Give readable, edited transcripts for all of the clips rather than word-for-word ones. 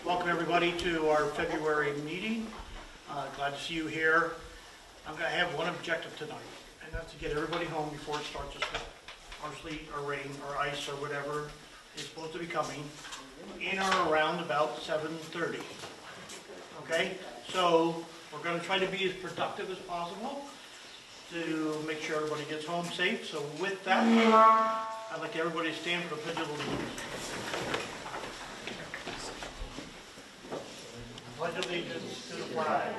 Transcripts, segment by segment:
Welcome everybody to our February meeting. Glad to see you here. I'm going to have one objective tonight, and that's to get everybody home before it starts to snow, or sleet, or rain, or ice, or whatever is supposed to be coming in or around about 7:30. Okay, so we're going to try to be as productive as possible to make sure everybody gets home safe. So with that, I'd like everybody to stand for the Pledge of Allegiance. Pledge allegiance to the flag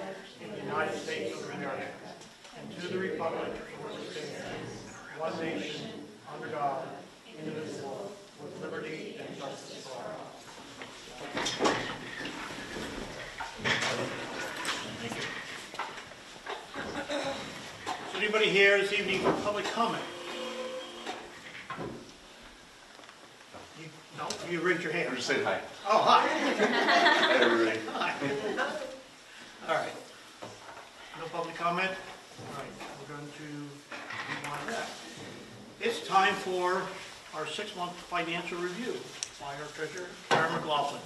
of the United States of America and to the republic for which it stands, one nation, under God, indivisible, with liberty and justice for all. Thank you. Is anybody here this evening for public comment? No? You raised your hand. I'm just saying hi. Oh, hi. Hi, everybody. Hi. All right. No public comment? All right. We're going to move on to that. It's time for our 6-month financial review by our treasurer, Karen McLaughlin.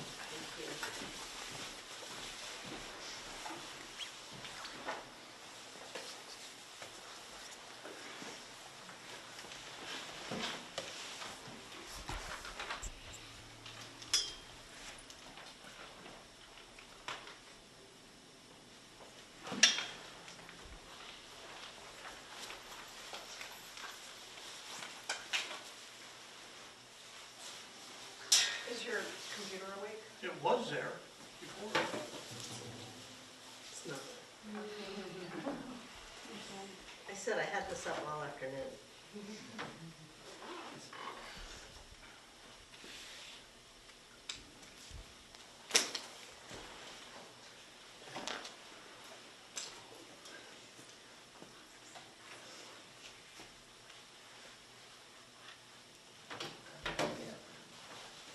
Is your computer awake? It was there before. It's not. I said I had this up all afternoon.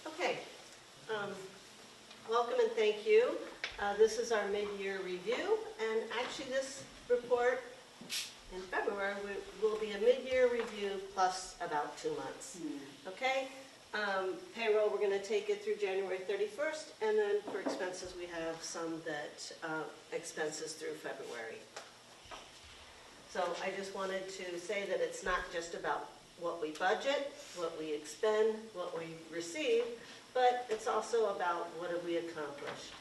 Okay. Welcome and thank you. This is our mid-year review, and actually this report in February will be a mid-year review plus about 2 months. Okay? Payroll, we're going to take it through January 31st, and then for expenses, we have some that expenses through February. So I just wanted to say that it's not just about what we budget, what we expend, what we receive, but it's also about what have we accomplished.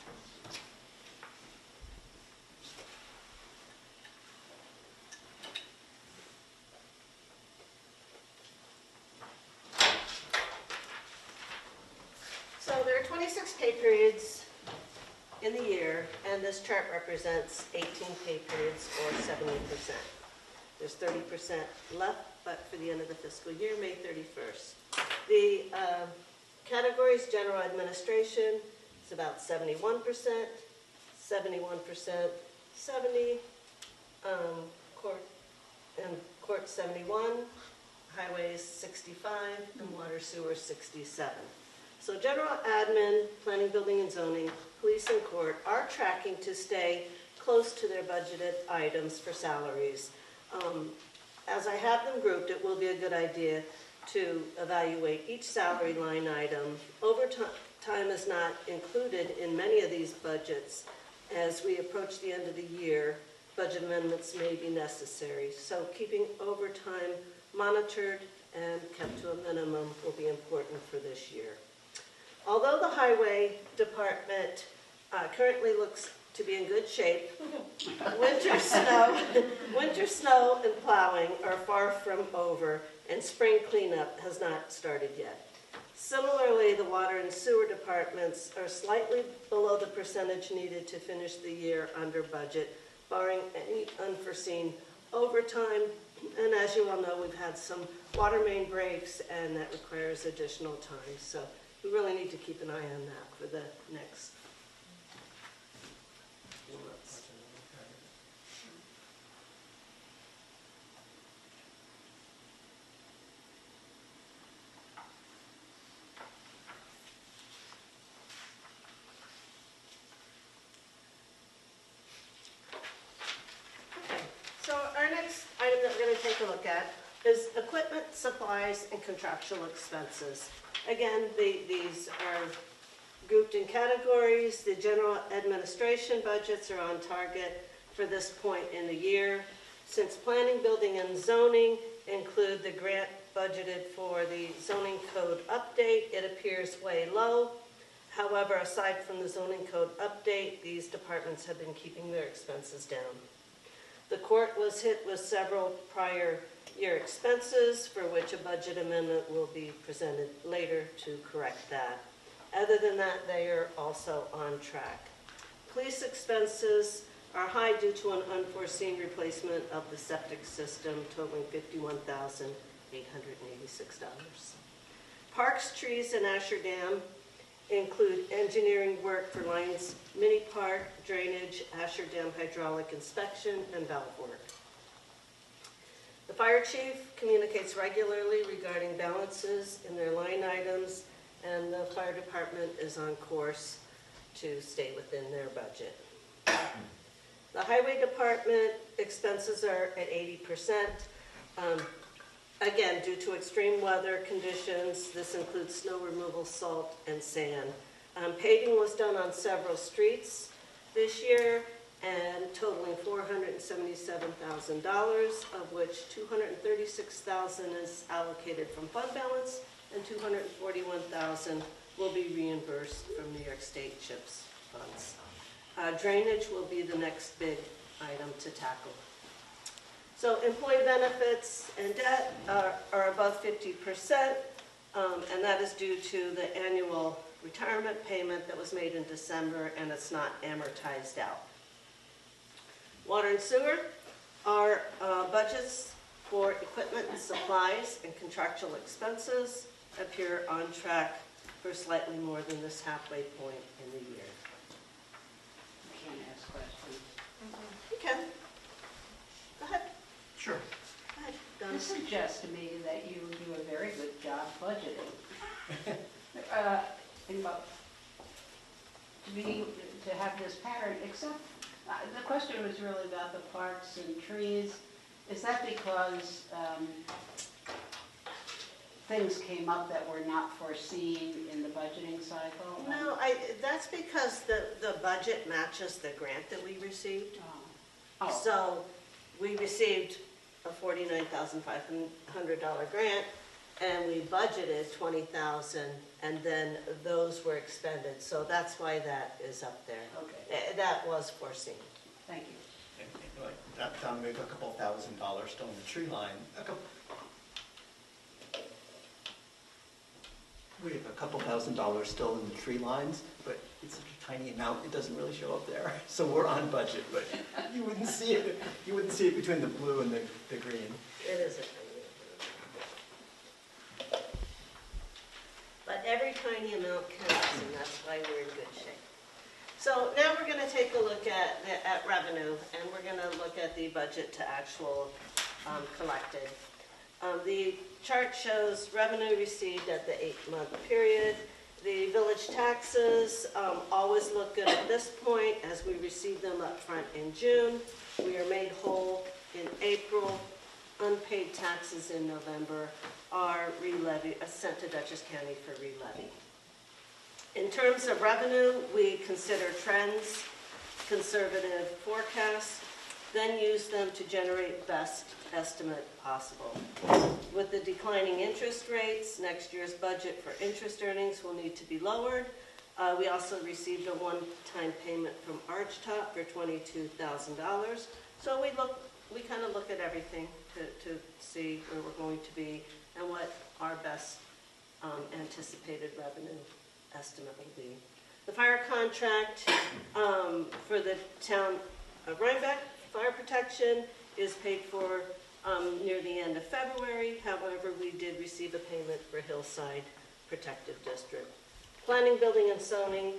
So there are 26 pay periods in the year, and this chart represents 18 pay periods, or 70%. There's 30% left, but for the end of the fiscal year, May 31st. The categories, general administration, is about 71%, 71%, 70, court 71, highways 65, and water sewer 67. So general admin, planning, building and zoning, police and court are tracking to stay close to their budgeted items for salaries. As I have them grouped, it will be a good idea to evaluate each salary line item. Overtime is not included in many of these budgets. As we approach the end of the year, budget amendments may be necessary. So keeping overtime monitored and kept to a minimum will be important for this year. Although the highway department currently looks to be in good shape, winter snow and plowing are far from over, and spring cleanup has not started yet. Similarly, the water and sewer departments are slightly below the percentage needed to finish the year under budget, barring any unforeseen overtime. And as you all know, we've had some water main breaks, and that requires additional time. So we really need to keep an eye on that for the next few months. Okay, so our next item that we're going to take a look at is equipment, supplies, and contractual expenses. Again, these are Grouped in categories, the general administration budgets are on target for this point in the year. Since planning, building, and zoning include the grant budgeted for the zoning code update, it appears way low. However, aside from the zoning code update, these departments have been keeping their expenses down. The court was hit with several prior year expenses for which a budget amendment will be presented later to correct that. Other than that, they are also on track. Police expenses are high due to an unforeseen replacement of the septic system totaling $51,886. Parks, trees, and Asher Dam include engineering work for Lions Mini Park, drainage, Asher Dam hydraulic inspection, and valve work. The fire chief communicates regularly regarding balances in their line items, and the fire department is on course to stay within their budget. The highway department expenses are at 80%. Again, due to extreme weather conditions, this includes snow removal, salt, and sand. Paving was done on several streets this year, and totaling $477,000, of which $236,000 is allocated from fund balance, and $241,000 will be reimbursed from New York State CHIPS funds. Drainage will be the next big item to tackle. So employee benefits and debt are above 50%, and that is due to the annual retirement payment that was made in December, and it's not amortized out. Water and sewer, our budgets for equipment and supplies and contractual expenses appear on track for slightly more than this halfway point in the year. You can't ask questions. You can. Go ahead. Sure. Go ahead. Done. This suggests to me that you do a very good job budgeting. Think about to have this pattern, except the question was really about the parks and trees. Is that because things came up that were not foreseen in the budgeting cycle? No, that's because the budget matches the grant that we received. Oh. So we received a $49,500 grant, and we budgeted $20,000, and then those were expended. So that's why that is up there. Okay. That was foreseen. Thank you. Like that found maybe a couple $1,000s still in the tree line. We have a couple $1,000s still in the tree lines, but it's such a tiny amount, it doesn't really show up there. So we're on budget, but you wouldn't see it. You wouldn't see it between the blue and the green. It is a tiny amount. But every tiny amount counts, and that's why we're in good shape. So now we're going to take a look at revenue, and we're going to look at the budget to actual collected. The chart shows revenue received at the 8-month period. The village taxes always look good at this point as we receive them up front in June. We are made whole in April. Unpaid taxes in November are sent to Dutchess County for re-levy. In terms of revenue, we consider trends, conservative forecasts, then use them to generate best estimate possible. With the declining interest rates, next year's budget for interest earnings will need to be lowered. We also received a one-time payment from Archtop for $22,000. So we kind of look at everything to see where we're going to be and what our best anticipated revenue estimate will be. The fire contract for the town of Rhinebeck, fire protection, is paid for near the end of February. However, we did receive a payment for Hillside Protective District. Planning, building, and zoning,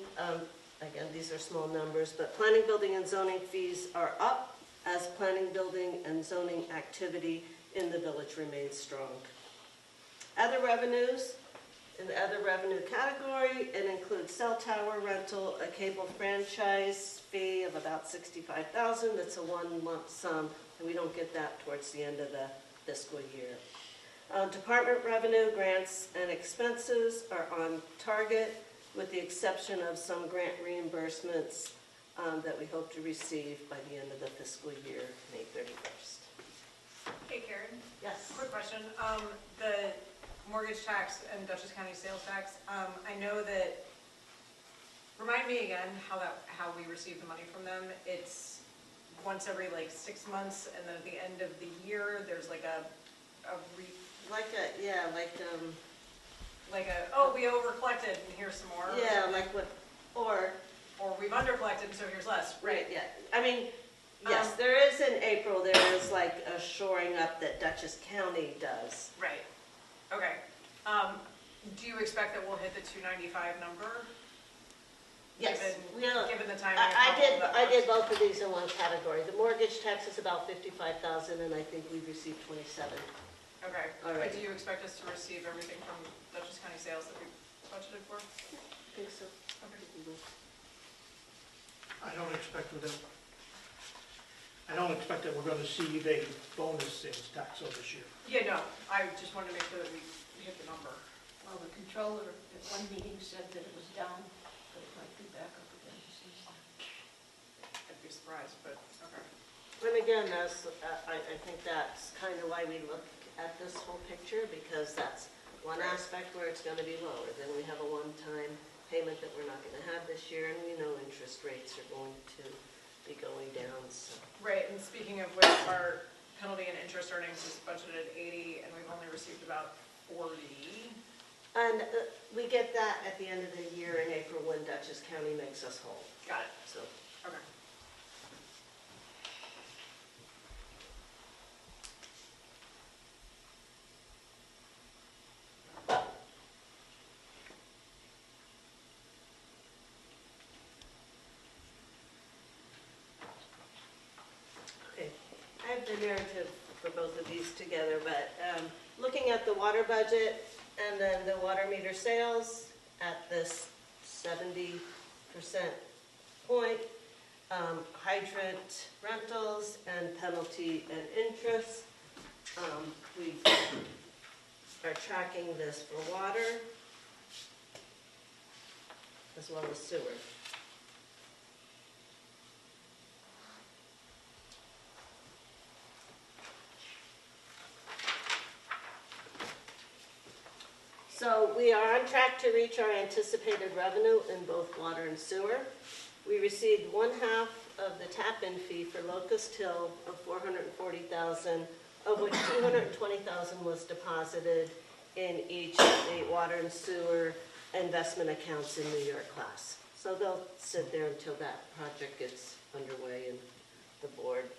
again, these are small numbers, but planning, building, and zoning fees are up as planning, building, and zoning activity in the village remains strong. Other revenues, in the other revenue category, it includes cell tower rental, a cable franchise fee of about $65,000. That's a one lump sum, and we don't get that towards the end of the fiscal year. Department revenue, grants, and expenses are on target. with the exception of some grant reimbursements that we hope to receive by the end of the fiscal year, May 31st. Hey Karen, Yes? quick question. The mortgage tax and Dutchess County sales tax, I know that, remind me again how we receive the money from them. It's once every like 6 months, and then at the end of the year, there's like oh, we over collected and here's some more. Yeah, like what, or, we've under collected, so here's less. right, yeah. I mean, yes, there is in April, there is like a shoring up that Dutchess County does. Right. Okay. Do you expect that we'll hit the 295 number? Yes, Given the timing of I how did, that I works? did both of these in one category. The mortgage tax is about 55,000, and I think we've received 27. Okay. All right. Do you expect us to receive everything from Dutchess County sales that we budgeted for? I think so. Okay. I don't expect that we're gonna see a bonus sales tax over this year. Yeah, no, I just wanted to make sure that we hit the number. Well, the controller at one meeting said that it was down, but it might be back up again. I'd be surprised, but okay. And again, I think that's kind of why we look at this whole picture, because that's one aspect where it's gonna be lower. Then we have a one-time payment that we're not gonna have this year, and we know interest rates are going to be going down, so. Right, and speaking of which, our penalty and interest earnings is budgeted at 80, and we've only received about 40. And we get that at the end of the year in April when Dutchess County makes us whole, Got it. so. Okay. Okay, I have the narrative for both of these together, but looking at the water budget and then the water meter sales at this 70% point, hydrant rentals and penalty and interest. We are tracking this for water as well as sewer. So we are on track to reach our anticipated revenue in both water and sewer. We received 1/2 of the tap-in fee for Locust Hill of $440,000, of which $220,000 was deposited in each of the water and sewer investment accounts in New York class. So they'll sit there until that project gets underway and the board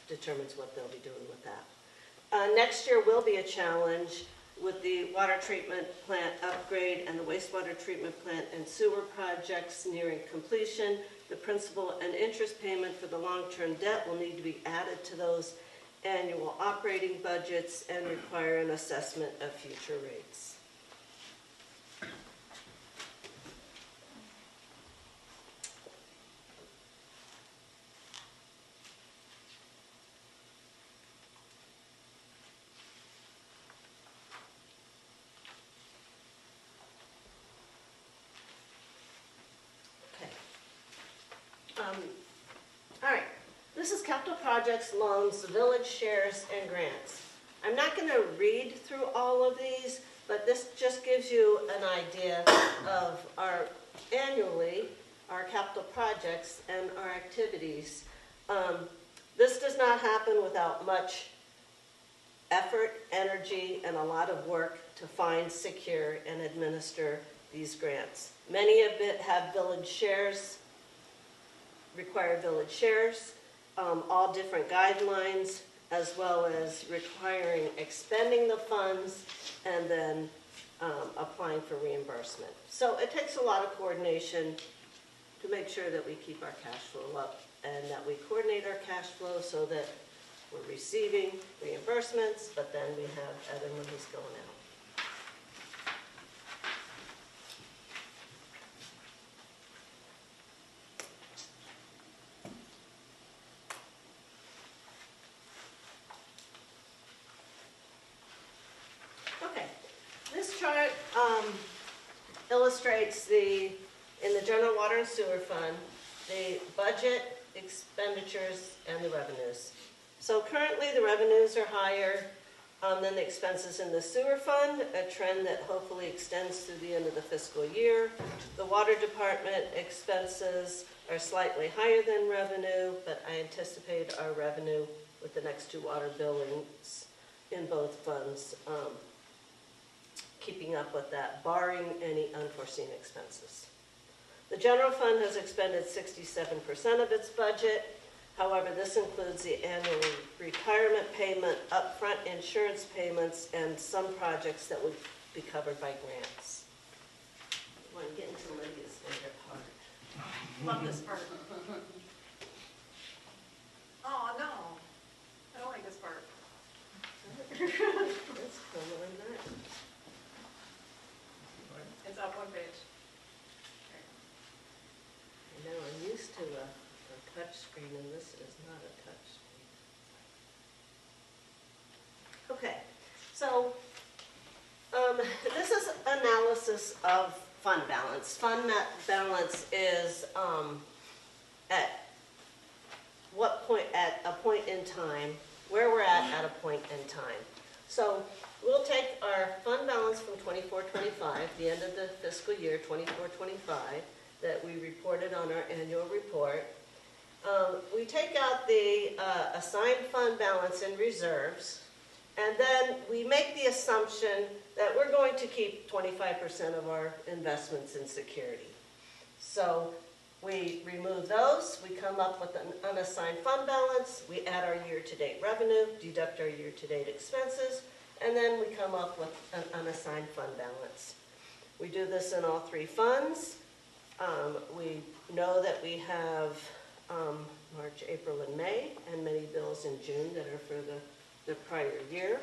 determines what they'll be doing with that. Next year will be a challenge with the water treatment plant upgrade and the wastewater treatment plant and sewer projects nearing completion. The principal and interest payment for the long-term debt will need to be added to those annual operating budgets and require an assessment of future rates. All right, this is capital projects, loans, village shares, and grants. I'm not going to read through all of these, but this just gives you an idea of our capital projects and our activities. This does not happen without much effort, energy, and a lot of work to find, secure, and administer these grants. Many of it have village shares, require village shares, all different guidelines, as well as requiring expending the funds and then applying for reimbursement. So it takes a lot of coordination to make sure that we keep our cash flow up and that we coordinate our cash flow so that we're receiving reimbursements, but then we have other monies going out. Okay, this chart illustrates in the general water and sewer fund, the budget, expenditures, and the revenues. So currently, the revenues are higher than the expenses in the sewer fund, a trend that hopefully extends through the end of the fiscal year. The water department expenses are slightly higher than revenue, but I anticipate our revenue with the next two water billings in both funds keeping up with that, barring any unforeseen expenses. The general fund has expended 67% of its budget. However, this includes the annual retirement payment, upfront insurance payments, and some projects that would be covered by grants. I want to get into Lydia's favorite part. Love this part. Oh, no. I don't like this part. That's cool, isn't it? It's up one page. I know, I'm used to a touch screen, and this is not a touch screen. Okay, so this is analysis of fund balance. Fund balance is at what point, at a point in time, where we're at a point in time. So we'll take our fund balance from 24-25, the end of the fiscal year 24-25, that we reported on our annual report. We take out the assigned fund balance and reserves, and then we make the assumption that we're going to keep 25% of our investments in security. So we remove those, we come up with an unassigned fund balance, we add our year-to-date revenue, deduct our year-to-date expenses, and then we come up with an unassigned fund balance. We do this in all three funds. We know that we have March, April, and May, and many bills in June that are for the prior year.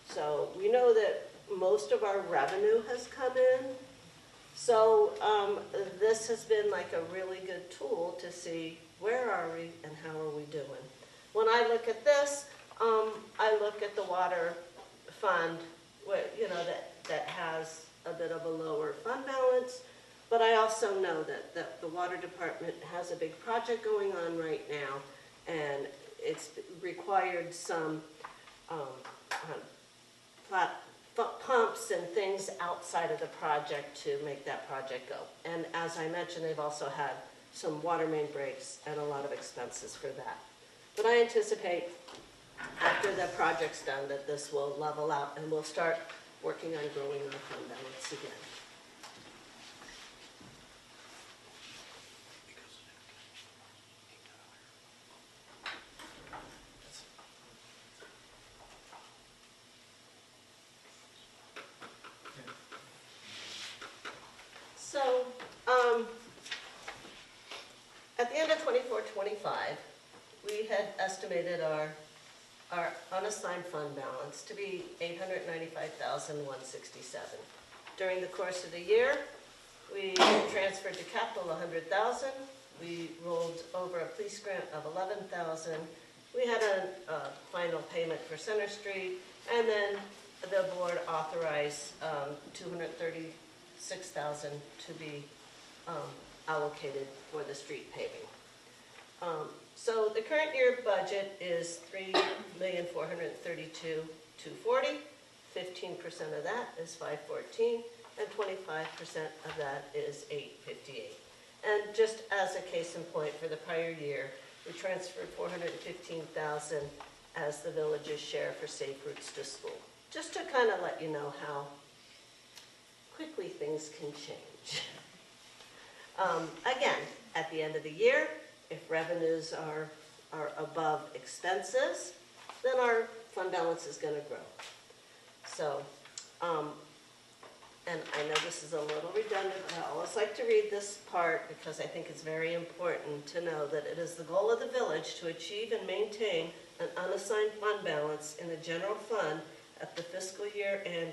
So we know that most of our revenue has come in. So this has been like a really good tool to see where are we and how are we doing. When I look at this, I look at the water fund, that has a bit of a lower fund balance. But I also know that the water department has a big project going on right now, and it's required some pumps and things outside of the project to make that project go. And as I mentioned, they've also had some water main breaks and a lot of expenses for that. But I anticipate after the project's done that this will level out and we'll start working on growing our fund balance again. So, at the end of 24-25, we had estimated our unassigned fund balance to be $895,167. During the course of the year, we transferred to capital $100,000. We rolled over a police grant of $11,000. We had a final payment for Center Street, and then the board authorized $236,000 to be allocated for the street paving. So the current year budget is $3,432,240. 15% of that is $514, and 25% of that is $858. And just as a case in point, for the prior year, we transferred $415,000 as the village's share for Safe Routes to School. Just to kind of let you know how quickly things can change. Again, at the end of the year, if revenues are above expenses, then our fund balance is going to grow. So, and I know this is a little redundant, but I always like to read this part because I think it's very important to know that it is the goal of the village to achieve and maintain an unassigned fund balance in the general fund at the fiscal year end,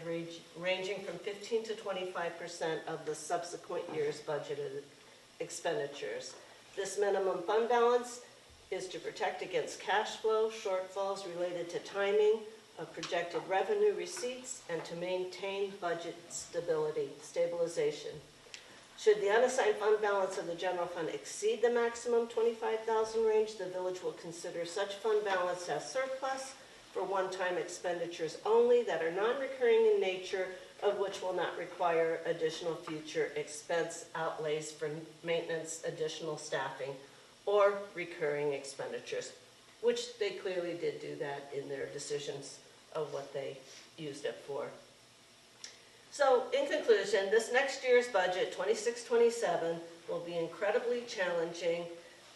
ranging from 15 to 25% of the subsequent year's budgeted expenditures. This minimum fund balance is to protect against cash flow shortfalls related to timing of projected revenue receipts and to maintain budget stabilization. Should the unassigned fund balance of the general fund exceed the maximum 25,000 range, the village will consider such fund balance as surplus for one-time expenditures only that are non-recurring in nature, of which will not require additional future expense outlays for maintenance, additional staffing, or recurring expenditures, which they clearly did do that in their decisions of what they used it for. So, in conclusion, this next year's budget, 26-27, will be incredibly challenging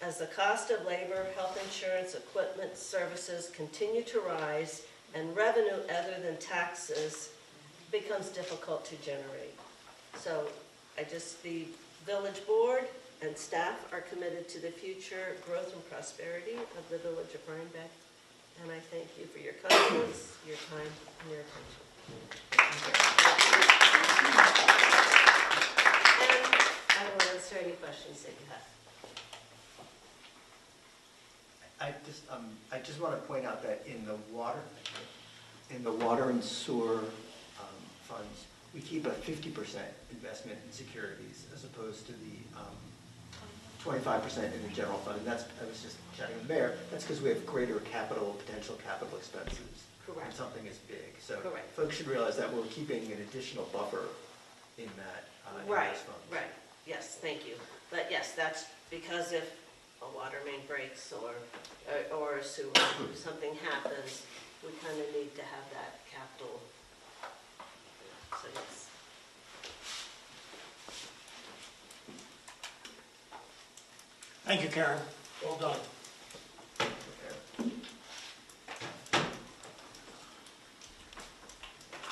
as the cost of labor, health insurance, equipment, services continue to rise, and revenue other than taxes becomes difficult to generate. So, the village board and staff are committed to the future growth and prosperity of the village of Rhinebeck, and I thank you for your confidence, your time, and your attention. And I will answer any questions that you have. I just want to point out that in the water and sewer funds, we keep a 50% investment in securities as opposed to the 25% in the general fund. And that's, I was just chatting with the mayor, that's because we have greater potential capital expenses. Correct. When something is big. So Correct. folks should realize that we're keeping an additional buffer in that, in Right, those funds. right. Yes, thank you. But yes, that's because if a water main breaks or a sewer, something happens, we kind of need to have that capital. So yes. Thank you, Karen. Well done.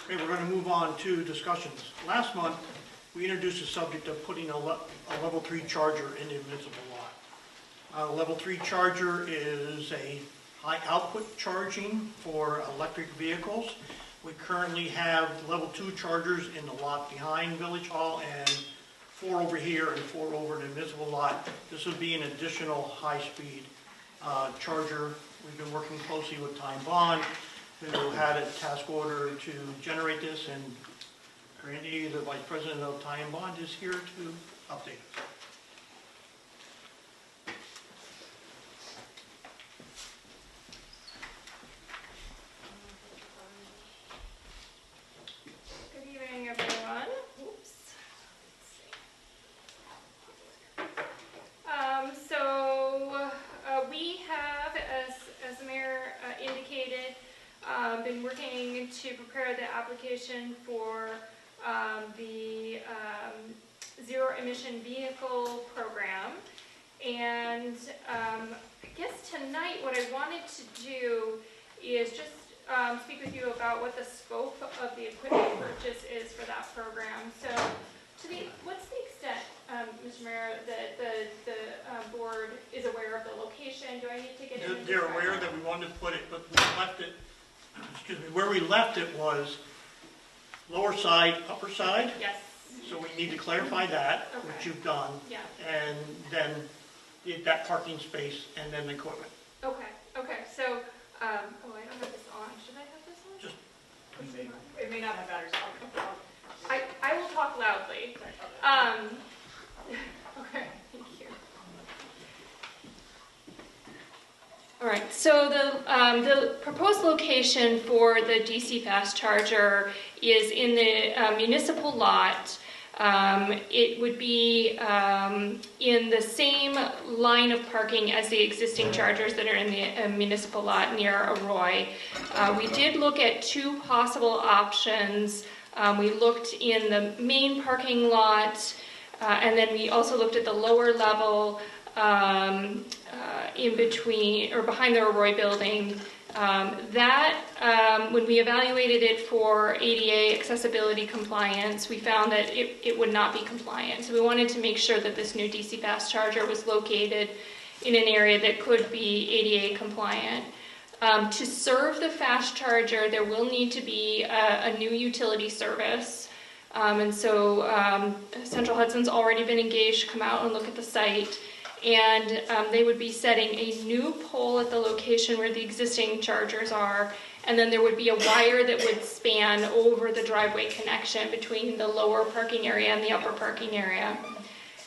Okay, we're going to move on to discussions. Last month, we introduced the subject of putting a level 3 charger in the municipal lot. A level 3 charger is a high output charging for electric vehicles. We currently have level 2 chargers in the lot behind Village Hall and 4 over here and 4 over in the municipal lot. This would be an additional high-speed charger. We've been working closely with Time Bond, who had a task order to generate this, and Randy, the Vice President of Time Bond, is here to update us. Good evening, everyone. Oops. We have, as the mayor indicated, been working to prepare the application for the zero emission vehicle program. And I guess tonight what I wanted to do is just speak with you about what the scope of the equipment purchase is for that program. So, what's the extent, Mr. Mayor, that the board is aware of the location? Do I need to get into They're aware that we wanted to put it, but we left it, excuse me, where we left it was lower side, upper side. Yes. So we need to clarify that, Okay. which you've done. Yeah. And then that parking space and then the equipment. Okay. Okay. So, I don't have this on. Should I have this on? Just It may not have batteries. I will talk loudly. Okay, thank you. All right, so the proposed location for the DC fast charger is in the municipal lot. It would be in the same line of parking as the existing chargers that are in the municipal lot near Arroy. We did look at 2 possible options. We looked in the main parking lot, and then we also looked at the lower level in between or behind the Arroy building. When we evaluated it for ADA accessibility compliance, we found that it would not be compliant. So we wanted to make sure that this new DC fast charger was located in an area that could be ADA compliant. To serve the fast charger, there will need to be a new utility service. And so Central Hudson's already been engaged to come out and look at the site. And they would be setting a new pole at the location where the existing chargers are. And then there would be a wire that would span over the driveway connection between the lower parking area and the upper parking area.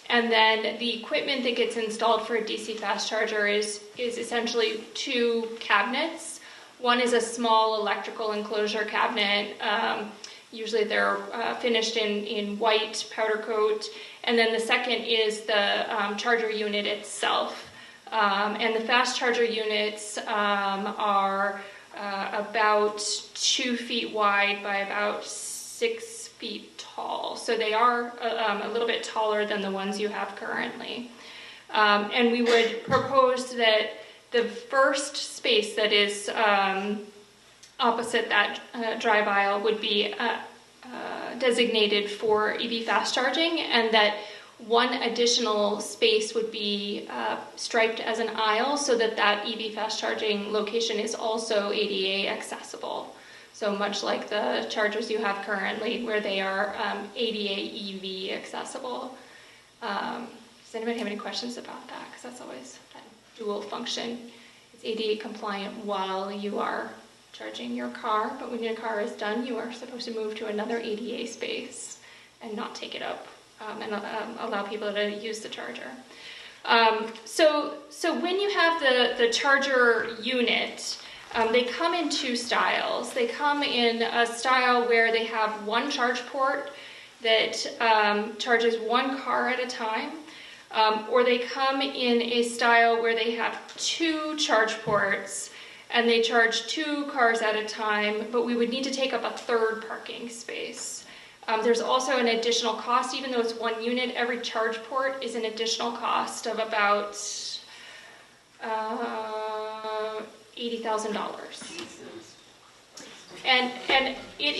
And then the equipment that gets installed for a DC fast charger is essentially 2 cabinets. One is a small electrical enclosure cabinet. Usually they're finished in white powder coat. And then the second is the charger unit itself. And the fast charger units are about 2 feet wide by about 6 feet tall. So they are a little bit taller than the ones you have currently. And we would propose that the first space that is opposite that drive aisle would be designated for EV fast charging, and that one additional space would be striped as an aisle so that that EV fast charging location is also ADA accessible. So much like the chargers you have currently, where they are ADA EV accessible. Does anybody have any questions about that? Because that's always that dual function. It's ADA compliant while you are charging your car, but when your car is done, you are supposed to move to another ADA space and not take it up and allow people to use the charger. So when you have the charger unit, they come in 2 styles. They come in a style where they have one charge port that charges one car at a time, or they come in a style where they have 2 charge ports and they charge 2 cars at a time, but we would need to take up a 3rd parking space. There's also an additional cost, even though it's 1 unit, every charge port is an additional cost of about $80,000. And it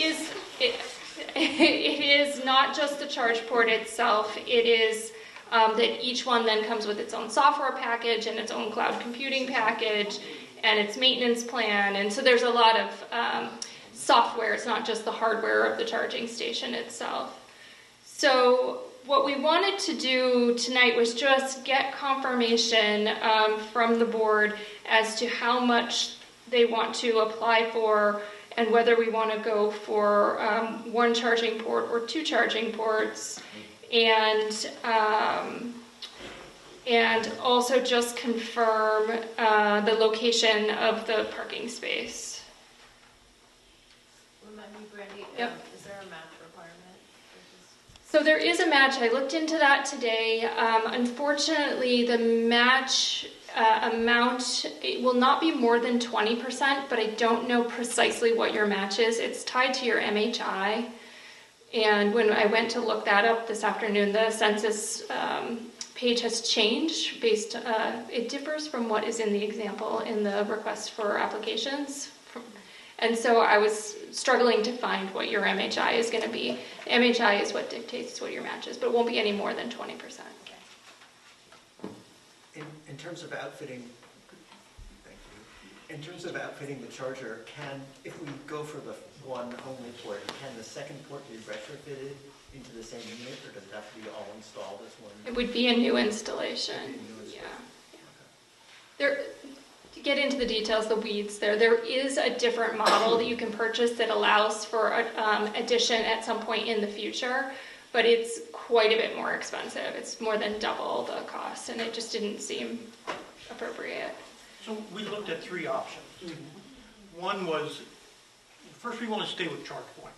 is not just the charge port itself, it is that each one then comes with its own software package and its own cloud computing package and its maintenance plan, and so there's a lot of software. It's not just the hardware of the charging station itself. So what we wanted to do tonight was just get confirmation from the board as to how much they want to apply for and whether we want to go for 1 charging port or 2 charging ports, and also just confirm the location of the parking space. Remind me, Brandy, Yep. Is there a match requirement? So there is a match. I looked into that today. Unfortunately, the match amount, it will not be more than 20%, but I don't know precisely what your match is. It's tied to your MHI. And when I went to look that up this afternoon, the census page has changed it differs from what is in the example in the request for applications. And so I was struggling to find what your MHI is going to be. The MHI is what dictates what your match is, but it won't be any more than 20%. In terms of outfitting, thank you. In terms of outfitting the charger, if we go for the 1 only port, can the 2nd port be retrofitted into the same unit, or does it have to be all installed as one? It would be a new installation. To get into the details, the weeds there is a different model that you can purchase that allows for addition at some point in the future, but it's quite a bit more expensive. It's more than double the cost, and it just didn't seem appropriate. So we looked at 3 options. One was, first we want to stay with ChargePoint.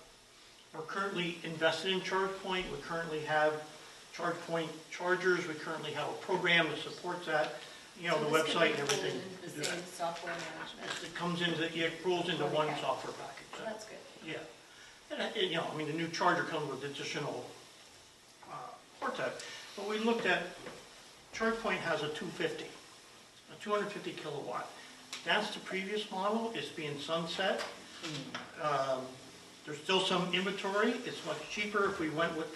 We're currently invested in ChargePoint. We currently have ChargePoint chargers. We currently have a program that supports that. You know, the website and everything. The same software management. It comes into, it rolls into one software package. So that's good. Yeah. And, you know, I mean, the new charger comes with additional ports. But we looked at, ChargePoint has a 250 kilowatt. That's the previous model. It's being sunset. There's still some inventory. It's much cheaper if we went with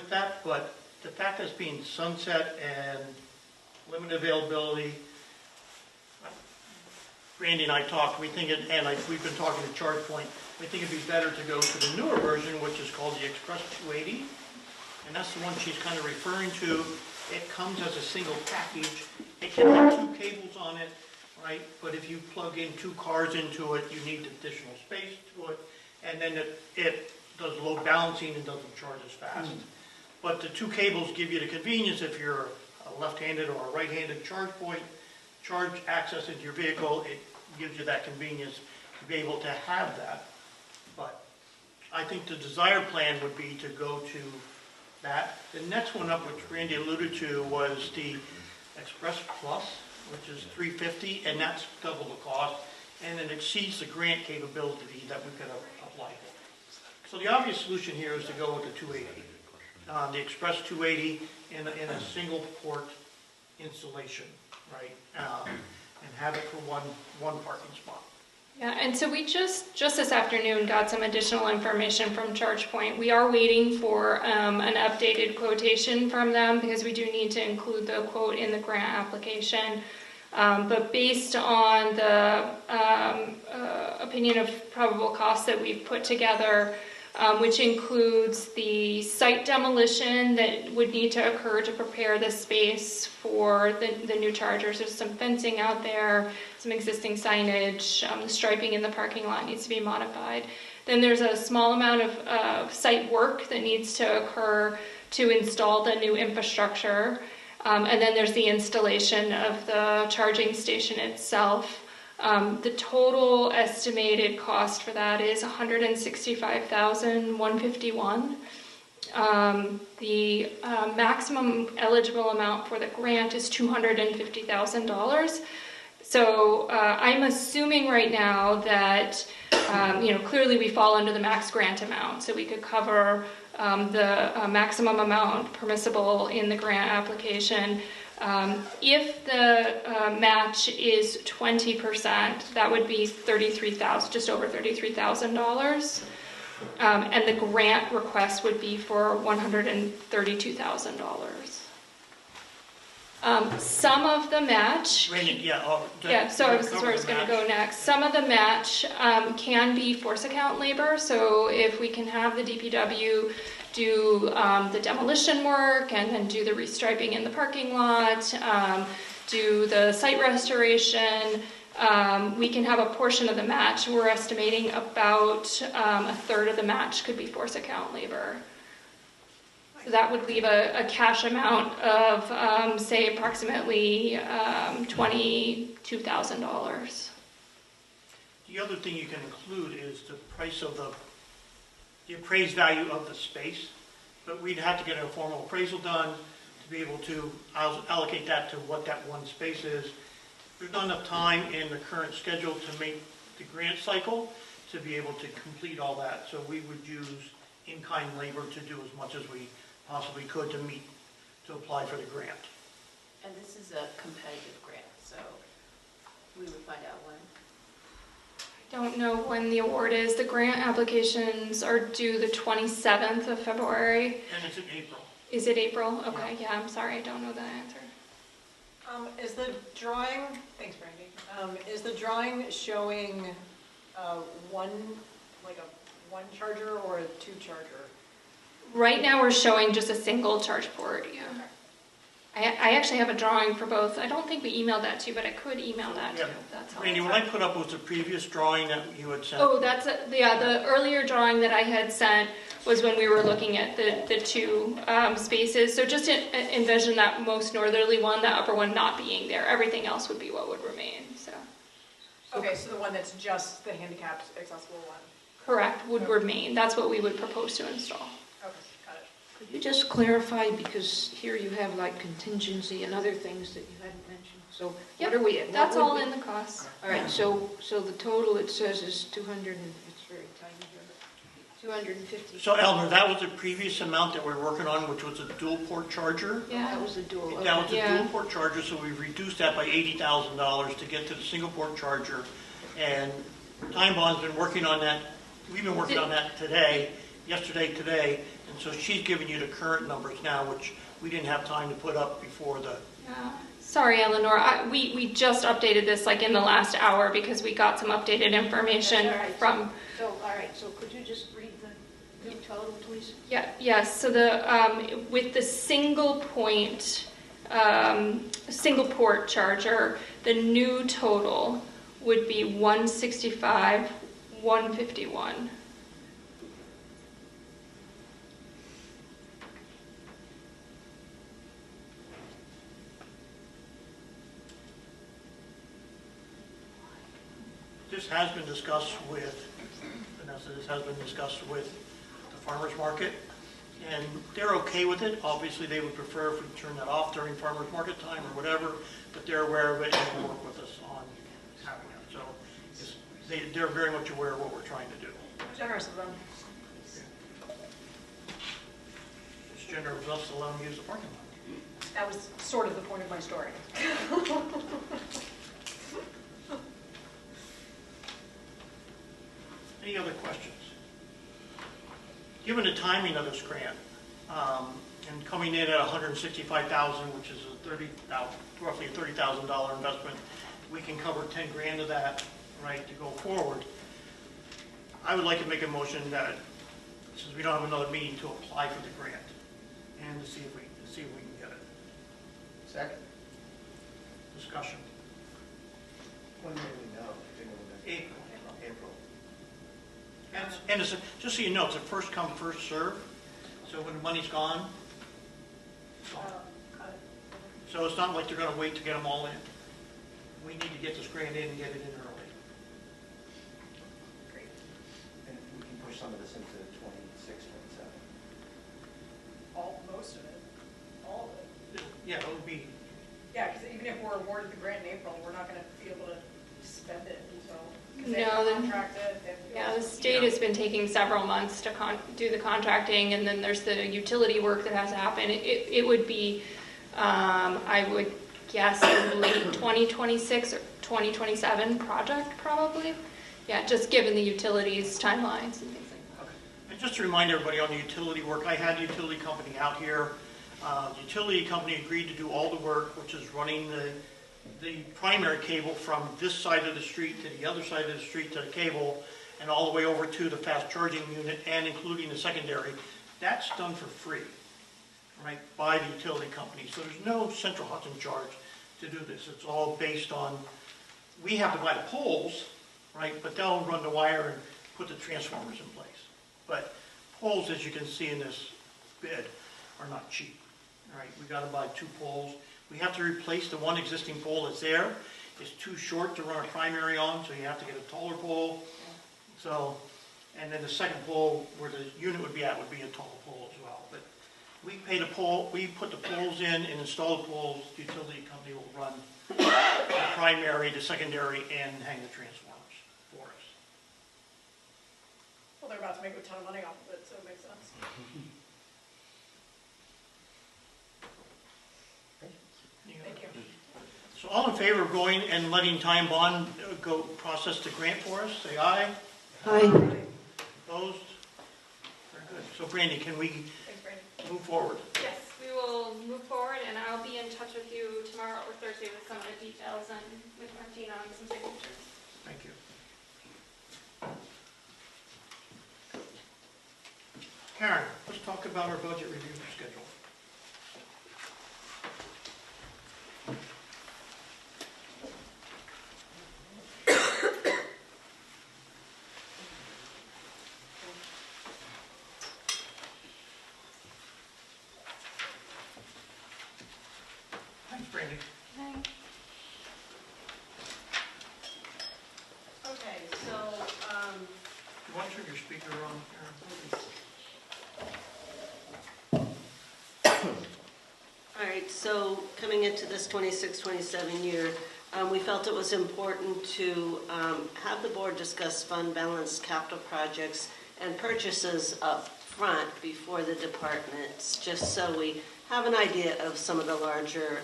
that, but the fact that it's being sunset and limited availability, Randy and I talked, we've been talking to ChargePoint, we think it'd be better to go to the newer version, which is called the Express 280, and that's the one she's kind of referring to. It comes as a single package. It can have 2 cables on it, right? But if you plug in 2 cars into it, you need additional space to it, and then it does load balancing and doesn't charge as fast. But the two cables give you the convenience if you're a left-handed or a right-handed charge point, charge access into your vehicle, it gives you that convenience to be able to have that. But I think the desired plan would be to go to that. The next one up, which Randy alluded to, was the Express Plus, which is $350, and that's double the cost, and it exceeds the grant capability that we could apply for. So the obvious solution here is to go with the 280, the Express 280 in a single port installation, right? And have it for one parking spot. Yeah, and so we just this afternoon got some additional information from ChargePoint. We are waiting for an updated quotation from them because we do need to include the quote in the grant application. But based on the opinion of probable cost that we've put together, which includes the site demolition that would need to occur to prepare the space for the new chargers. There's some fencing out there, some existing signage, the striping in the parking lot needs to be modified. Then there's a small amount of site work that needs to occur to install the new infrastructure. And then there's the installation of the charging station itself. The total estimated cost for that is $165,151. The maximum eligible amount for the grant is $250,000. So I'm assuming right now that clearly we fall under the max grant amount, so we could cover the maximum amount permissible in the grant application. If the match is 20%, that would be just over $33,000. And the grant request would be for $132,000. Some of the match... Randy, so this is where I was going to go next. Some of the match can be force account labor, so if we can have the DPW do the demolition work and then do the restriping in the parking lot, do the site restoration, we can have a portion of the match. We're estimating about a third of the match could be force account labor. So that would leave a cash amount of, say, approximately $22,000. The other thing you can include is the price of the appraised value of the space, but we'd have to get a formal appraisal done to be able to allocate that to what that one space is. There's not enough time in the current schedule to make the grant cycle to be able to complete all that, so we would use in-kind labor to do as much as we possibly could to apply for the grant. And this is a competitive grant, so we would find out when. I don't know when the award is. The grant applications are due the 27th of February. And it's in April. Is it April? Okay, yeah, I'm sorry, I don't know that answer. Is the drawing, thanks Brandy, is the drawing showing one charger or a two charger? Right now we're showing just a single charge port, yeah. Okay. I actually have a drawing for both. I don't think we emailed that to you, but I could email that to you. That's Randy, what I put up was the previous drawing that you had sent. Oh, the earlier drawing that I had sent was when we were looking at the two spaces. So just envision that most northerly one, that upper one not being there. Everything else would be what would remain. So. Okay, so the one that's just the handicapped accessible one? Correct, would remain. That's what we would propose to install. Okay, got it. Could you just clarify, because here you have like contingency and other things that you hadn't mentioned, so Yep, what are we? that's all in the cost. All right, so the total it says is 200, and it's very tiny here, but 250. So Eleanor, that was the previous amount that we're working on, which was a dual port charger. Yeah. That was the dual. That was Okay. a Yeah. dual port charger, so we've reduced that by $80,000 to get to the single port charger. And Time Bond's been working on that. We've been working on that today, and so she's giving you the current numbers now, which we didn't have time to put up before the. Sorry, Eleanor. We just updated this like in the last hour because we got some updated information That's all right. from. So, all right, so could you just read the total, please? Yes. So with the single port charger, the new total would be $165,151. This has been discussed with, Vanessa, this has been discussed with the farmer's market, and they're okay with it. Obviously, they would prefer if we turn that off during farmer's market time or whatever, but they're aware of it and will work with us on having it. So they're very much aware of what we're trying to do. Generous of them. It's generous of us to let them use the parking lot. That was sort of the point of my story. Any other questions? Given the timing of this grant, and coming in at $165,000, which is roughly a $30,000 investment, we can cover 10 grand of that, right, to go forward. I would like to make a motion that, since we don't have another meeting, to apply for the grant and to see if we can get it. Second. Discussion. When will we know? April. April. And it's just so you know, it's a first come, first serve. So when the money's gone, it's gone. So it's not like they're going to wait to get them all in. We need to get this grant in and get it in early. Great. And we can push some of this into 26, 27. Most of it. All of it. Yeah, it would be, Yeah, because even if we're awarded the grant in April, we're not going to be able to spend it until, because they No, have to then- contract it. they have to do Yeah, all the this- state has been taking several months to do the contracting, and then there's the utility work that has to happen. It would be, I would guess, a late 2026 or 2027 project, probably. Yeah, just given the utilities timelines and things like that. and just to remind everybody on the utility work, I had the utility company out here. The utility company agreed to do all the work, which is running the primary cable from this side of the street to the other side of the street to the cable, and all the way over to the fast charging unit, and including the secondary. That's done for free, right, by the utility company. So there's no central Hudson charge to do this. It's all based on, we have to buy the poles, right, but they'll run the wire and put the transformers in place. But poles, as you can see in this bid, are not cheap, right? We got to buy 2 poles. We have to replace the one existing pole that's there. It's too short to run a primary on, so you have to get a taller pole. So, and then the second pole where the unit would be at would be a taller pole as well. But we pay the pole, we put the poles in and install the poles. The utility company will run the primary, the secondary, and hang the transformers for us. Well, they're about to make a ton of money off of it, so it makes sense. Thank you. So all in favor of going and letting Time Bond go process the grant for us, say aye. Aye. Opposed? Very good. So Brandy, can we Thanks, Brandon. move forward? Yes, we will move forward, and I'll be in touch with you tomorrow or Thursday with some of the details and with Martina on some signatures. Thank you. Karen, let's talk about our budget review schedule. Thanks, Brandy. Okay, so, You want to turn your speaker on, Karen? all right, so coming into this 26-27 year, we felt it was important to have the board discuss fund balance capital projects and purchases up front before the departments, just so we have an idea of some of the larger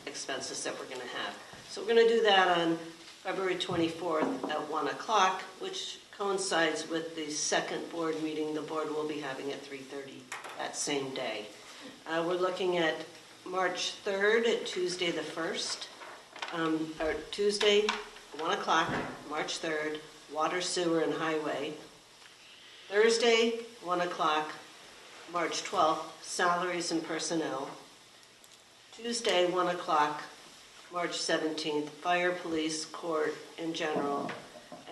expenses that we're going to have. So we're going to do that on February 24th at 1 o'clock, which coincides with the second board meeting the board will be having at 3:30 that same day. We're looking at March 3rd at Tuesday the 1st, or Tuesday, 1 o'clock, March 3rd, water, sewer, and highway. Thursday, 1 o'clock, March 12th, salaries and personnel. Tuesday, 1 o'clock, March 17th, fire, police, court, and general.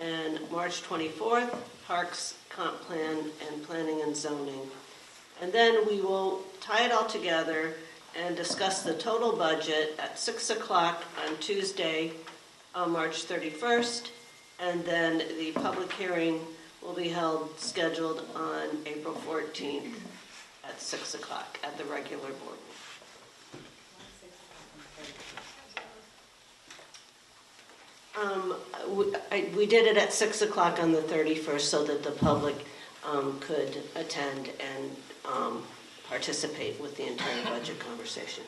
And March 24th, parks, comp plan, and planning and zoning. And then we will tie it all together and discuss the total budget at 6 o'clock on Tuesday, March 31st, And then the public hearing will be held, scheduled on April 14th at 6 o'clock at the regular board meeting. We did it at 6 o'clock on the 31st so that the public could attend and participate with the entire budget conversation.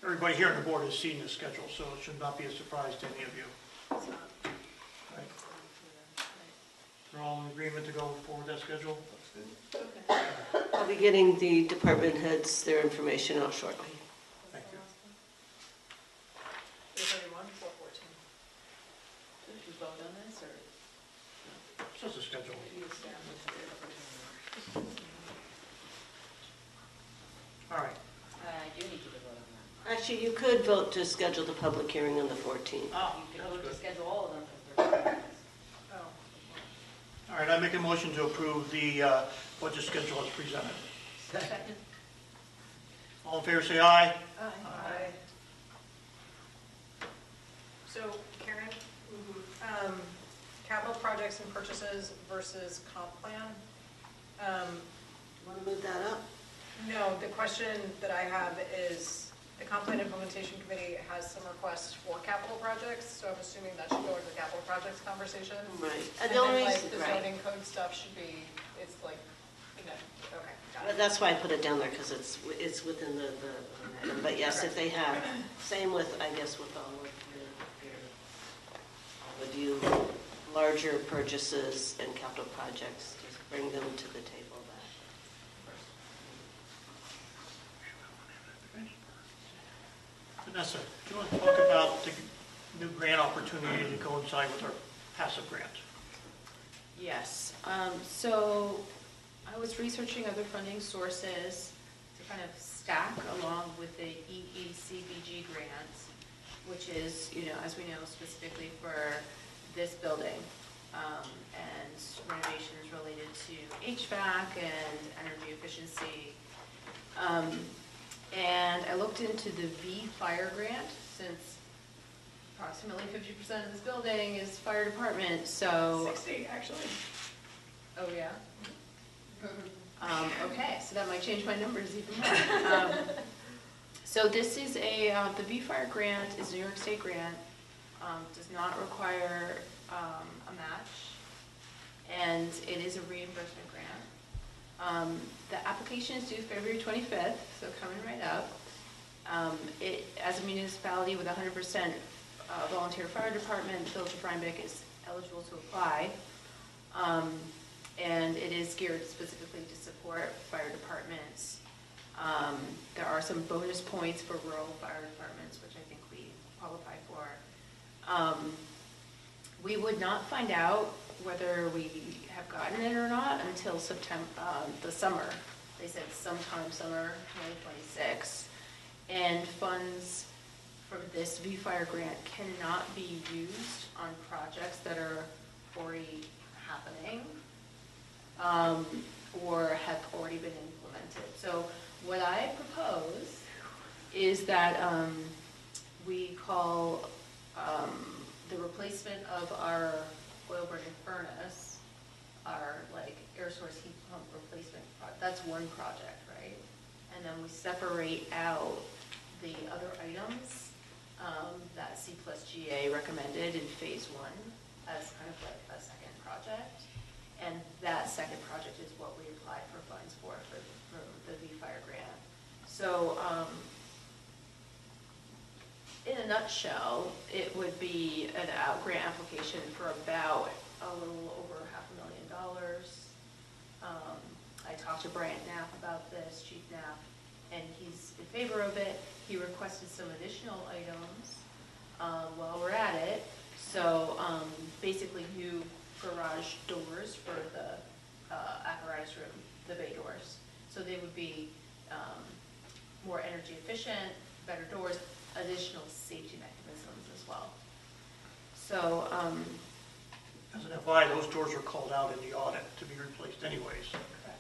Everybody here on the board has seen the schedule, so it should not be a surprise to any of you. Right. We're all in agreement to go forward with that schedule? I'll be getting the department heads their information out shortly. Thank you. 331, 414. Did we vote on this, or? It's just a schedule. All right. I do need to vote on that. Actually, you could vote to schedule the public hearing on the 14th. Ah, You can that's vote to good. schedule all of them for 30 minutes. Oh. All right, I make a motion to approve the budget schedule as presented. Second. All in favor, say aye. Aye. So, Karen, capital projects and purchases versus comp plan. Want to move that up? No, the question that I have is, the comp plan implementation committee has some requests for capital projects, so I'm assuming that should go into the capital projects conversation. Right. And the only then like reason- the right. zoning code stuff should be, it's like, okay, got But it. that's why I put it down there, because it's within the item. But yes, if they have, same with, I guess, with all of you, larger purchases and capital projects, just bring them to the table. Vanessa, do you want to talk about the new grant opportunity to coincide with our passive grant? Yes, so I was researching other funding sources to kind of stack along with the EECBG grants, which is, as we know, specifically for this building, and renovations related to HVAC and energy efficiency. And I looked into the V Fire grant, since approximately 50% of this building is fire department, so. 60, actually. Oh, yeah? Okay, so that might change my numbers even more. So this is the V Fire grant is a New York State grant, does not require a match, and it is a reimbursement grant. The application is due February 25th, so coming right up. As a municipality with 100% volunteer fire department, the Village of Rhinebeck is eligible to apply. And it is geared specifically to support fire departments. There are some bonus points for rural fire departments, which I think we qualify for. We would not find out whether we have gotten it or not until September, the summer. They said sometime summer 2026. And funds from this V-Fire grant cannot be used on projects that are already happening or have already been implemented. So what I propose is that we call the replacement of our oil burning furnace, our air source heat pump replacement, that's one project, right? And then we separate out the other items that C plus GA recommended in phase 1 as kind of like a second project. And that second project is what we applied for funds for the V-Fire grant. So in a nutshell, it would be an grant application for about a little over $500,000. I talked to Bryant Knapp about this, Chief Knapp, and he's in favor of it. He requested some additional items while we're at it. So basically new garage doors for the apparatus room, the bay doors. So they would be more energy efficient, better doors, additional safety mechanisms as well. So, As an FYI, those doors are called out in the audit to be replaced anyways. correct.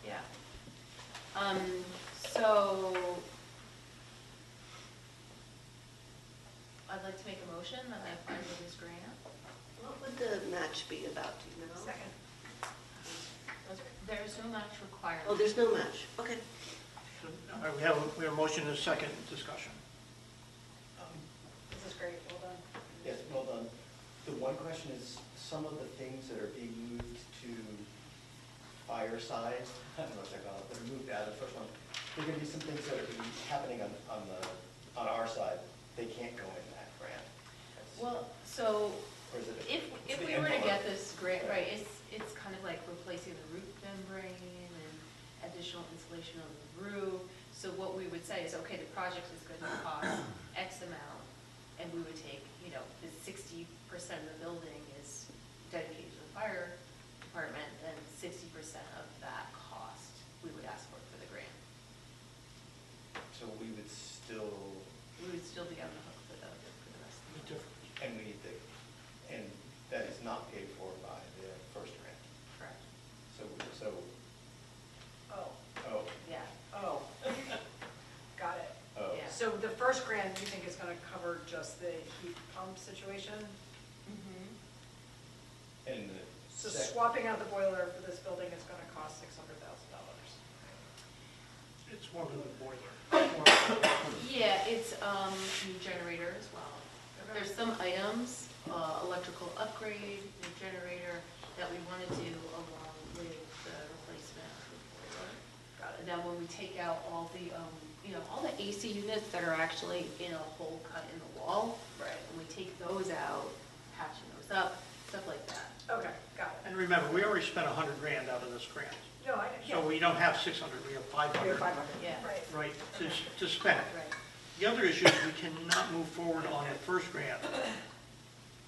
Yeah. So I'd like to make a motion that I apply for this grant. What would the match be about, do you know? Second. There is no match required. Oh, there's no match, okay. So, we have a motion and a second discussion. This is great, well done. Yes, well done. The one question is, some of the things that are being moved to fireside, I don't know what they're called, that are moved out of the first one, there are going to be some things that are happening on our side. They can't go in that grant. Well, so Or is it? if we were to get this grant, right, it's kind of like replacing the roof membrane and additional insulation on the roof. So what we would say is, okay, the project is going to cost X amount, and we would take, the 60% of the building is dedicated to the fire department, and 60% of that cost we would ask for the grant. So we would still, We would still be on the hook for the rest of the money. and we need the, and that is not paid for by the first grant. Correct. So, Oh, oh, Yeah. oh. Got it. oh. Yeah. So the first grant, you think is gonna cover just the heat pump situation? And the So sec- swapping out the boiler for this building is gonna cost $600,000. It's more than the boiler. Yeah, it's new generator as well. There's some items, electrical upgrade, new generator, that we want to do along with the replacement of the boiler. Got And then when we take out all the, all the AC units that are actually in a hole cut in the wall, Right. and we take those out, patching those up, stuff like that. Okay, got it. And remember, we already spent 100 grand out of this grant. No, I, yeah. So we don't have 600, we have 500. We have 500. Yeah. Right. Right, to spend. Right. The other issue is we cannot move forward on the first grant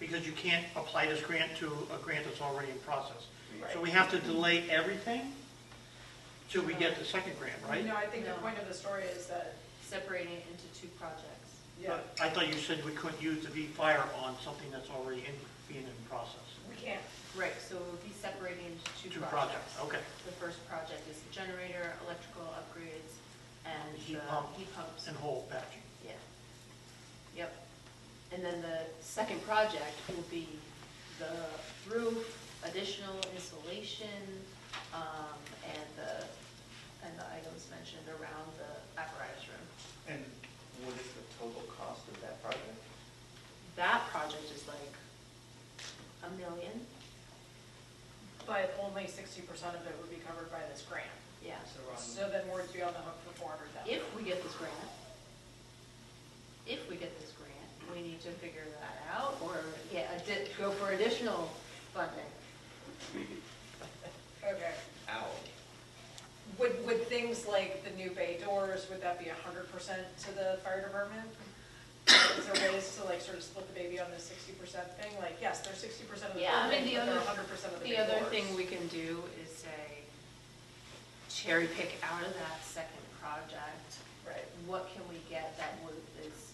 because you can't apply this grant to a grant that's already in process. So we have to delay everything till we get the second grant, right? No, I think the No. point of the story is that, Separating it into two projects. yeah, But I thought you said we couldn't use the V-Fire on something that's already being in process. we can't. Right, so we'll be separating into two Two projects. projects, okay. The first project is the generator, electrical upgrades, and Heat the pump. heat pumps. And hole patching. Yeah. Yep. And then the second project will be the roof, additional insulation, and the items mentioned around the apparatus room. And what is the total cost of that project? That project is like $1 million. But only 60% of it would be covered by this grant. Yeah. So we're on- So then we'd be on the hook for 400,000. If we get this grant, we need to figure that out, or go for additional funding. Okay. Ow. Would things like the new bay doors, would that be 100% to the fire department? Is there ways to like sort of split the baby on the 60% thing? Like, yes, they're 60% of the Yeah, I mean, building, the but they're other- 100% of the The bay other doors. thing we can do is say, cherry pick out of that second project, Right. what can we get that is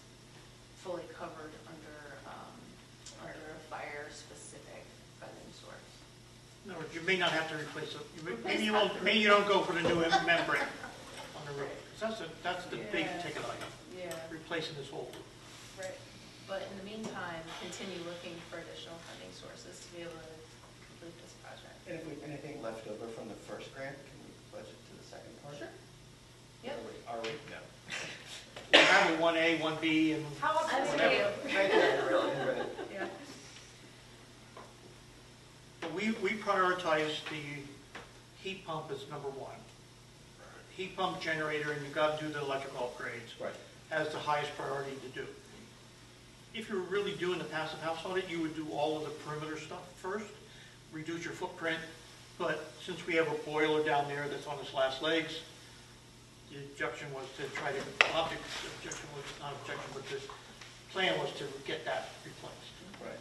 fully covered under a fire-specific funding source? In other words, you may not have to replace it. Maybe you don't go for the new membrane on the roof. 'Cause that's the big Yeah. ticket item, Yeah. replacing this whole roof. Right. But in the meantime, continue looking for additional funding sources to be able to complete this project. And if we have anything left over from the first grant, can we budget to the second part? Sure. Yep. Are we? No. We have a 1A, 1B, and How often I'm is Whatever. it? Thank you, really, right. Yeah. but we prioritize the heat pump as number one. Heat pump, generator, and you got to do the electrical upgrades. Right. As the highest priority to do. If you're really doing the passive house audit, you would do all of the perimeter stuff first, reduce your footprint, but since we have a boiler down there that's on its last legs, the objection was to try to, but the plan was to get that replaced. Right.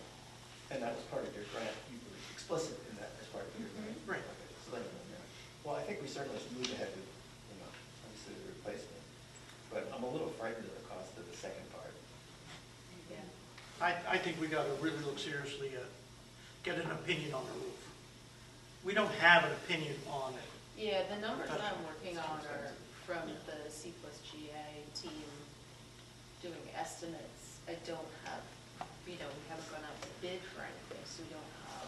And that was part of your grant, you were explicit in that as part of your grant. Right. Okay, so that, well, I think we certainly should move ahead with, obviously the replacement, but I'm a little frightened of the cost of the second part. Yeah. I think we got to really look seriously at, get an opinion on the roof. We don't have an opinion on it. Yeah, the numbers that I'm working on are from the C plus GA team doing estimates, I don't have, we haven't gone out to bid for anything, so we don't have,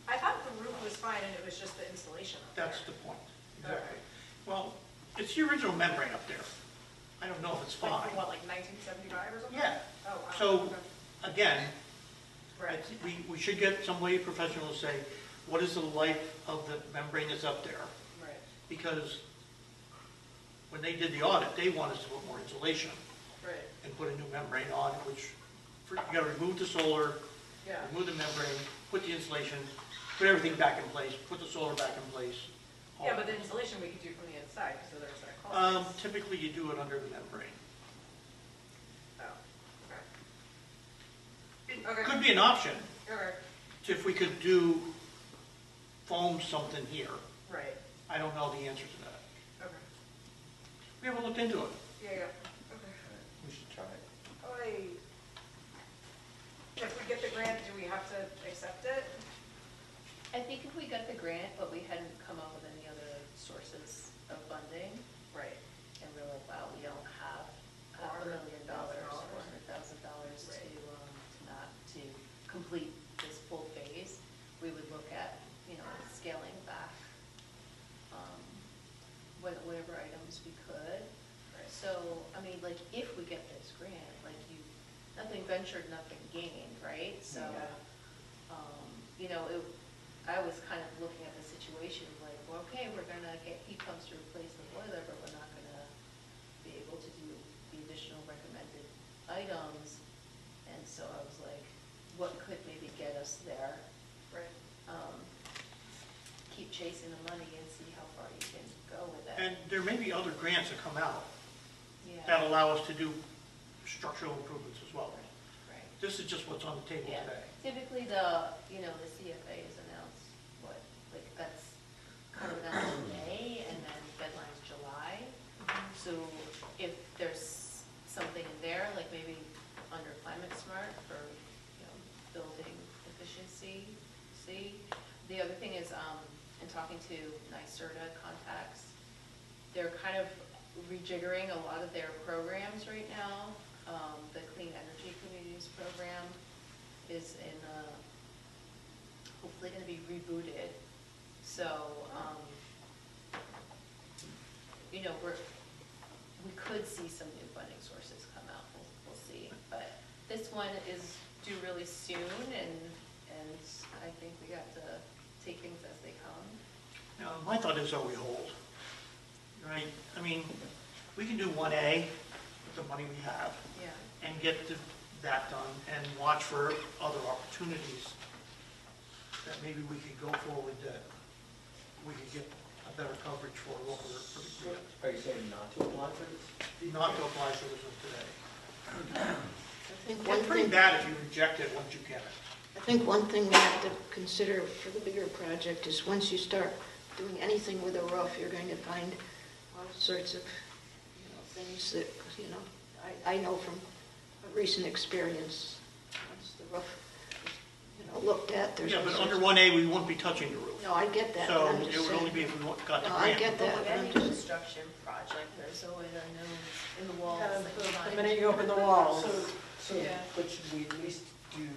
I thought the roof was fine and it was just the installation up there. That's the point, exactly. Well, it's the original membrane up there. I don't know if it's Like fine. from what, like 1975 or something? Yeah. Oh, wow. So, Okay. again, Right. we should get somebody professional to say, what is the life of the membrane that's up there? Right. Because when they did the audit, they wanted us to put more insulation Right. and put a new membrane on, which, you gotta remove the solar, Yeah. remove the membrane, put the insulation, put everything back in place, put the solar back in place. all Yeah, but that. the installation we could do from the inside, so there's that cost. Typically, you do it under the membrane. Oh, It Okay. could be an option, okay. if we could do foam something here. Right. I don't know the answer to that. Okay. We haven't looked into it. Yeah, okay. We should try it. Oh, if we get the grant, do we have to accept it? I think if we got the grant, but we hadn't come up with any other sources of funding, Right. and we're like, wow, we don't have $500,000, $400,000 to complete this full phase, we would look at, scaling back, whatever items we could. So, I mean, like, if we get this grant, like nothing ventured, nothing gained, right? So, I was kind of looking at the situation like, well, okay, we're gonna get heat pumps to replace the boiler, but we're not gonna be able to do the additional recommended items. And so I was like, what could maybe get us there? Right. Keep chasing the money and see how far you can go with it. And there may be other grants that come out Yeah. that allow us to do structural improvements as well. Right. This is just what's on the table Yeah. today. Typically, the CFA is announced, that's kind of announced in May, and then deadline's July. So if there's something in there, like maybe under Climate Smart for, building efficiency, the other thing is, in talking to NYSERDA contacts, they're kind of rejiggering a lot of their programs right now. The Clean Energy Communities program is hopefully going to be rebooted. So, we could see some new funding sources come out. We'll see. But this one is due really soon, and I think we have to take things as they come. Now, my thought is that we hold, right? I mean, we can do 1A with the money we have Yeah. and get that done and watch for other opportunities that maybe we could go forward that we could get a better coverage for what we're, for the grant. Are you saying not to apply for this? Not to apply for this one today. I think one It's pretty thing, bad if you reject it once you get it. I think one thing we have to consider for the bigger project is once you start doing anything with a roof, you're going to find all sorts of, things that, I know from a recent experience, once the roof is, looked at, there's. Yeah, all but sorts under of- 1A, we wouldn't be touching the roof. No, I get that, but So I'm it just would only saying. be if we got the No, grant. I get that, With but I'm any just, construction project, there's always unknowns in the walls. Yeah, that you the find. minute you open the walls. So, Yeah. but should we at least do,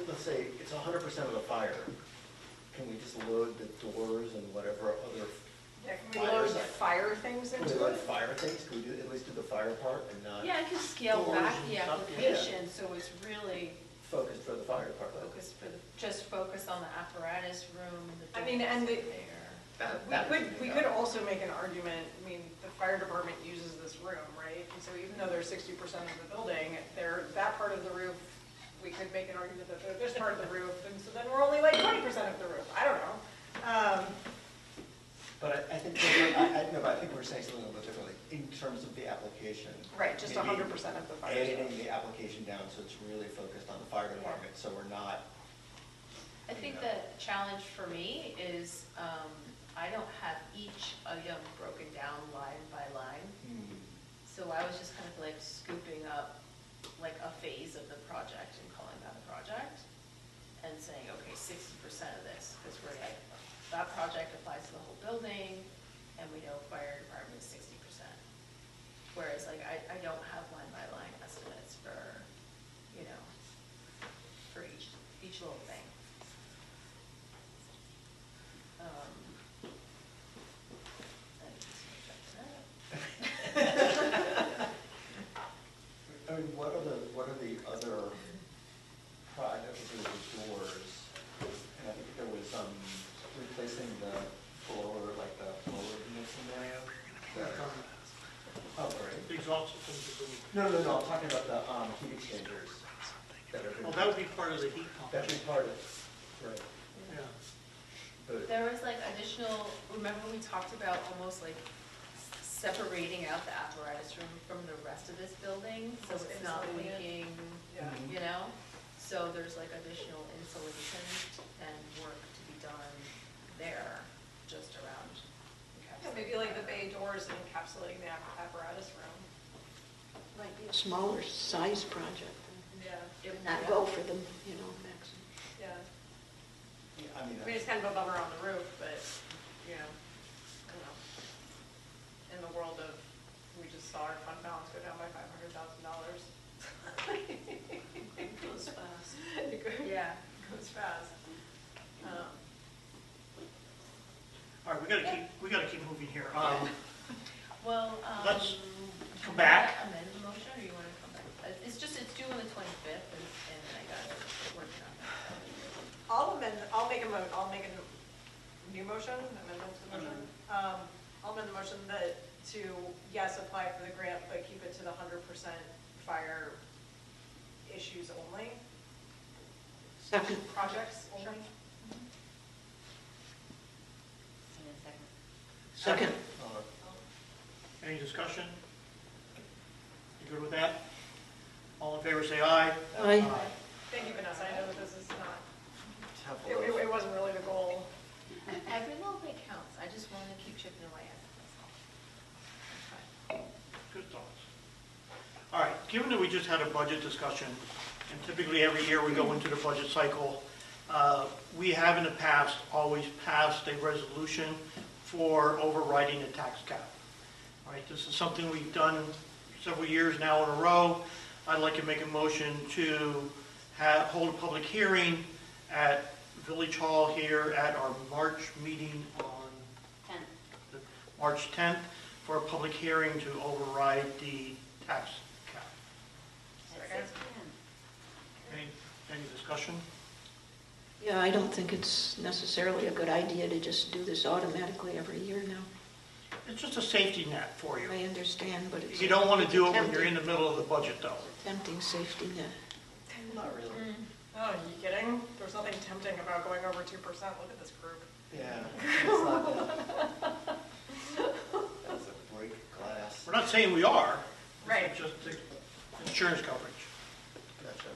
let's say it's 100% of the fire, can we just load the doors and whatever other, Yeah, can we load Fires. fire things can we into load it? fire things? Can we do, at least do the fire part and not Yeah, I can scale Doors back and the stuff, yeah. application, so it's really focused for the fire department? just focused on the apparatus room, the I mean, doors and the- there. We could also make an argument, I mean, the fire department uses this room, right? And so even though they're 60% of the building, that part of the roof, we could make an argument that they're this part of the roof, and so then we're only like 20% of the roof, I don't know. But I think, but I think we're saying something a little bit differently in terms of the application. Right, just Maybe 100% of the fire Editing stuff. the application down so it's really focused on the fire department, so we're not. I think the challenge for me is, I don't have each item broken down line by line. So I was just kind of like scooping up like a phase of the project and calling that a project and saying, okay, 60% of this, because we're like, that project applies to the whole building and we know fire department is 60%. Whereas like, I don't have line by line estimates for little thing. I mean, what are the other projects or the doors? And I think there was, replacing the blower, like the blower units in there. Oh, sorry. The exhaust systems No, I'm talking about the, heat exchangers. well, that would be part of the heat pump. That'd be part of, right. Yeah. But There was like additional, remember we talked about almost like separating out the apparatus room from the rest of this building, so Almost it's not insulating it. leaking, Yeah. you know? So there's like additional insulation and work to be done there, just around Yeah, encapsulating. maybe like the bay doors and encapsulating the apparatus room. Might be a smaller size project, Yeah. It- and not yeah. go for the, maximum. Yeah. yeah, I mean, I mean, it's kind of a bummer on the roof, but, you know, I don't know. In the world of, we just saw our fund balance go down by $500,000. It goes fast. Yeah, it goes fast. All right, we gotta keep moving here. Well, Let's do come you back. wanna amend the motion, or you wanna come back? It's due on the 25th, and I got it working on that. I'll make a new motion, amendment to the motion. I'll amend the motion to, yes, apply for the grant, but keep it to the 100% fire issues only, Second. projects only. Second. Any discussion? You good with that? All in favor, say aye. Aye. Thank you, Vanessa, I know that this is not, temple it wasn't really the goal. Every little bit counts, I just wanna keep chipping away at it, that's all. Good thoughts. All right, given that we just had a budget discussion, and typically every year we go into the budget cycle, we have in the past always passed a resolution for overriding the tax cap. All right, this is something we've done several years now in a row. I'd like to make a motion to hold a public hearing at Village Hall here at our March meeting on March 10th for a public hearing to override the tax cap. Second. Any discussion? Yeah, I don't think it's necessarily a good idea to just do this automatically every year now. It's just a safety net for you. I understand, but it's. You don't want to do it when tempting- you're in the middle of the budget, though. Tempting safety net. Not really. Oh, are you kidding? There's nothing tempting about going over 2%. Look at this group. Yeah. It's not that. That's a break glass. We're not saying we are. Right. It's just the insurance coverage. Gotcha.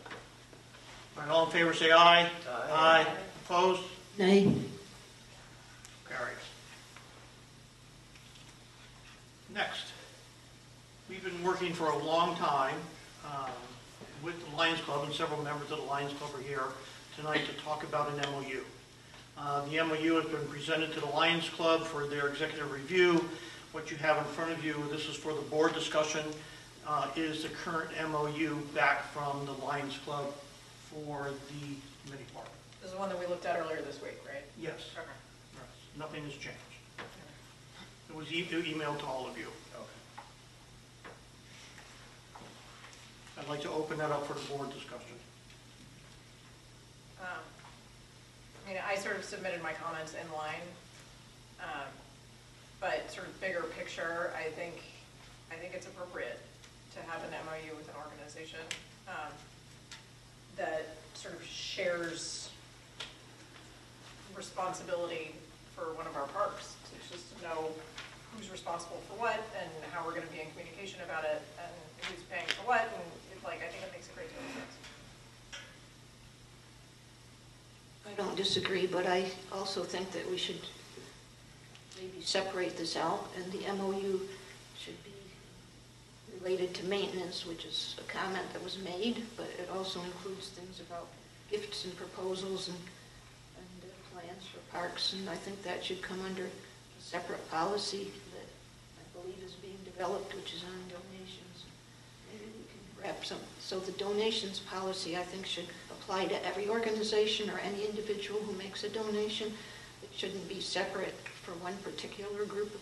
All right, all in favor, say aye. Aye. Opposed? Nay. Carries. Next, we've been working for a long time with the Lions Club, and several members of the Lions Club are here tonight to talk about an MOU. The MOU has been presented to the Lions Club for their executive review. What you have in front of you, this is for the board discussion, is the current MOU back from the Lions Club for the committee part. This is one that we looked at earlier this week, right? Yes, Okay. nothing has changed. It was emailed to all of you. Okay. I'd like to open that up for the board discussion. I mean, I sort of submitted my comments in line, but sort of bigger picture, I think it's appropriate to have an MOU with an organization that sort of shares responsibility for one of our parks, to just know who's responsible for what and how we're going to be in communication about it and who's paying for what, and I think it makes a great deal of sense. I don't disagree, but I also think that we should maybe separate this out, and the MOU should be related to maintenance, which is a comment that was made, but it also includes things about gifts and proposals and plans for parks, and I think that should come under a separate policy that I believe is being developed, which is on donations. Maybe we can wrap some, so the donations policy, I think, should apply to every organization or any individual who makes a donation. It shouldn't be separate for one particular group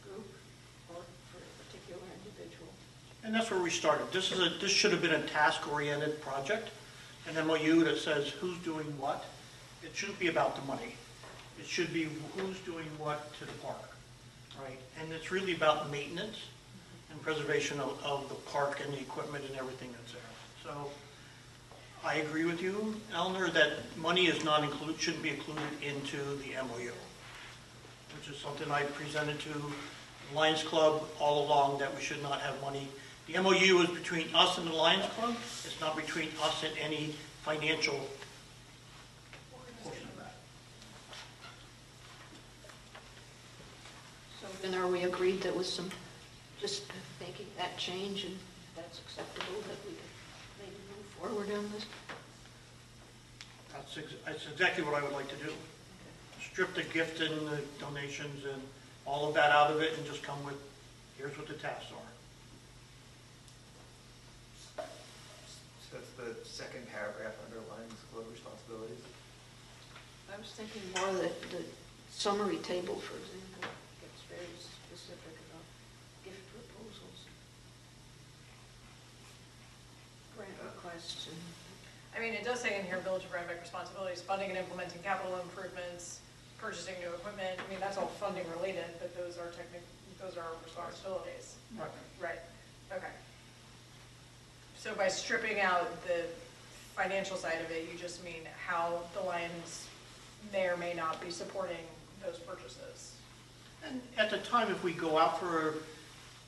or for a particular individual. And that's where we started. This should have been a task-oriented project, an MOU that says who's doing what. It shouldn't be about the money. It should be who's doing what to the park, right? And it's really about maintenance and preservation of the park and the equipment and everything that's there. So I agree with you, Eleanor, that money is not included, shouldn't be included into the MOU, which is something I presented to the Lions Club all along, that we should not have money. The MOU is between us and the Lions Club. It's not between us and any financial portion of that. So then are we agreed that with some, just making that change, and if that's acceptable, that we can maybe move forward on this? That's exactly what I would like to do. Strip the gift and the donations and all of that out of it and just come with, here's what the tasks are. So that's the second paragraph under Lions Club responsibilities. I was thinking more that the summary table, for example, gets very specific about gift proposals, grant requests, and I mean, it does say in here, Village of Rhinebeck responsibilities, funding and implementing capital improvements, purchasing new equipment. I mean, that's all funding related, but those are responsibilities. Right. Right, okay. So by stripping out the financial side of it, you just mean how the Lions may or may not be supporting those purchases. And at the time, if we go out for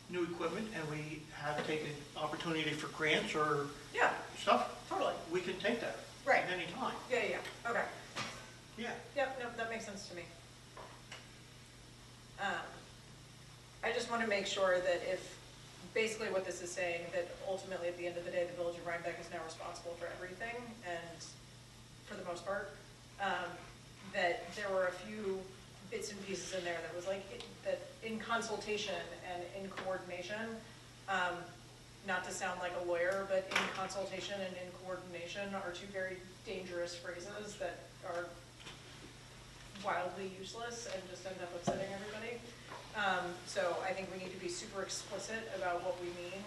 new equipment and we have taken opportunity for grants or Yeah, stuff, totally. we can take that Right. at any time. Yeah, okay. Yeah. Yep, no, that makes sense to me. I just want to make sure that if, basically what this is saying, that ultimately at the end of the day, the Village of Rhinebeck is now responsible for everything, and for the most part, that there were a few bits and pieces in there that was like, that in consultation and in coordination, not to sound like a lawyer, but in consultation and in coordination are two very dangerous phrases that are wildly useless and just end up upsetting everybody. So I think we need to be super explicit about what we mean.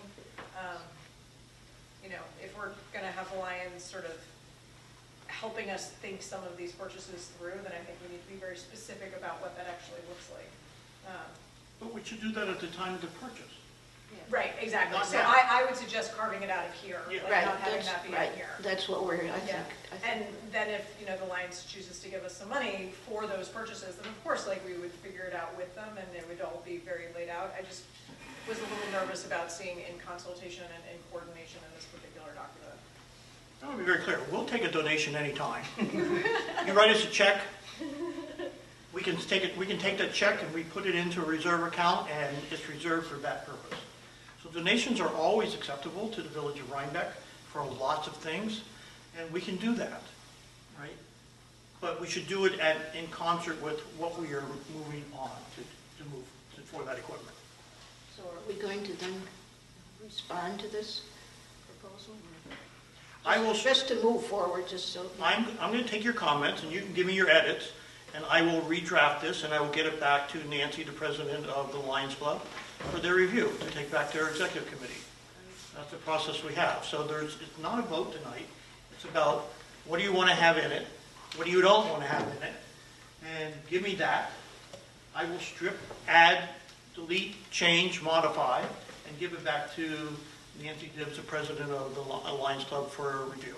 You know, if we're gonna have the Lions sort of helping us think some of these purchases through, then I think we need to be very specific about what that actually looks like. But we should do that at the time of the purchase. Right, exactly. Not So now. I would suggest carving it out of here, Yeah. like right, not having that's, that be right, in here. that's what we're, I Yeah. think. And then if, you know, the Lions chooses to give us some money for those purchases, then of course, like, we would figure it out with them and it would all be very laid out. I just was a little nervous about seeing in consultation and in coordination in this particular document. I want to be very clear, we'll take a donation anytime. You write us a check, we can take that check and we put it into a reserve account and it's reserved for that purpose. So donations are always acceptable to the Village of Rhinebeck for lots of things, and we can do that, right? But we should do it in concert with what we are moving on for that equipment. So are we going to then respond to this proposal? I will, Just to move forward, just so. I'm going to take your comments and you can give me your edits, and I will redraft this and I will get it back to Nancy, the president of the Lions Club, for their review, to take back to their executive committee. That's the process we have. So it's not a vote tonight. It's about what do you want to have in it, what do you don't want to have in it, and give me that. I will strip, add, delete, change, modify, and give it back to Nancy Dibbs, the president of the Lions Club, for review.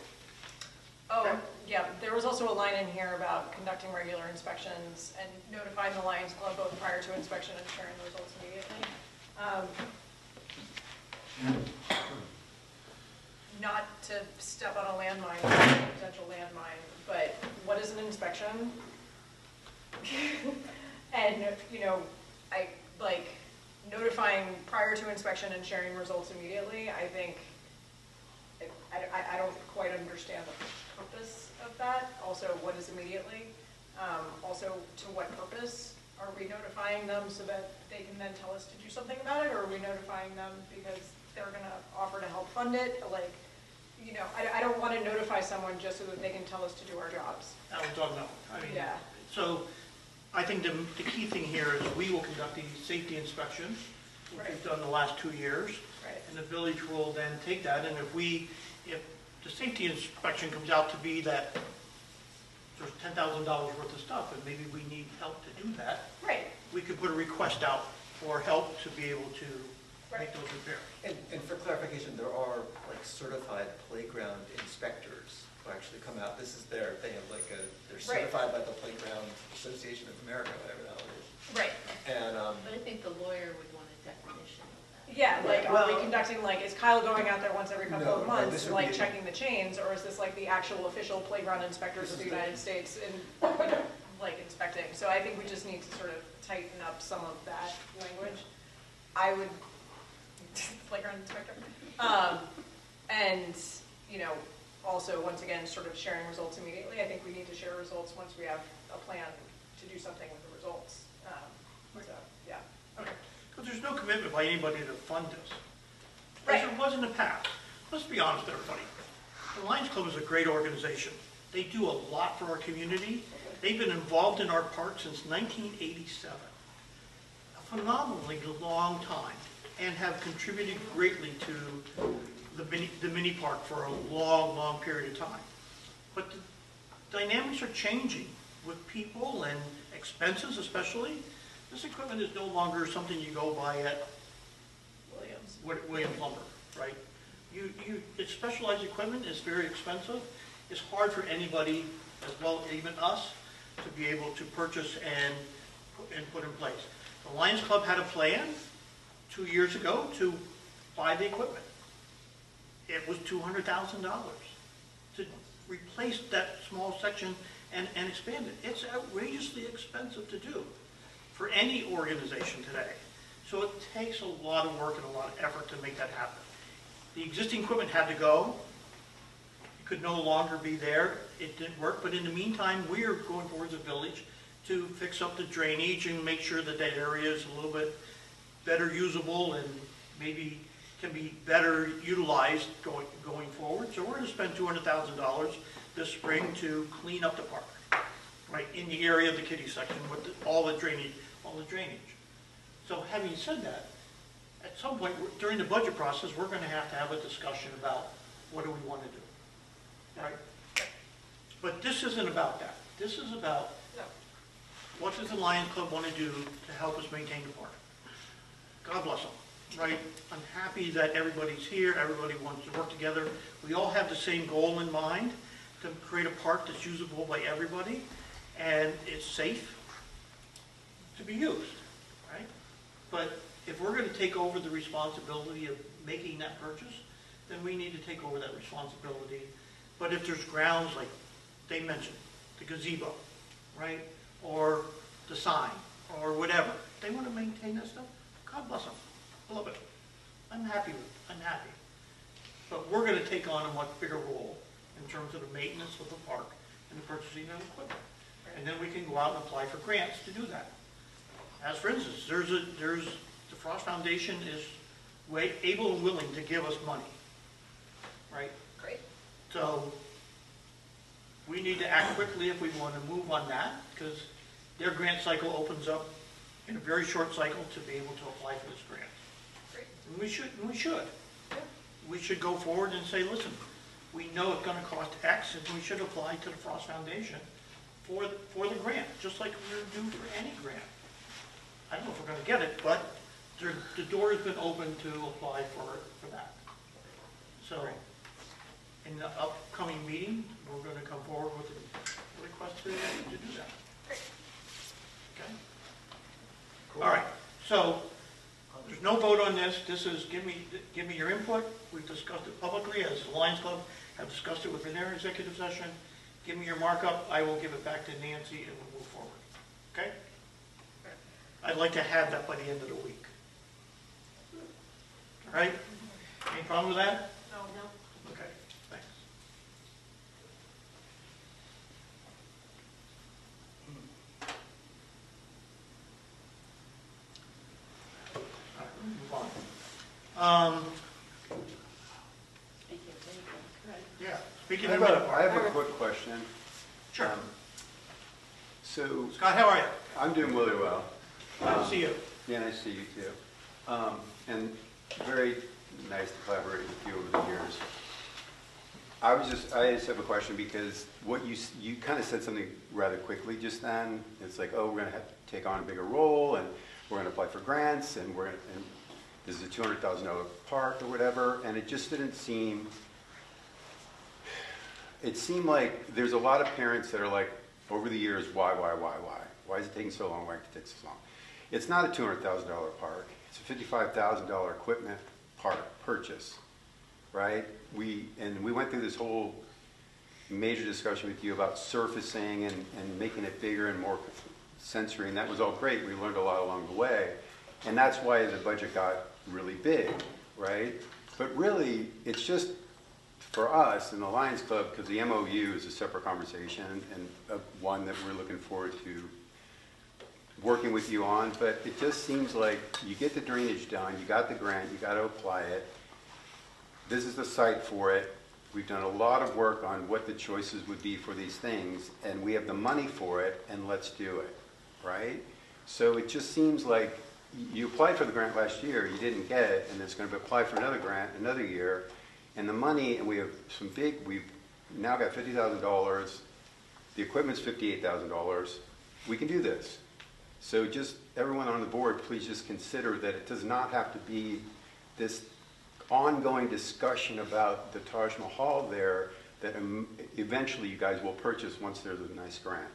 Oh, yeah, there was also a line in here about conducting regular inspections and notifying the Lions Club both prior to inspection and sharing the results immediately. Not to step on a landmine, a potential landmine, but what is an inspection? And, you know, I, like, notifying prior to inspection and sharing results immediately, I think, I don't quite understand the purpose of that. Also, what is immediately? Also, to what purpose? Are we notifying them so that they can then tell us to do something about it, or are we notifying them because they're gonna offer to help fund it? Like, you know, I don't want to notify someone just so that they can tell us to do our jobs. I don't know. I mean, Yeah. so I think the key thing here is we will conduct the safety inspections, which we've done the last 2 years. Right. And the village will then take that, and if the safety inspection comes out to be that there's $10,000 worth of stuff, and maybe we need help to do that, Right. we could put a request out for help to be able to Right. make those repairs. And for clarification, there are like certified playground inspectors who actually come out. This is they have like they're Right. certified by the Playground Association of America, whatever the hell it is. Right. And, But I think the lawyer would want a definition of that. Yeah, like, are we Well- conducting, like, is Kyle going out there once every couple No, of no, months, this would like, be- checking the chains, or is this like the actual official playground inspectors of the This is the- United States and, you know, like, inspecting? So I think we just need to sort of tighten up some of that language. I would, playground inspector. And, you know, also, once again, sort of sharing results immediately. I think we need to share results once we have a plan to do something with the results. So, yeah, okay. Because there's no commitment by anybody to fund this. Right. As there was in the past. Let's be honest, everybody. The Lions Club is a great organization. They do a lot for our community. They've been involved in our park since 1987. A phenomenally long time, and have contributed greatly to the mini park for a long, long period of time. But the dynamics are changing with people and expenses especially. This equipment is no longer something you go buy at Williams Lumber, right? It's specialized equipment, it's very expensive. It's hard for anybody, as well, even us, to be able to purchase and put in place. The Lions Club had a plan 2 years ago to buy the equipment. It was $200,000 to replace that small section and expand it. It's outrageously expensive to do for any organization today. So it takes a lot of work and a lot of effort to make that happen. The existing equipment had to go. It could no longer be there. It didn't work, but in the meantime, we are going towards a village to fix up the drainage and make sure that that area is a little bit better usable and maybe can be better utilized going forward. So we're going to spend $200,000 this spring to clean up the park, right, in the area of the kiddie section with all the drainage. So having said that, at some point during the budget process, we're going to have a discussion about what do we want to do, right? But this isn't about that. This is about No. what does the Lions Club want to do to help us maintain the park? God bless them, right? I'm happy that everybody's here, everybody wants to work together. We all have the same goal in mind, to create a park that's usable by everybody, and it's safe to be used, right? But if we're going to take over the responsibility of making that purchase, then we need to take over that responsibility. But if there's grounds like they mentioned, the gazebo, right? Or the sign, or whatever, they want to maintain that stuff, God bless them. I love it. I'm happy with it. I'm happy. But we're going to take on a much bigger role in terms of the maintenance of the park and the purchasing of equipment. And then we can go out and apply for grants to do that. As for instance, the Frost Foundation is able and willing to give us money, right? Great. So we need to act quickly if we want to move on that, because their grant cycle opens up in a very short cycle to be able to apply for this grant. Great. And we should. Yeah. We should go forward and say, listen, we know it's going to cost X, and we should apply to the Frost Foundation for the grant, just like we're due for any grant. I don't know if we're going to get it, but the door has been open to apply for that. So in the upcoming meeting, we're going to come forward with a request to do that. Okay? All right, so there's no vote on this. This is give me your input. We've discussed it publicly, as the Lions Club have discussed it within their executive session. Give me your markup. I will give it back to Nancy, and we'll move forward. Okay? I'd like to have that by the end of the week. All right? Any problem with that? No. Okay, thanks. All right, move on. Thank you. speaking I in have a a, minute. I have a quick question. Sure. So, Scott, how are you? I'm doing really well. Glad to see you. Yeah, nice to see you too. And very nice to collaborate with you over the years. I just have a question because what you kind of said something rather quickly just then. It's like, oh, we're going to have to take on a bigger role and we're going to apply for grants and and this is a $200,000 park or whatever. And it just didn't seem, it seemed like there's a lot of parents that are like, over the years, why? Why is it taking so long? Why did it take so long? It's not a $200,000 park. It's a $55,000 equipment park purchase, right? We went through this whole major discussion with you about surfacing and making it bigger and more sensory, and that was all great. We learned a lot along the way, and that's why the budget got really big, right? But really, it's just for us in the Lions Club, because the MOU is a separate conversation and one that we're looking forward to working with you on, but it just seems like you get the drainage done, you got the grant, you got to apply it. This is the site for it. We've done a lot of work on what the choices would be for these things, and we have the money for it, and let's do it, right? So it just seems like you applied for the grant last year, you didn't get it, and it's going to apply for another grant another year, and the money, and we have some we've now got $50,000, the equipment's $58,000, we can do this. So just everyone on the board, please just consider that it does not have to be this ongoing discussion about the Taj Mahal there that eventually you guys will purchase once there's a nice grant,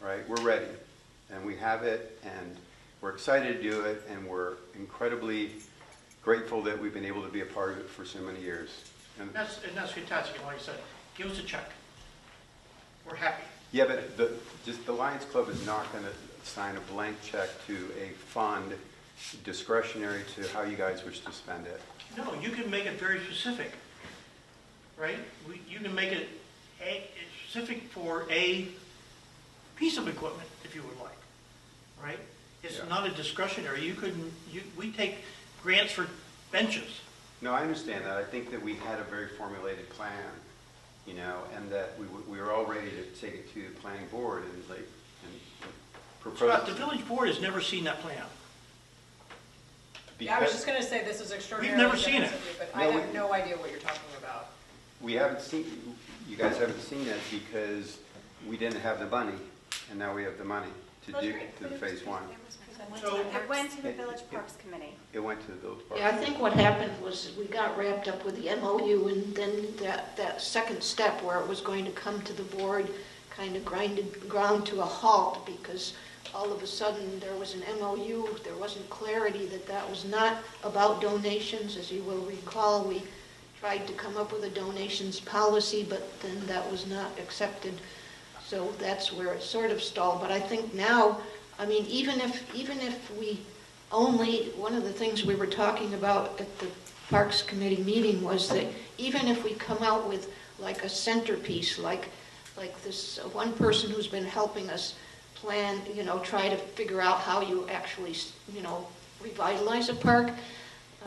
right? We're ready, and we have it, and we're excited to do it, and we're incredibly grateful that we've been able to be a part of it for so many years. And That's fantastic, and like I said, give us a check. We're happy. yeah, but the Lions Club is not going to sign a blank check to a fund discretionary to how you guys wish to spend it. No, you can make it very specific, right? You can make it specific for a piece of equipment, if you would like, right? It's Yeah. not a discretionary. We take grants for benches. No, I understand that. I think that we had a very formulated plan, you know, and that we were all ready to take it to the planning board and propose. Scott, the village board has never seen that plan. Yeah, I was just gonna say, this is extraordinarily never seen generous it. of you, but I No, have no idea what you're talking about. We haven't seen, you guys haven't seen it because we didn't have the money, and now we have the money to do the phase one. So, It went to the Village Parks Committee. It went to the village park. Yeah, I think what happened was we got wrapped up with the MOU, and then that second step where it was going to come to the board kind of ground to a halt because all of a sudden there was an MOU, there wasn't clarity that was not about donations. As you will recall, we tried to come up with a donations policy, but then that was not accepted. So that's where it sort of stalled. But I think now, I mean, even if we only, one of the things we were talking about at the Parks Committee meeting was that even if we come out with like a centerpiece, like this one person who's been helping us plan, try to figure out how you actually, revitalize a park,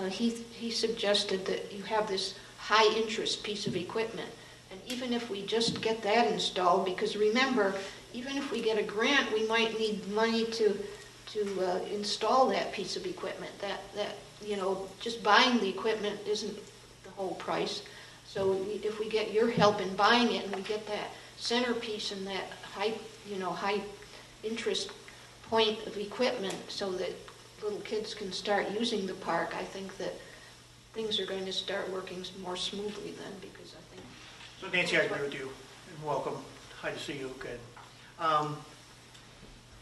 he suggested that you have this high interest piece of equipment. And even if we just get that installed, because remember, even if we get a grant, we might need money to install that piece of equipment. That just buying the equipment isn't the whole price. So if we get your help in buying it and we get that centerpiece and that high interest point of equipment so that little kids can start using the park, I think that things are going to start working more smoothly then, because I think... So Nancy, I agree with you, and welcome. Hi to see you again.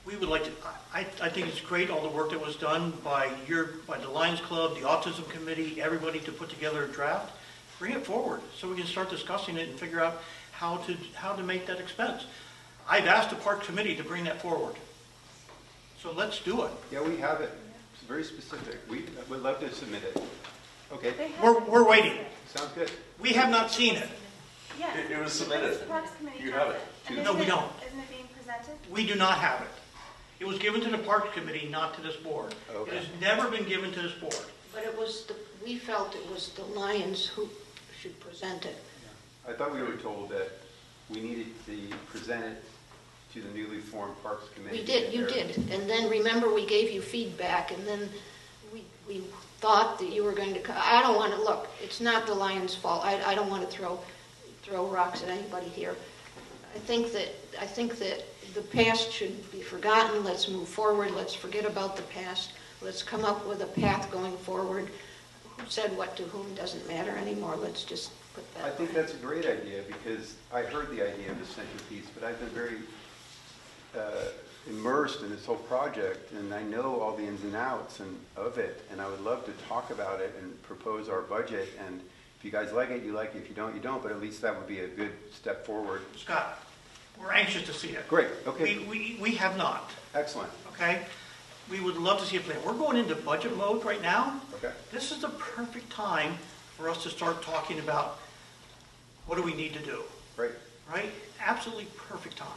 We would like to, I think it's great, all the work that was done by the Lions Club, the Autism Committee, everybody to put together a draft. Bring it forward so we can start discussing it and figure out how to make that expense. I've asked the Park Committee to bring that forward. So let's do it. Yeah, we have it. It's very specific. We would love to submit it. Okay, We're waiting. sounds good. We have not seen it. Yes. It was submitted. The Parks Committee You has have it. And No, we isn't it- don't. Isn't it being presented? We do not have it. It was given to the Parks Committee, not to this board. Okay. It has never been given to this board. But we felt it was the Lions who should present it. I thought we were told that we needed to present it to the newly formed Parks Committee. We did, you did. And then remember, we gave you feedback, and then we thought that you were going to, I don't want to, look, it's not the Lions' fault. I don't want to throw rocks at anybody here. I think that the past should be forgotten. Let's move forward. Let's forget about the past. Let's come up with a path going forward. Who said what to whom doesn't matter anymore. Let's just put that. I think that's a great idea, because I heard the idea of a centerpiece, but I've been very immersed in this whole project, and I know all the ins and outs of it, and I would love to talk about it and propose our budget, and if you guys like it, you like it. If you don't, you don't, but at least that would be a good step forward. Scott, we're anxious to see it. Great, okay. We have not, Excellent. okay? We would love to see a plan. We're going into budget mode right now. Okay. This is the perfect time for us to start talking about what do we need to do, Great. right? Absolutely perfect time.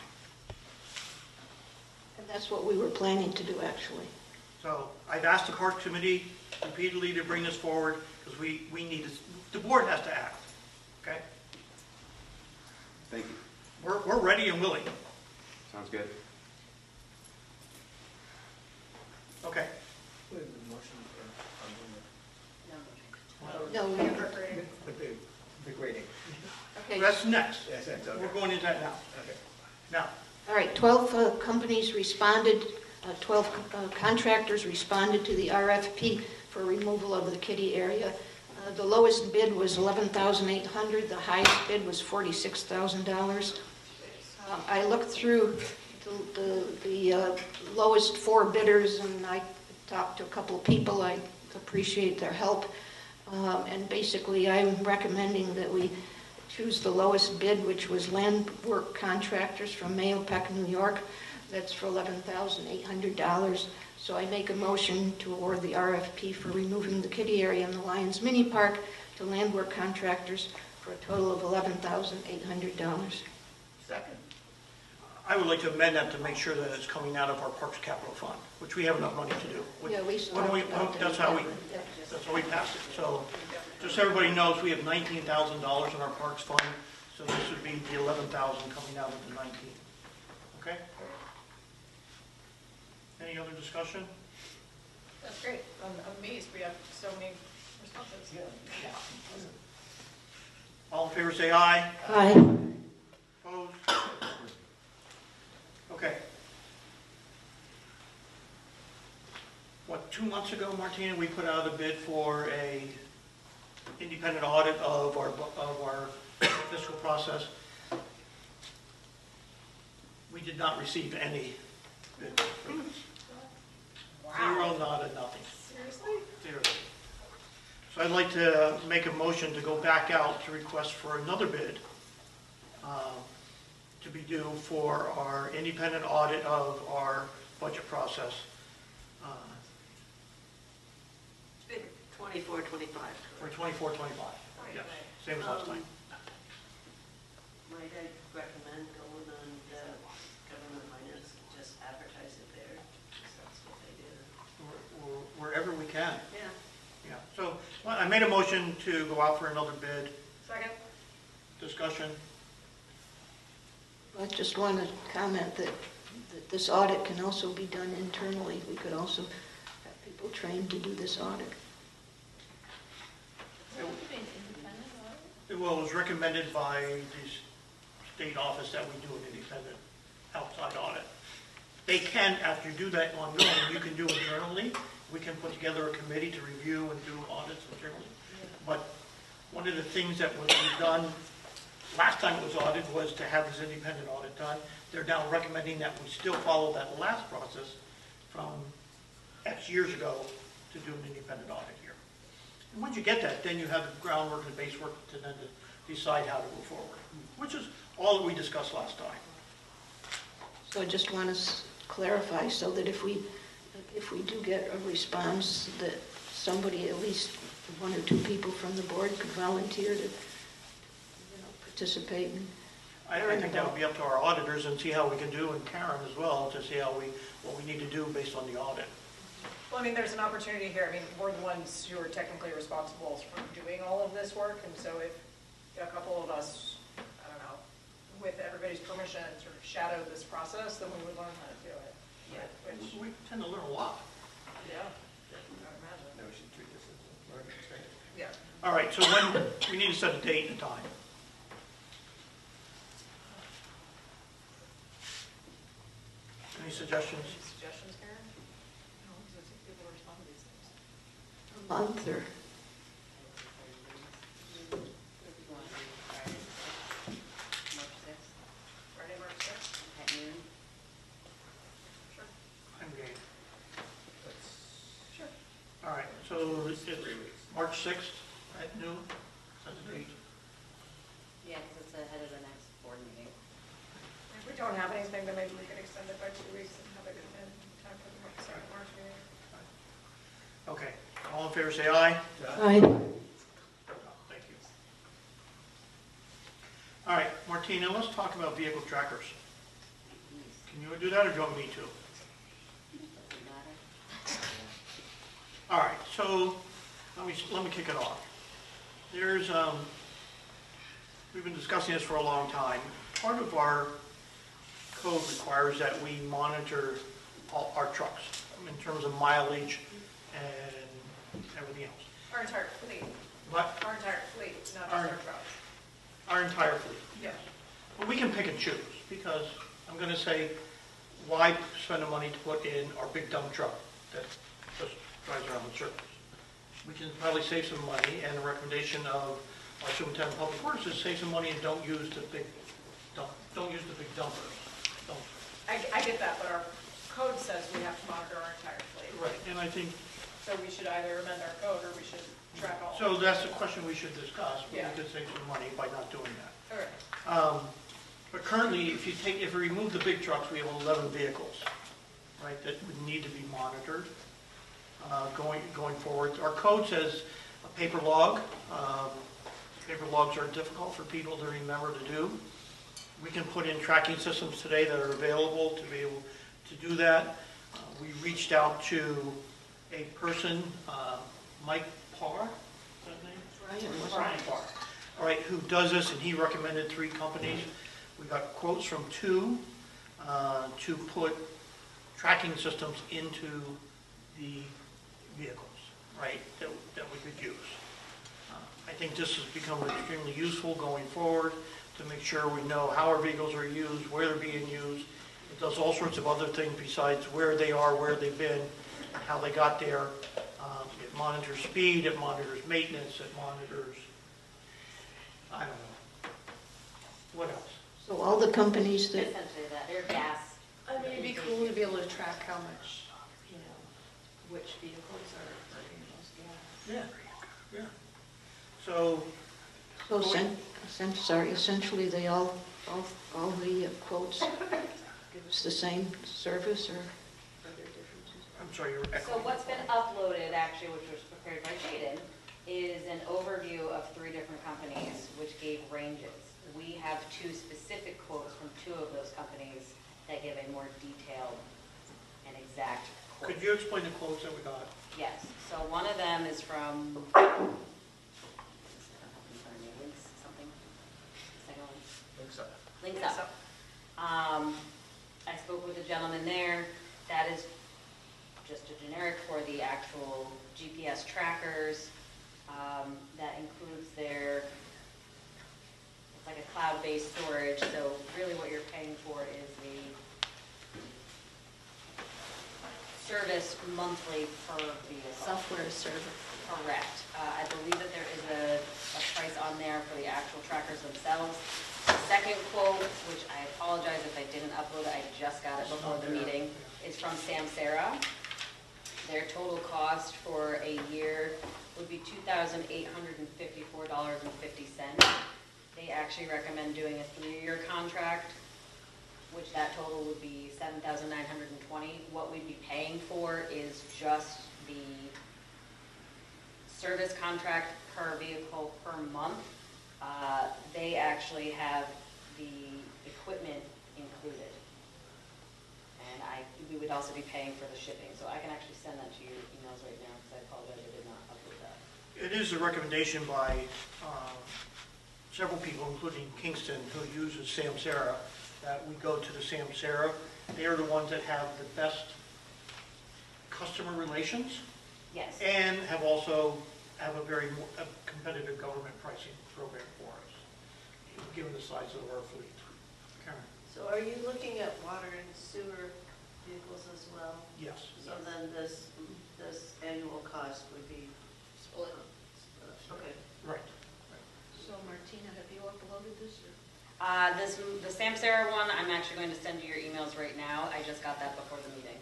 And that's what we were planning to do, actually. So I've asked the Parks Committee repeatedly to bring this forward, because we need this, the board has to act, okay? Thank you. We're ready and willing. Sounds good. Okay. We have a motion for, No, the grading. okay. That's next. Yes, that's okay. We're going into that now. Okay. Now, All right, 12 companies responded, 12 contractors responded to the RFP for removal of the kiddie area. The lowest bid was $11,800, the highest bid was $46,000. I looked through the lowest 4 bidders, and I talked to a couple of people. I appreciate their help. And basically, I'm recommending that we choose the lowest bid, which was Land Work Contractors from Mahopac, New York. That's for $11,800. So I make a motion to award the RFP for removing the kiddie area in the Lions Mini Park to Land Work Contractors for a total of $11,800. Second. I would like to amend that to make sure that it's coming out of our Parks Capital Fund, which we have enough money to do. Yeah, we What do we- talked about That's that. how we passed it. So just so everybody knows, we have $19,000 in our Parks Fund, so this would be the $11,000 coming out of the 19. Okay? Any other discussion? That's great. I'm amazed we have so many responses. All in favor, say aye. Aye. Opposed? Okay. What, 2 months ago, Martina, we put out a bid for a independent audit of our fiscal process. We did not receive any bid. Zero, nada, nothing. Seriously? Zero. So I'd like to make a motion to go back out to request for another bid to be due for our independent audit of our budget process. Bid 24, 25. For 24, 25. Yes, same as last time. Might I recommend going on the government finance, just advertise it there, because that's what they do. Wherever we can. Yeah. Yeah. So well, I made a motion to go out for another bid. Second? Discussion. I just want to comment that this audit can also be done internally. We could also have people trained to do this audit. Well, it was recommended by the state office that we do an independent outside audit. They can, after you do that ongoing, you can do internally. We can put together a committee to review and do audits internally. But one of the things that was done last time it was audited was to have this independent audit done. They're now recommending that we still follow that last process from X years ago to do an independent audit here. And once you get that, then you have the groundwork and base work to then decide how to move forward, which is all that we discussed last time. So I just want to clarify so that if we do get a response, that somebody, at least 1 or 2 people from the board could volunteer to participate. I think that would be up to our auditors and see how we can do, and Karen as well, to see what we need to do based on the audit. Well, I mean, there's an opportunity here. I mean, we're the ones who are technically responsible for doing all of this work, and so if a couple of us with everybody's permission, sort of shadow this process, then we would learn how to do it. Yeah. Which, We tend to learn a lot. yeah, I would imagine. No, we should treat this as a learning experience. Yeah. All right, so when, we need to set a date and a time. Any suggestions? Any suggestions, Karen? No, because I think people respond to these things. A month or, March 6th Friday, March 6th? at noon. Sure. I'm game. That's Sure. All right, so it's 3 weeks. March 6th at noon, that's the date. Yeah, because it's ahead of the next board meeting. If we don't have anything, then maybe we could extend it by 2 weeks and have it in time for the second March meeting. Okay, all in favor, say aye. I, Thank you. All right, Martina, let's talk about vehicle trackers. Can you do that, or do you want me to? Doesn't matter. All right, so let me kick it off. There's, we've been discussing this for a long time. Part of our code requires that we monitor all our trucks in terms of mileage and everything else. Our entire fleet, But our entire fleet, not just Our- our trucks. our entire fleet. Yeah. But we can pick and choose, because I'm going to say, why spend the money to put in our big dump truck that just drives around with surface? We can probably save some money, and the recommendation of our superintendent of public works is save some money and don't use the big dumpers. Don't. I get that, but our code says we have to monitor our entire fleet. Right, and I think, So we should either amend our code or we should track all. so that's the question we should discuss, but Yeah. we could save some money by not doing that. All right. But currently, if you remove the big trucks, we have 11 vehicles, right, that would need to be monitored going forward. Our code says a paper log. Paper logs are difficult for people to remember to do. We can put in tracking systems today that are available to be able to do that. We reached out to a person, Mike Parr, is that his name? Ryan, wasn't Brian Parr, all right, who does this, and he recommended 3 companies. We got quotes from 2 to put tracking systems into the vehicles, right, that we could use. I think this has become extremely useful going forward to make sure we know how our vehicles are used, where they're being used. It does all sorts of other things besides where they are, where they've been, and how they got there. It monitors speed, it monitors maintenance, it monitors, I don't know. What else? so all the companies that, Essentially that, they're gas. I mean, it'd be cool to be able to track how much, which vehicles are burning the most gas. Yeah. So, essentially they all the quotes give us the same service, or are there differences? I'm sorry, you're So echoing. what's been uploaded, actually, which was prepared by Jaden, is an overview of 3 different companies, which gave ranges. We have 2 specific quotes from 2 of those companies that give a more detailed and exact quote. Could you explain the quotes that we got? Yes, so one of them is from, Links something, second one. Thanks, up. Links Links Up. I spoke with a gentleman there, that is just a generic for the actual GPS trackers. That includes their, it's like a cloud-based storage, so really what you're paying for is the service monthly per vehicle. Software is service. Correct. I believe that there is a price on there for the actual trackers themselves. The second quote, which I apologize if I didn't upload it, I just got it before the meeting, is from Samsara. Their total cost for a year would be $2,854.50. They actually recommend doing a 3-year contract, which that total would be $7,920. What we'd be paying for is just the service contract per vehicle per month. They actually have the equipment included. And we would also be paying for the shipping. So I can actually send that to your emails right now, because I apologize I did not upload that. It is a recommendation by several people, including Kingston, who uses Samsara, that we go to the Samsara. They are the ones that have the best customer relations Yes. and have also have a very competitive government pricing program for us, given the size of our fleet. Karen? So are you looking at water and sewer vehicles as well? Yes. So then this annual cost would be Split. okay. Right. So Martina, have you uploaded this or? The Samsara one, I'm actually going to send you your emails right now. I just got that before the meeting.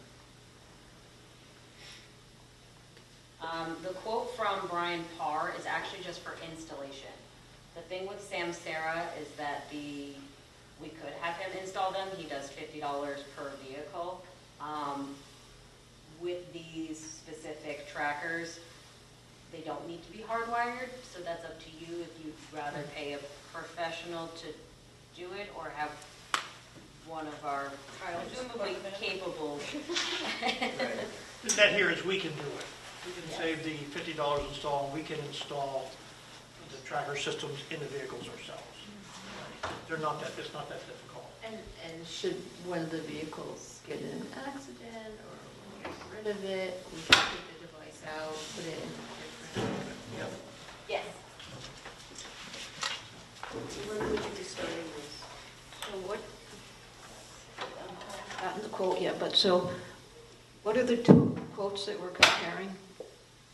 The quote from Brian Parr is actually just for installation. The thing with Samsara is that we could have him install them. He does $50 per vehicle. With these specific trackers, they don't need to be hardwired, so that's up to you if you'd rather pay a professional to do it or have one of our presumably capable. That here is we can do it. We can save the $50 install, and we can install the tracker systems in the vehicles ourselves. They're not that, it's not that difficult. And should one of the vehicles get in an accident or when we get rid of it, we can take the device out, put it in a different. Yep. Yes. When would you be starting this? So what, I haven't gotten the quote yet, but so what are the two quotes that we're comparing?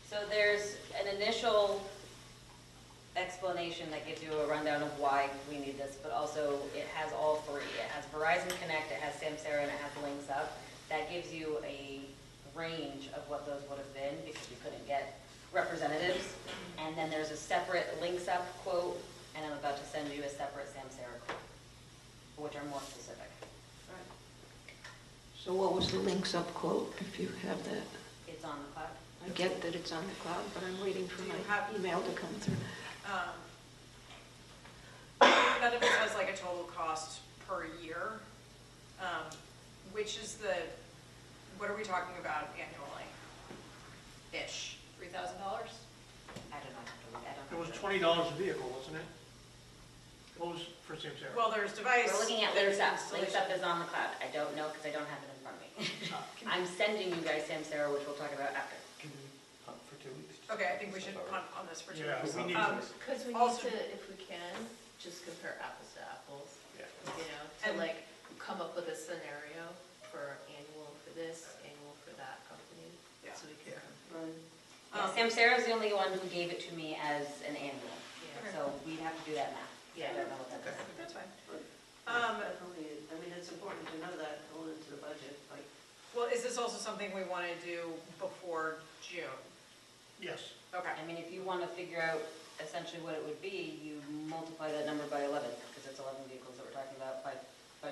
So there's an initial explanation that gives you a rundown of why we need this, but also it has all three. It has Verizon Connect, it has Samsara, and it has Links Up. That gives you a range of what those would have been because we couldn't get representatives. And then there's a separate Links Up quote, and I'm about to send you a separate Samsara quote, which are more specific. So what was the links up quote, if you have that? It's on the cloud. I get that it's on the cloud, but I'm waiting for Do you my have- email to come through. None of it says like a total cost per year. Which is what are we talking about annually? Ish, $3,000? I don't know. It was $20 a vehicle, wasn't it? What was for Samsara? Well, there's device. We're looking at there's Links Up. installation. Links Up is on the cloud. I don't know because I don't have it in front of me. I'm sending you guys Samsara, which we'll talk about after. Can we hunt for 2 weeks? Okay, I think we should punt on this for 2 Yeah, weeks. we need Because we need Also- to, if we can, just compare apples to apples, Yeah. you know, And- to like come up with a scenario for annual for this, annual for that company. Yeah. So we can Yeah. run, Yeah, Samsara is the only one who gave it to me as an annual, yeah, so we'd have to do that math. Yeah. I don't know what that is. That's fine. Definitely, I mean, it's important to know that going into the budget, like, Well, is this also something we want to do before June? Yes. Okay. I mean, if you want to figure out essentially what it would be, you multiply that number by 11, because it's 11 vehicles that we're talking about, by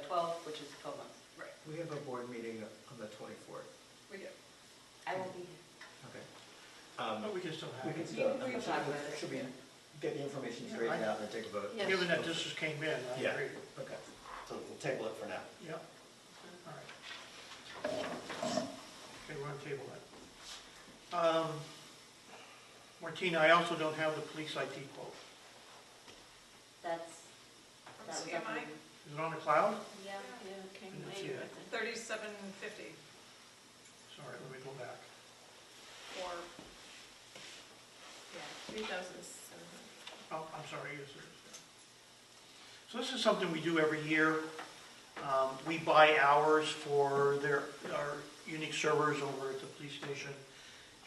12, which is 12 months. Right, We have a board meeting on the 24th. we do. I won't be here. Okay. But we can still have We can it. still, We can talk about it. should we get the information straightened out and then take a vote? Yes. Given that this just came in, I Yeah. agree. Okay, so we'll table it for now. Yep. All right. Okay, we're on table that. Martina, I also don't have the police IT quote. That's, From that was up CMI, in- Is it on the cloud? yeah. Yeah, it came Didn't see later, it. I think. $37.50 Sorry, let me go back. or, yeah, 3,700. Oh, I'm sorry, yes, there is. So this is something we do every year. We buy hours for our unique servers over at the police station.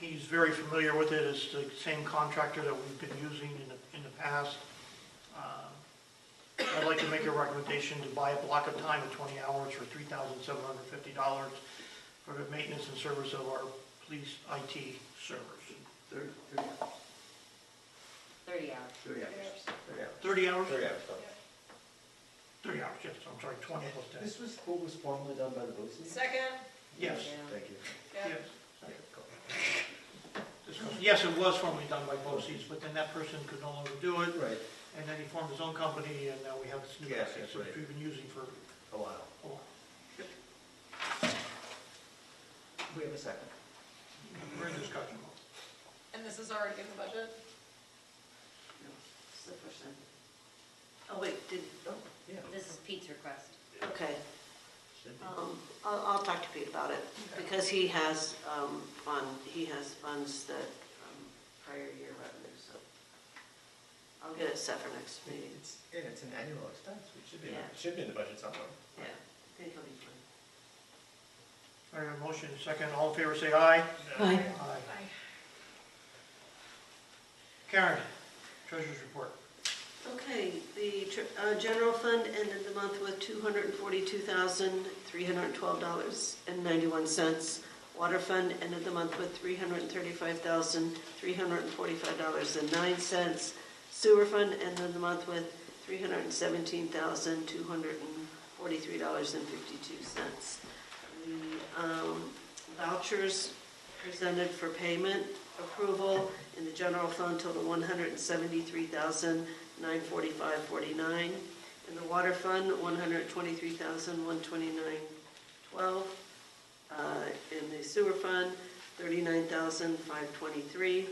He's very familiar with it. It's the same contractor that we've been using in the past. I'd like to make a recommendation to buy a block of time of 20 hours for $3,750 for the maintenance and service of our police IT servers. 30 30 hours. 30 hours. 30 hours. 30 hours? 30 hours. sorry. 30 hours, yes, I'm sorry, 20 plus 10. This was what was formerly done by the BOCES? second, Yes, Thank you. yeah. yes. Yes, it was formerly done by BOCES, but then that person could no longer do it, Right, and then he formed his own company, and now we have this new Yes, process, that's which right. we've been using for a while. a while. We have a second. We're in discussion. And this is already in the budget? it's the first time. Oh, wait, Yeah. This is Pete's request. okay. Should be. I'll talk to Pete about it, because he has funds that, prior year revenue, so I'll get it set for next meeting. It's an annual expense, Yeah. it should be in the budget somewhere. Yeah, I think he'll be fine. All right, motion second, all in favor say aye. Aye. Aye. Karen, treasurer's report. Okay, the general fund ended the month with $242,312.91. Water fund ended the month with $335,345.09. Sewer fund ended the month with $317,243.52. The vouchers presented for payment approval in the general fund total $173,945.49. In the water fund, $123,129.12. In the sewer fund, $39,523.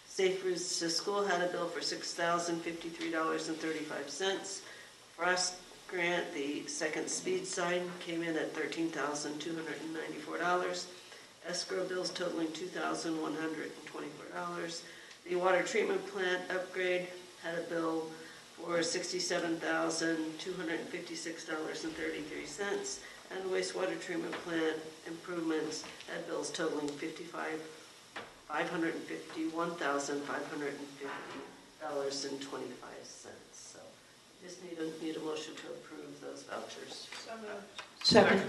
Safe Routes to School had a bill for $6,053.35. Frost Grant, the second speed sign, came in at $13,294. Escrow bills totaling $2,124. The water treatment plant upgrade had a bill for $67,256.33. And the wastewater treatment plant improvements had bills totaling $551,550.25. So just need a motion to approve those vouchers. So moved. Second.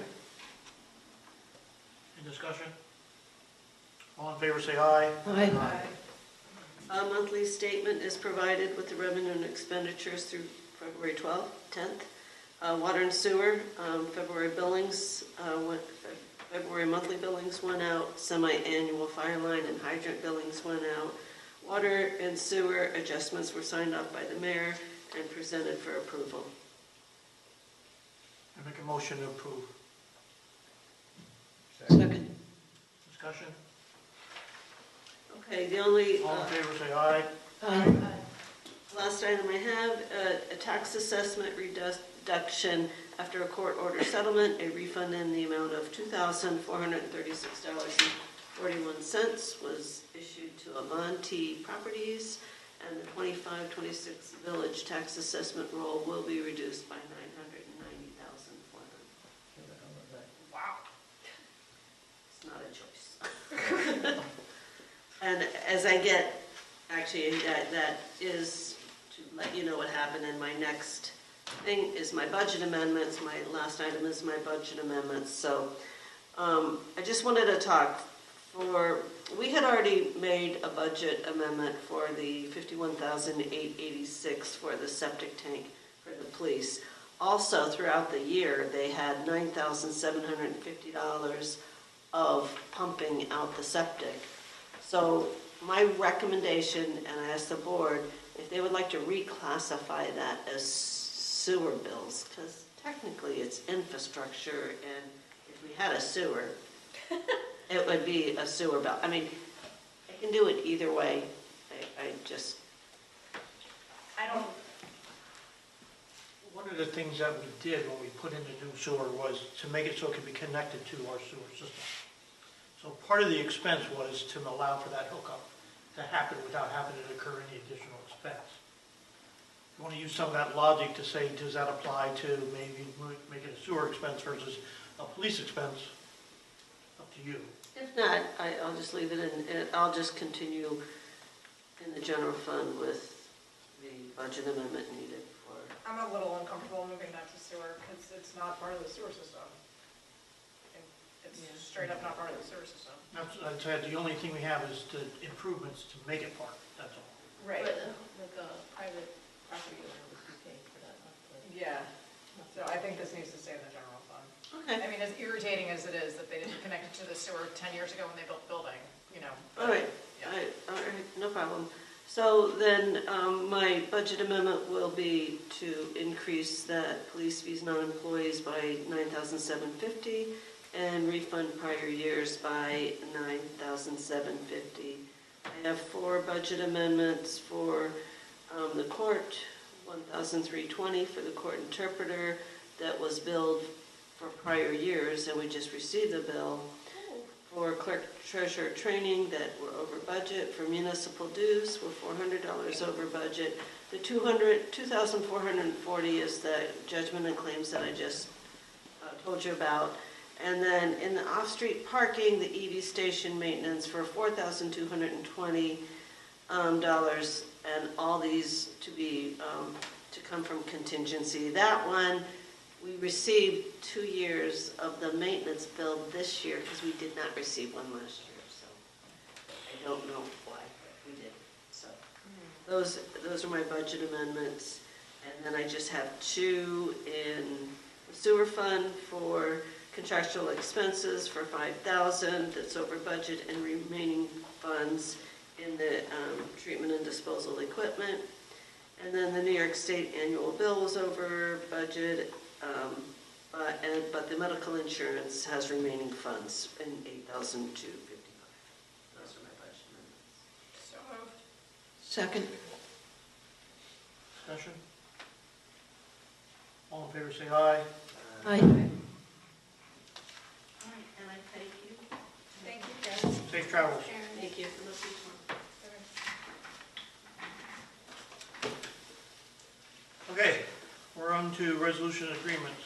Any discussion? All in favor say aye. Aye. A monthly statement is provided with the revenue and expenditures through February 12th, 10th. Water and sewer, February billings, February monthly billings went out, semi-annual fire line and hydrant billings went out. Water and sewer adjustments were signed off by the mayor and presented for approval. I make a motion to approve. Second. Discussion? Okay, the only All in favor say aye. Aye. last item I have, a tax assessment reduction after a court order settlement, a refund in the amount of $2,436.41 was issued to Amonte Properties, and the 25-26 village tax assessment roll will be reduced by $990,400. Wow. It's not a choice. And as I get, actually, that is to let you know what happened in my next thing is my budget amendments. My last item is my budget amendments. So I just wanted to talk we had already made a budget amendment for the $51,886 for the septic tank for the police. Also, throughout the year, they had $9,750 of pumping out the septic. So my recommendation, and I asked the board, if they would like to reclassify that as sewer bills, because technically it's infrastructure, and if we had a sewer, it would be a sewer bill. I mean, I can do it either way. I don't. One of the things that we did when we put in the new sewer was to make it so it could be connected to our sewer system. So part of the expense was to allow for that hookup to happen without having to incur any additional expense. You want to use some of that logic to say, does that apply to maybe make it a sewer expense versus a police expense? Up to you. If not, I'll just leave it in, I'll just continue in the general fund with the budget amendment needed for. I'm a little uncomfortable moving that to sewer because it's not part of the sewer system. It's straight up not part of the sewer system. I'd say the only thing we have is the improvements to make it part, that's all. Right. But like a private property owner would be paying for that, not like. Yeah. So I think this needs to stay in the general fund. Okay. I mean, as irritating as it is that they didn't connect it to the sewer 10 years ago when they built the building, you know. All right, Yeah. all right, no problem. So then my budget amendment will be to increase that police fees non-employees by $9,750 and refund prior years by $9,750. I have 4 budget amendments for the court, $1,320 for the court interpreter that was billed for prior years, and we just received the bill. For clerk treasurer training that we're over budget. For municipal dues, we're $400 over budget. The $2,440 is the judgment and claims that I just told you about. And then in the off-street parking, the EV station maintenance for $4,220, and all these to be to come from contingency. That one, we received 2 years of the maintenance bill this year because we did not receive one last year. So I don't know why, but we did. So those are my budget amendments. And then I just have 2 in the sewer fund for contractual expenses for $5,000 that's over budget, and remaining funds in the treatment and disposal equipment. And then the New York State annual bill was over budget, but the medical insurance has remaining funds in $8,255. Those are my budget amendments. So moved. Second. Discussion? All in favor, say aye. Aye. All right, and I thank you. Thank you, guys. Safe travels. Thank you. Okay, we're on to resolution agreements.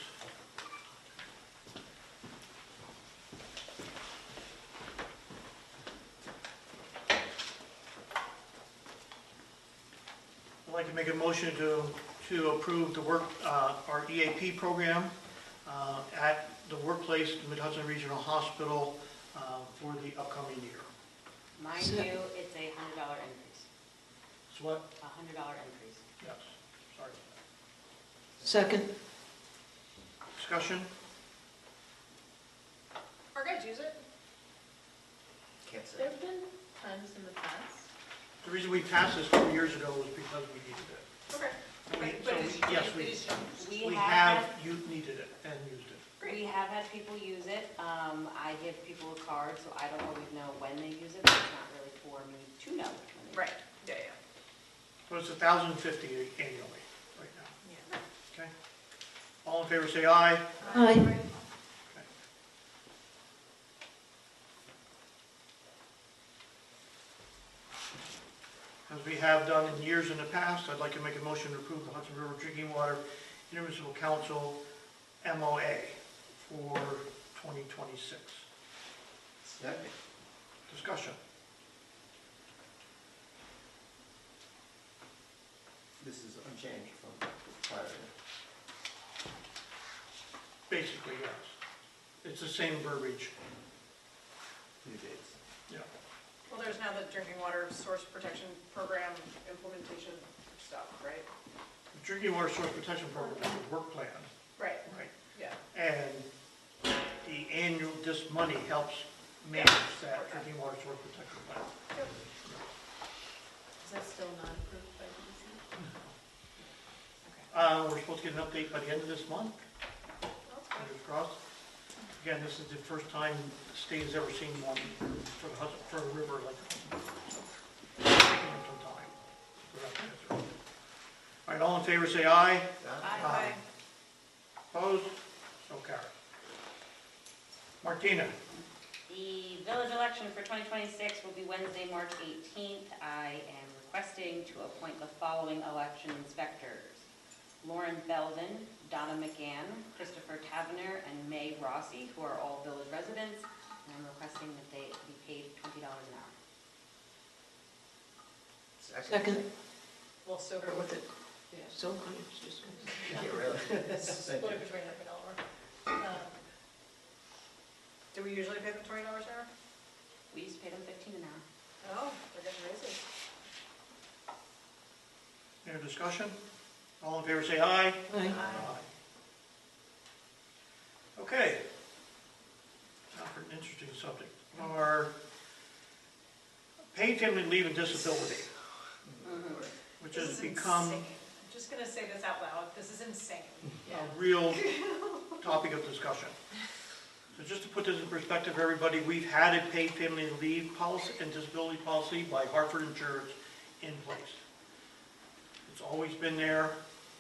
I'd like to make a motion to approve the work, our EAP program at the workplace, the Mid-Hudson Regional Hospital, for the upcoming year. Mind you, it's a $100 increase, So what? a $100 increase. Yes, sorry. Second. Discussion? Our guys use it? Can't say. There've been times in the past. The reason we passed this 2 years ago was because we needed it. Okay. Yes, we have, you needed it and used it. We have had people use it. I give people a card, so I don't always know when they use it, but it's not really for me to know when they use it. Right, yeah. So it's $1,050 annually right now. Yeah. Okay? All in favor, say aye. Aye. As we have done in years in the past, I'd like to make a motion to approve the Hudson River Drinking Water Intermunicipal Council MOA for 2026. Second. Discussion. This is unchanged from prior. Basically, yes. It's the same verbiage. New dates. Yeah. Well, there's now the drinking water source protection program implementation stuff, right? The Drinking Water Source Protection Program is a work plan, Right, right? yeah. And this money helps manage that Drinking Water Source Protection Plan. Is that still not approved by the DEC? We're supposed to get an update by the end of this month. Fingers crossed. Again, this is the first time the state has ever seen one for a river like this. So, it's taking them some time. We're not gonna get through it. All right, all in favor, say aye. Aye. Opposed? So carried. Martina, The village election for 2026 will be Wednesday, March 18th. I am requesting to appoint the following election inspectors: Lauren Belden, Donna McGann, Christopher Tavener, and May Rossi, who are all village residents, and I'm requesting that they be paid $20 an hour. Second. Well, so Or with it. Yeah, so it's just gonna. Yeah, really. Thank split you. it between them $1. Do we usually pay them $20 an hour? We used to pay them $15 an hour. Oh, they're getting raises. any discussion? All in favor, say aye. Aye. Okay. Now for an interesting subject. Our paid family leave and disability, which This has is become insane. I'm just gonna say this out loud, this is insane. a real topic of discussion. So just to put this in perspective, everybody, we've had a paid family leave policy and disability policy by Hartford Insurance in place. It's always been there.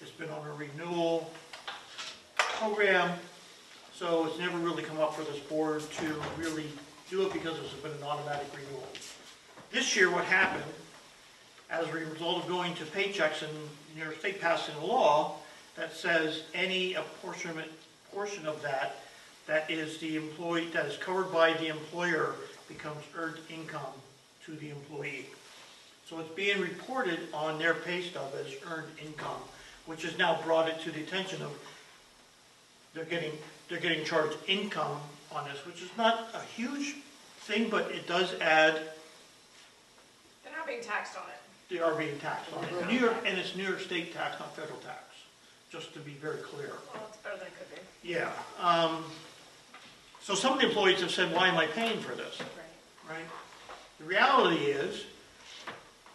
It's been on a renewal program, so it's never really come up for this board to really do it because it's been an automatic renewal. This year, what happened, as a result of going to paychecks and New York State passing a law that says any portion of that is the employee, that is covered by the employer, becomes earned income to the employee. So it's being reported on their pay stub as earned income, which has now brought it to the attention of they're getting charged income on this, which is not a huge thing, but it does add. They're not being taxed on it. They are being taxed on it. New York, and it's New York State tax, not federal tax, just to be very clear. Well, it's better than it could be. Yeah. So some of the employees have said, why am I paying for this? Right? The reality is,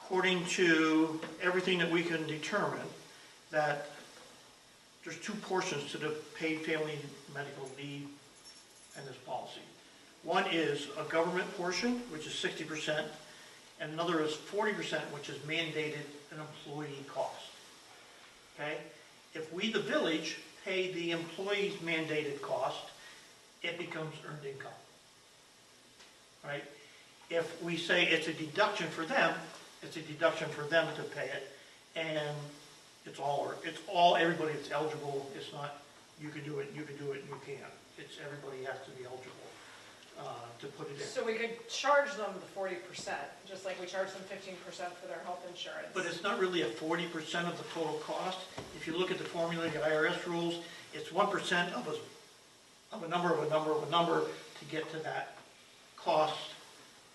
according to everything that we can determine, that there's two portions to the paid family medical leave and this policy. One is a government portion, which is 60%, and another is 40%, which is mandated an employee cost. Okay? If we, the village, pay the employee's mandated cost, it becomes earned income. Right? If we say it's a deduction for them, it's a deduction for them to pay it, and it's all everybody that's eligible. It's not you can do it, and you can't. It's everybody has to be eligible to put it in. So we could charge them the 40%, just like we charge them 15% for their health insurance. But it's not really a 40% of the total cost. If you look at the formula, the IRS rules, it's 1% of a number to get to that cost,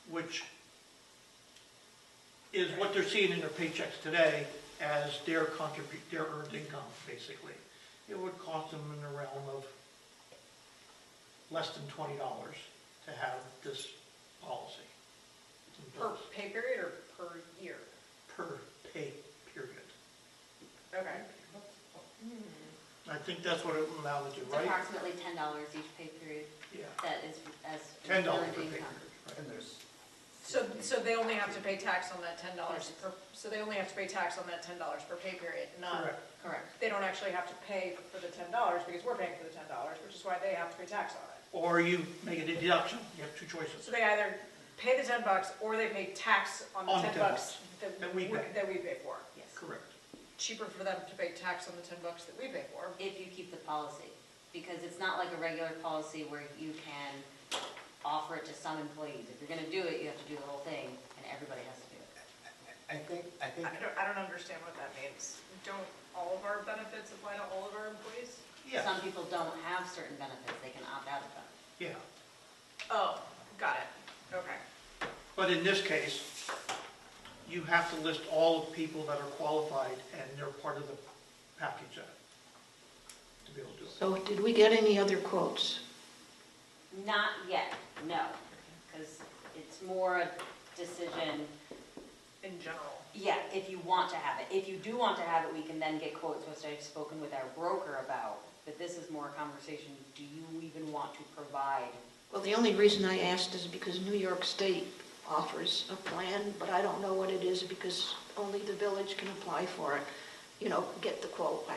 which is what they're seeing in their paychecks today as their earned income, basically. It would cost them in the realm of less than $20 to have this policy. Per pay period or per year? Per pay period. Okay. I think that's what it amounted to, It's right? approximately $10 each pay period. Yeah. That is as $10 earned per pay income. period. And there's, So they only have to pay tax on that $10 per, so they only have to pay tax on that $10 per pay period, not, Correct. Correct. they don't actually have to pay for the $10 because we're paying for the $10, which is why they have to pay tax on it. Or you make a deduction. You have two choices. So they either pay the $10 or they pay tax on the On the $10 $10 that that we pay. that we pay for. Yes. Correct. Cheaper for them to pay tax on the $10 that we pay for. If you keep the policy, because it's not like a regular policy where you can offer it to some employees. If you're gonna do it, you have to do the whole thing, and everybody has to do it. I think, I don't understand what that means. Don't all of our benefits apply to all of our employees? Yes. Some people don't have certain benefits, they can opt out of them. Yeah. Oh, got it. Okay. But in this case, you have to list all the people that are qualified and they're part of the package to be able to do it. So did we get any other quotes? Not yet, no, because it's more a decision, In general. yeah, if you want to have it. If you do want to have it, we can then get quotes, which I've spoken with our broker about, but this is more a conversation, do you even want to provide? Well, the only reason I asked is because New York State offers a plan, but I don't know what it is because only the village can apply for it. You know, get the quote,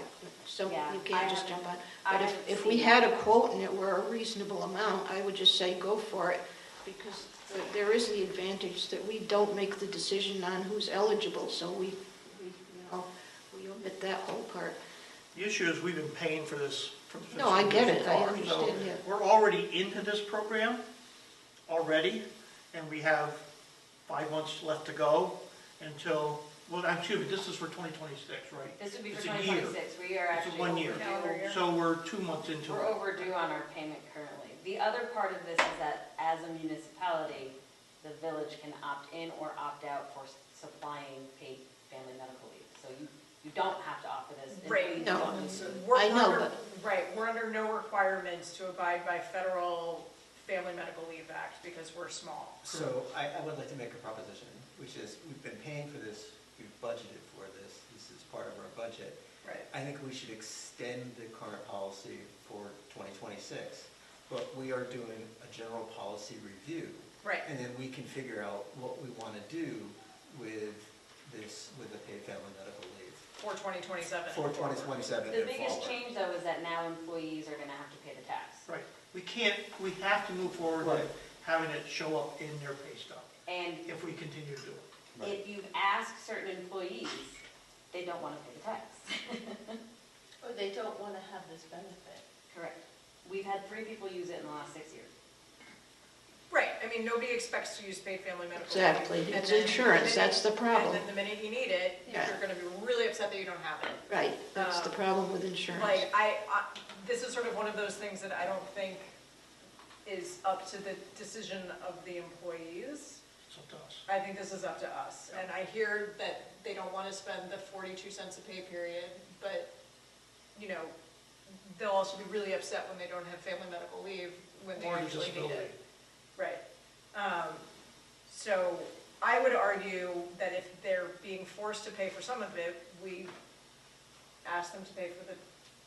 so Yeah, you can't I just haven't- jump on. I But haven't if we seen had it. a quote and it were a reasonable amount, I would just say go for it because there is the advantage that we don't make the decision on who's eligible, so we omit that whole part. The issue is we've been paying for this for No, I get it. I so far. understand, So yeah. we're already into this program already, and we have 5 months left to go until, well, excuse me, this is for 2026, right? This would be for It's a year. 2026, we are This is actually 1 year. overdue. So we're 2 months into We're it. overdue on our payment currently. The other part of this is that as a municipality, the village can opt in or opt out for supplying paid family medical leave. So you don't have to offer this. Right. Employees No. don't need to. We're I know, under- but- Right, we're under no requirements to abide by federal Family Medical Leave Act because we're small. so I would like to make a proposition, which is, we've been paying for this, we've budgeted for this, this is part of our budget. Right. I think we should extend the current policy for 2026, but we are doing a general policy review. Right. And then we can figure out what we want to do with this, with the paid family medical leave. for 2027. for 2027 The and biggest forward. change though is that now employees are gonna have to pay the tax. Right. We have to move forward Right. with having it show up in their pay stub And if we continue to do it. Right. if you've asked certain employees, they don't wanna pay the tax. Or they don't want to have this benefit. Correct. We've had 3 people use it in the last 6 years. Right, I mean, nobody expects to use paid family medical leave. Exactly. And It's then insurance, the minute- that's the problem. And then the minute you need it, Yeah. you're gonna be really upset that you don't have it. Right, that's the problem with insurance. Like, this is sort of one of those things that I don't think is up to the decision of the employees. It's up to us. I think this is up to us. And I hear that they don't want to spend the 42 cents a pay period, but, you know, they'll also be really upset when they don't have family medical leave when they Or the actually need disability. it. Right. So I would argue that if they're being forced to pay for some of it, we ask them to pay for the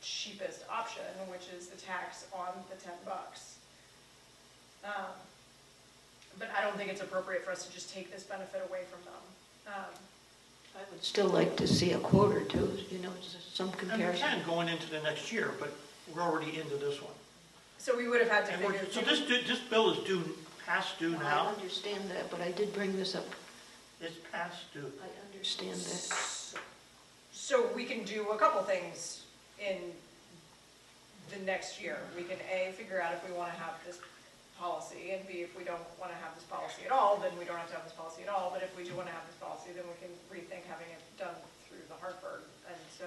cheapest option, which is the tax on the $10. But I don't think it's appropriate for us to just take this benefit away from them. I would still like to see a quote or two, just some And we comparison. can going into the next year, but we're already into this one. So we would have had to And figure. so this bill is past due I now. understand that, but I did bring this up. It's past due. I understand that. So we can do a couple things in the next year. We can A, figure out if we want to have this policy, and B, if we don't want to have this policy at all, then we don't have to have this policy at all. But if we do want to have this policy, then we can rethink having it done through the Hartford, and so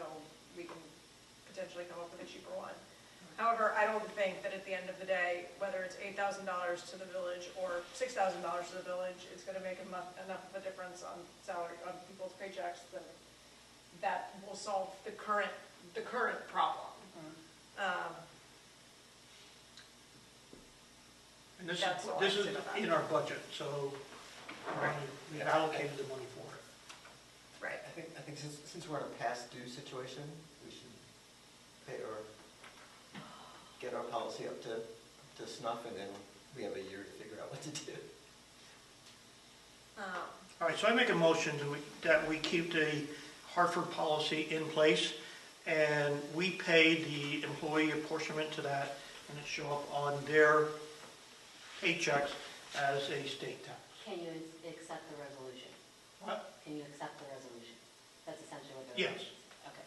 we can potentially come up with a cheaper one. However, I don't think that at the end of the day, whether it's $8,000 to the village or $6,000 to the village, it's going to make enough of a difference on salary, on people's paychecks that will solve the current problem. And this That's all is I say about that. in our budget, so we've allocated the money for it. Right. I think since we're in a past due situation, we should pay or get our policy up to snuff, and then we have a year to figure out what to do. All right, so I make a motion that we keep the Hartford policy in place, and we pay the employee apportionment to that, and it show up on their paychecks as a state tax. Can you accept the resolution? What? Can you accept the resolution? That's essentially what the Yes. resolution is. Okay.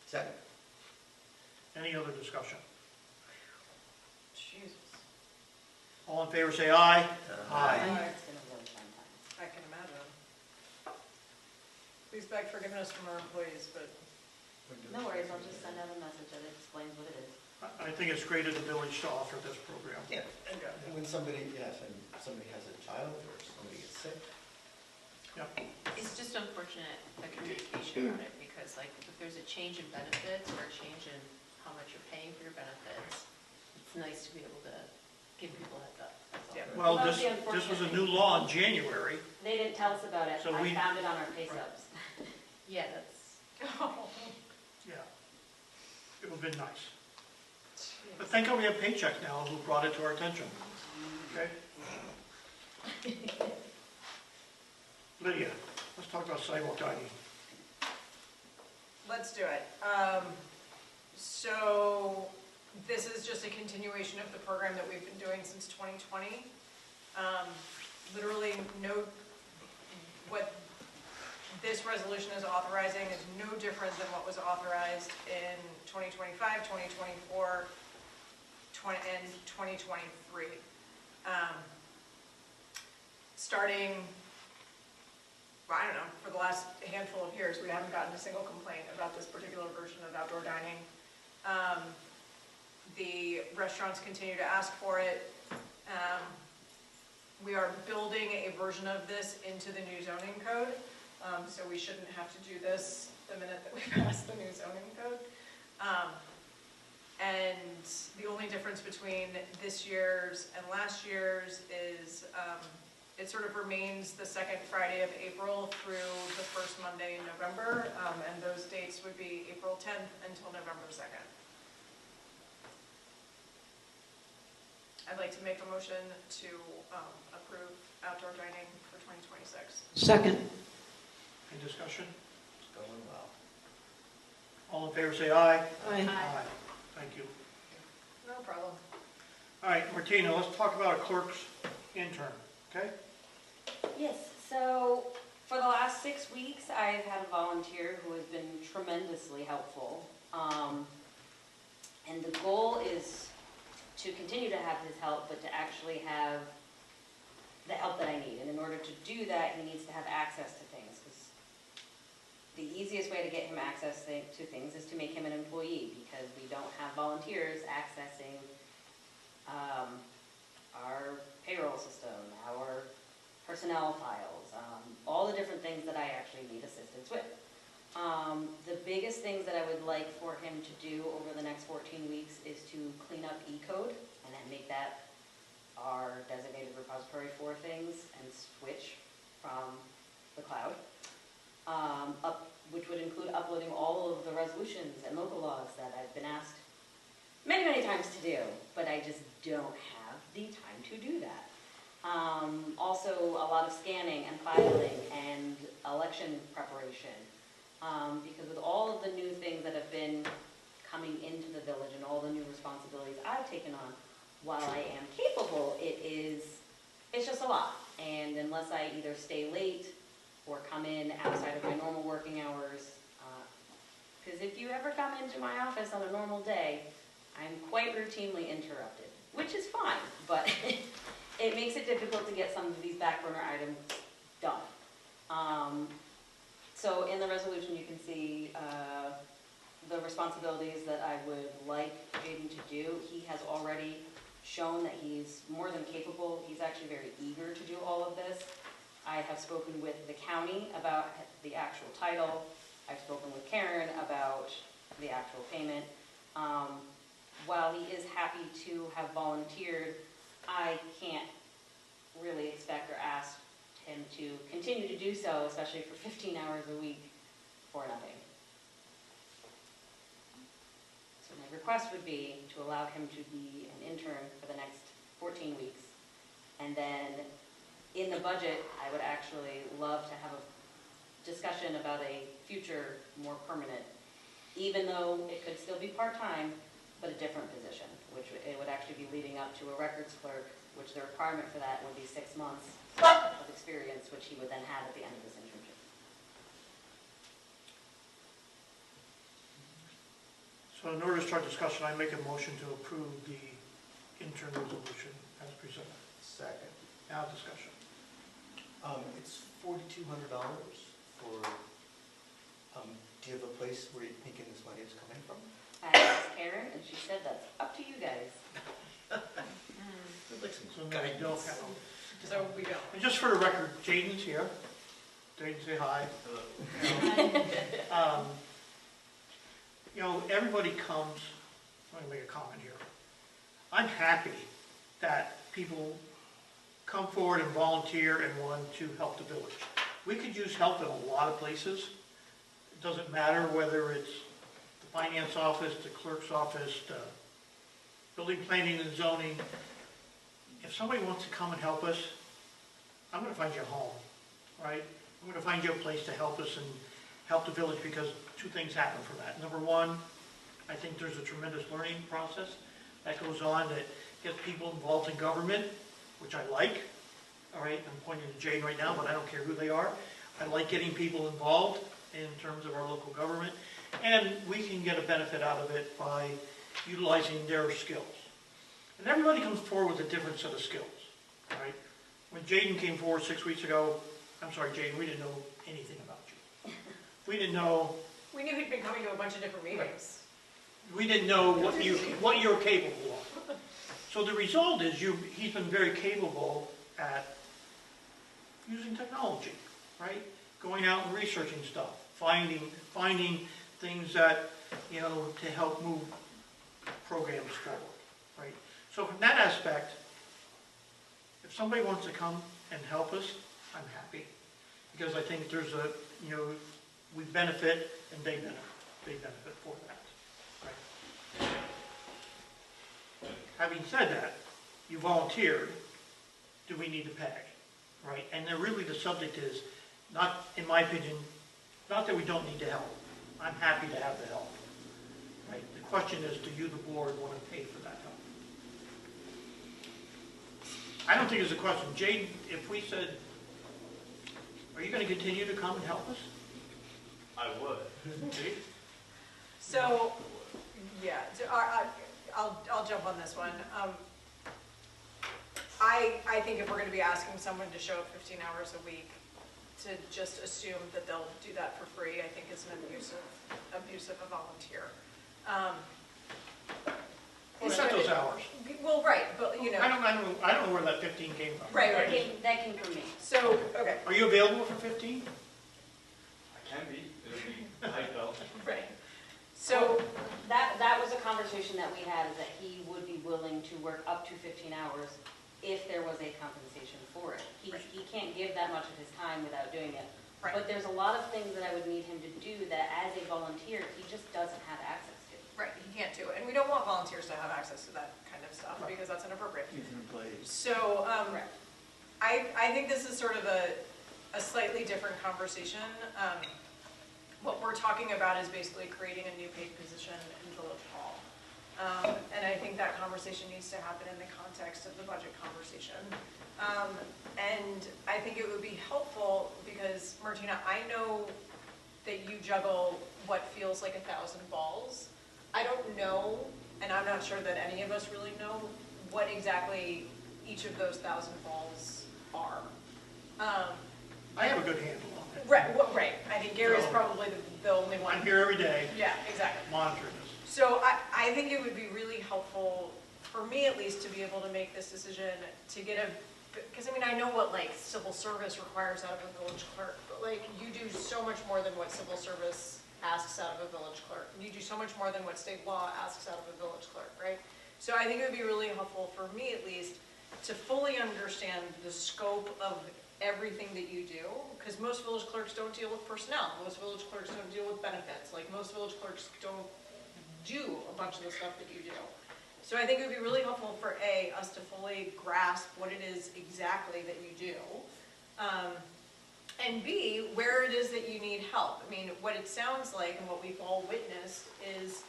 Second. Any other discussion? Jesus. All in favor, say aye. Aye. It's been a really fun time. I can imagine. Please beg forgiveness from our employees, but No worries, I'll just send out a message that explains what it is. I think it's great of the village to offer this program. Yeah, and when somebody has a child or somebody gets sick. It's just unfortunate, the communication on it, because like, if there's a change in benefits or a change in how much you're paying for your benefits, it's nice to be able to give people a heads up, that's all. Yeah. Well, That was this the was a unfortunate new law in January. They didn't tell us about it. So I we- found it on our pay stubs. Yeah, that's, Yeah. It would have been nice. But thank God we have paychecks now who brought it to our attention. Okay? Lydia, let's talk about sidewalk dining. let's do it. So this is just a continuation of the program that we've been doing since 2020. Literally, what this resolution is authorizing is no different than what was authorized in 2025, 2024, and 2023. Starting, well, I don't know, for the last handful of years, we haven't gotten a single complaint about this particular version of outdoor dining. The restaurants continue to ask for it. We are building a version of this into the new zoning code, so we shouldn't have to do this the minute that we pass the new zoning code. And the only difference between this year's and last year's is it sort of remains the second Friday of April through the first Monday in November, and those dates would be April 10th until November 2nd. I'd like to make a motion to approve outdoor dining for 2026. Second. Any discussion? It's going well. All in favor, say aye. Aye. Thank you. No problem. All right, Martina, let's talk about a clerk's intern, okay? Yes, so for the last 6 weeks, I've had a volunteer who has been tremendously helpful. And the goal is to continue to have his help, but to actually have the help that I need. And in order to do that, he needs to have access to things, because the easiest way to get him access to things is to make him an employee, because we don't have volunteers accessing our payroll system, our personnel files, all the different things that I actually need assistance with. The biggest things that I would like for him to do over the next 14 weeks is to clean up E-code and then make that our designated repository for things and switch from the cloud, which would include uploading all of the resolutions and local laws that I've been asked many, many times to do, but I just don't have the time to do that. Also, a lot of scanning and filing and election preparation, because with all of the new things that have been coming into the village and all the new responsibilities I've taken on, while I am capable, it's just a lot. And unless I either stay late or come in outside of my normal working hours, because if you ever come into my office on a normal day, I'm quite routinely interrupted, which is fine, but it makes it difficult to get some of these back burner items done. So in the resolution, you can see the responsibilities that I would like Jaden to do. He has already shown that he's more than capable. He's actually very eager to do all of this. I have spoken with the county about the actual title. I've spoken with Karen about the actual payment. While he is happy to have volunteered, I can't really expect or ask him to continue to do so, especially for 15 hours a week for nothing. So my request would be to allow him to be an intern for the next 14 weeks. And then in the budget, I would actually love to have a discussion about a future, more permanent, even though it could still be part-time, but a different position, which it would actually be leading up to a records clerk, which the requirement for that would be 6 months of experience, which he would then have at the end of his internship. So in order to start discussion, I make a motion to approve the intern resolution as presented. Second. Now discussion. It's $4,200 for, do you have a place where you're thinking this money is coming from? I asked Karen, and she said that's up to you guys. I'd like some So now we don't guidance. have, So we don't. and just for the record, Jaden's here. Jaden, say hi. You know, everybody comes, I'm going to make a comment here. I'm happy that people come forward and volunteer and want to help the village. We could use help in a lot of places. It doesn't matter whether it's the finance office, the clerk's office, the building planning and zoning. If somebody wants to come and help us, I'm going to find you a home, right? I'm going to find you a place to help us and help the village, because 2 things happen from that. Number one, I think there's a tremendous learning process that goes on that gets people involved in government, which I like. All right, I'm pointing to Jane right now, but I don't care who they are. I like getting people involved in terms of our local government, and we can get a benefit out of it by utilizing their skills. And everybody comes forward with a different set of skills, all right? When Jaden came forward 6 weeks ago, I'm sorry, Jaden, we didn't know anything about you. We didn't know. We knew he'd been coming to a bunch of different meetings. We didn't know what you're capable of. So the result is he's been very capable at using technology, right? Going out and researching stuff, finding things that, you know, to help move programs forward, right? So from that aspect, if somebody wants to come and help us, I'm happy, because I think there's a, you know, we benefit and they benefit for that, right? Having said that, you volunteered, do we need to pay, right? And then really the subject is not, in my opinion, Not that we don't need the help. I'm happy to have the help. Right? The question is, do you, the board, want to pay for that help? I don't think it's a question. Jade, if we said, are you going to continue to come and help us? I would. Jade? So, yeah, I'll jump on this one. I think if we're gonna be asking someone to show up 15 hours a week, to just assume that they'll do that for free, I think is an abuse of a volunteer. Well, set those hours. Well, right, but you know. I don't know where that 15 came from. Right, That right. came from me. So, okay, Are you available for 15? I can be. It'll be hype though. right. So, That was a conversation that we had, is that he would be willing to work up to 15 hours if there was a compensation for it. Right. He can't give that much of his time without doing it. Right. But there's a lot of things that I would need him to do that as a volunteer, he just doesn't have access to. right, he can't do it, and we don't want volunteers to have access to that kind of stuff, because that's inappropriate. He's an employee. So, Correct. I think this is sort of a slightly different conversation. What we're talking about is basically creating a new paid position in Village Hall. And I think that conversation needs to happen in the context of the budget conversation. And I think it would be helpful because, Martina, I know that you juggle what feels like 1,000 balls. I don't know, and I'm not sure that any of us really know, what exactly each of those 1,000 balls are. I have a good handle on it. Right, right. I think Gary's So, probably the only one. I'm here every day Yeah, exactly. monitoring this. So I think it would be really helpful, for me at least, to be able to make this decision, to get because I mean, I know what like civil service requires out of a village clerk, but like you do so much more than what civil service asks out of a village clerk. You do so much more than what state law asks out of a village clerk, right? So I think it would be really helpful, for me at least, to fully understand the scope of everything that you do, because most village clerks don't deal with personnel. Most village clerks don't deal with benefits. Like most village clerks don't do a bunch of the stuff that you do. So I think it would be really helpful for us to fully grasp what it is exactly that you do, and B, where it is that you need help. I mean, what it sounds like and what we've all witnessed is,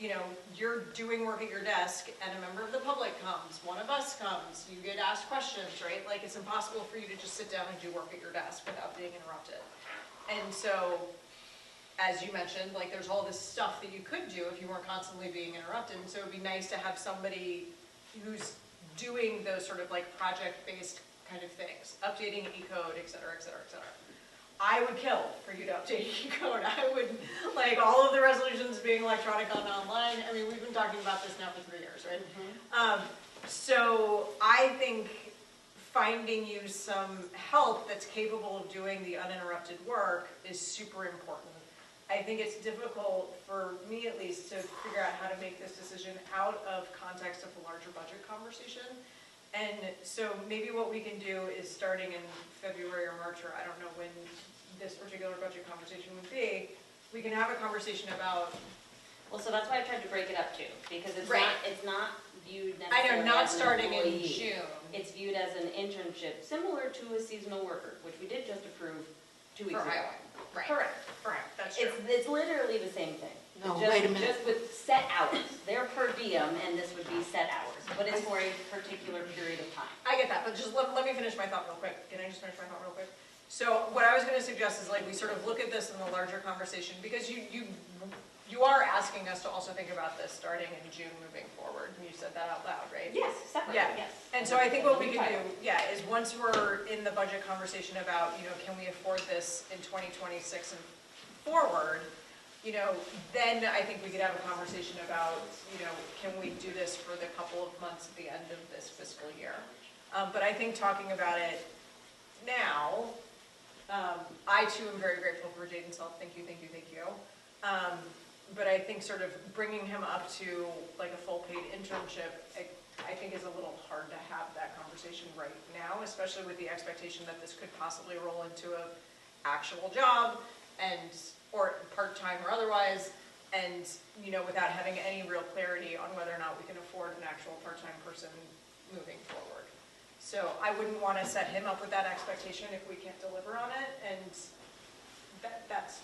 you know, you're doing work at your desk and a member of the public comes, one of us comes, you get asked questions, right? Like it's impossible for you to just sit down and do work at your desk without being interrupted. And so, as you mentioned, like there's all this stuff that you could do if you weren't constantly being interrupted. And so it'd be nice to have somebody who's doing those sort of like project-based kind of things, updating E-code, et cetera, et cetera, et cetera. I would kill for you to update E-code. I would, like, all of the resolutions being electronic and online. I mean, we've been talking about this now for 3 years, right? Mm-hmm. So I think finding you some help that's capable of doing the uninterrupted work is super important. I think it's difficult, for me at least, to figure out how to make this decision out of context of the larger budget conversation. And so maybe what we can do is, starting in February or March, or I don't know when this particular budget conversation would be, we can have a conversation about. Well, so that's why I tried to break it up too, because it's Right. not viewed I necessarily know, not as an starting in employee. June. It's viewed as an internship, similar to a seasonal worker, which we did just approve 2 weeks For ago. highway. Right. Correct, that's true. It's literally the same thing. No, Just- wait a minute. Just with set hours. They're per diem, and this would be set hours, but it's for a particular period of time. I get that, but just let me finish my thought real quick. Can I just finish my thought real quick? So what I was going to suggest is like we sort of look at this in the larger conversation, because you are asking us to also think about this starting in June moving forward. You said that out loud, right? Yes, separately, Yeah. yes. And so I think what we can do, is once we're in the budget conversation about, can we afford this in 2026 and forward, then I think we could have a conversation about, can we do this for the couple of months at the end of this fiscal year? But I think talking about it now, I too am very grateful for Jaden's help. Thank you. But I think sort of bringing him up to like a full paid internship, I think is a little hard to have that conversation right now, especially with the expectation that this could possibly roll into a actual job or part-time or otherwise, and without having any real clarity on whether or not we can afford an actual part-time person moving forward. So I wouldn't want to set him up with that expectation if we can't deliver on it, and that's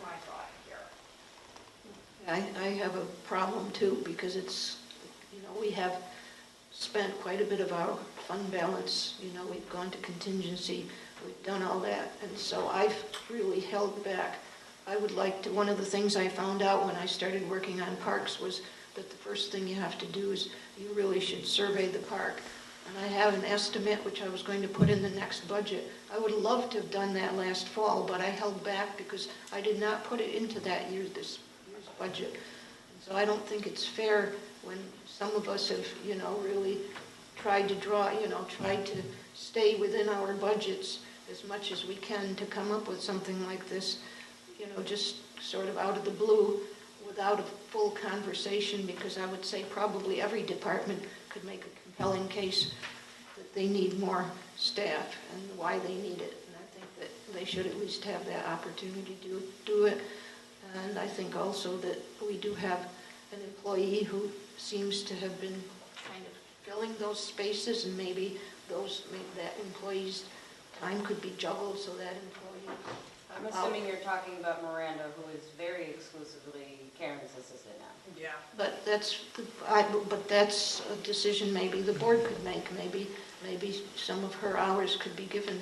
my thought here. I have a problem too, because it's, we have spent quite a bit of our fund balance, we've gone to contingency, we've done all that, and so I've really held back. I would like to, one of the things I found out when I started working on parks was that the first thing you have to do is you really should survey the park. And I have an estimate which I was going to put in the next budget. I would love to have done that last fall, but I held back because I did not put it into this year's budget. And so I don't think it's fair when some of us have, really tried to tried to stay within our budgets as much as we can to come up with something like this, just sort of out of the blue without a full conversation, because I would say probably every department could make a compelling case that they need more staff and why they need it. And I think that they should at least have that opportunity to do it. And I think also that we do have an employee who seems to have been kind of filling those spaces, and maybe that employee's time could be juggled so that employee. I'm assuming you're talking about Miranda, who is very exclusively Karen's assistant now. Yeah. But that's a decision maybe the board could make. Maybe some of her hours could be given.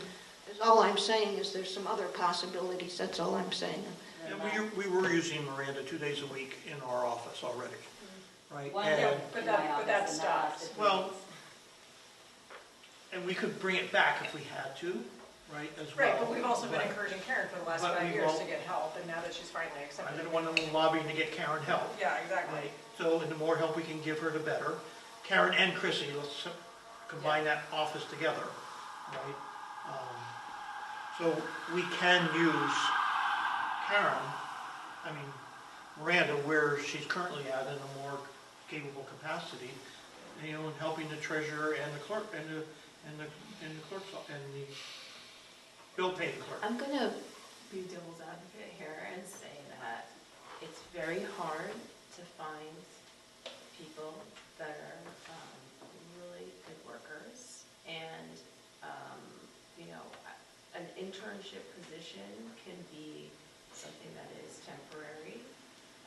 All I'm saying is there's some other possibilities. That's all I'm saying. Yeah, we were using Miranda 2 days a week in our office already, right? One And- day But in my that office and stops. not Well, and we could bring it back if we had to, right, as well. Right, but we've also been Right. encouraging Karen for the last But 5 we years won't- to get help, and now that she's finally I'm accepted. the one lobbying to get Karen help. Yeah, exactly. Right, so and the more help we can give her, the better. Karen and Chrissy, let's combine that office together, right? So we can use Karen, Miranda, where she's currently at in a more capable capacity, in helping the treasurer and the clerk, and the clerk's, and the bill paying clerk. I'm gonna be devil's advocate here and say that it's very hard to find people that are really good workers, and an internship position can be something that is temporary.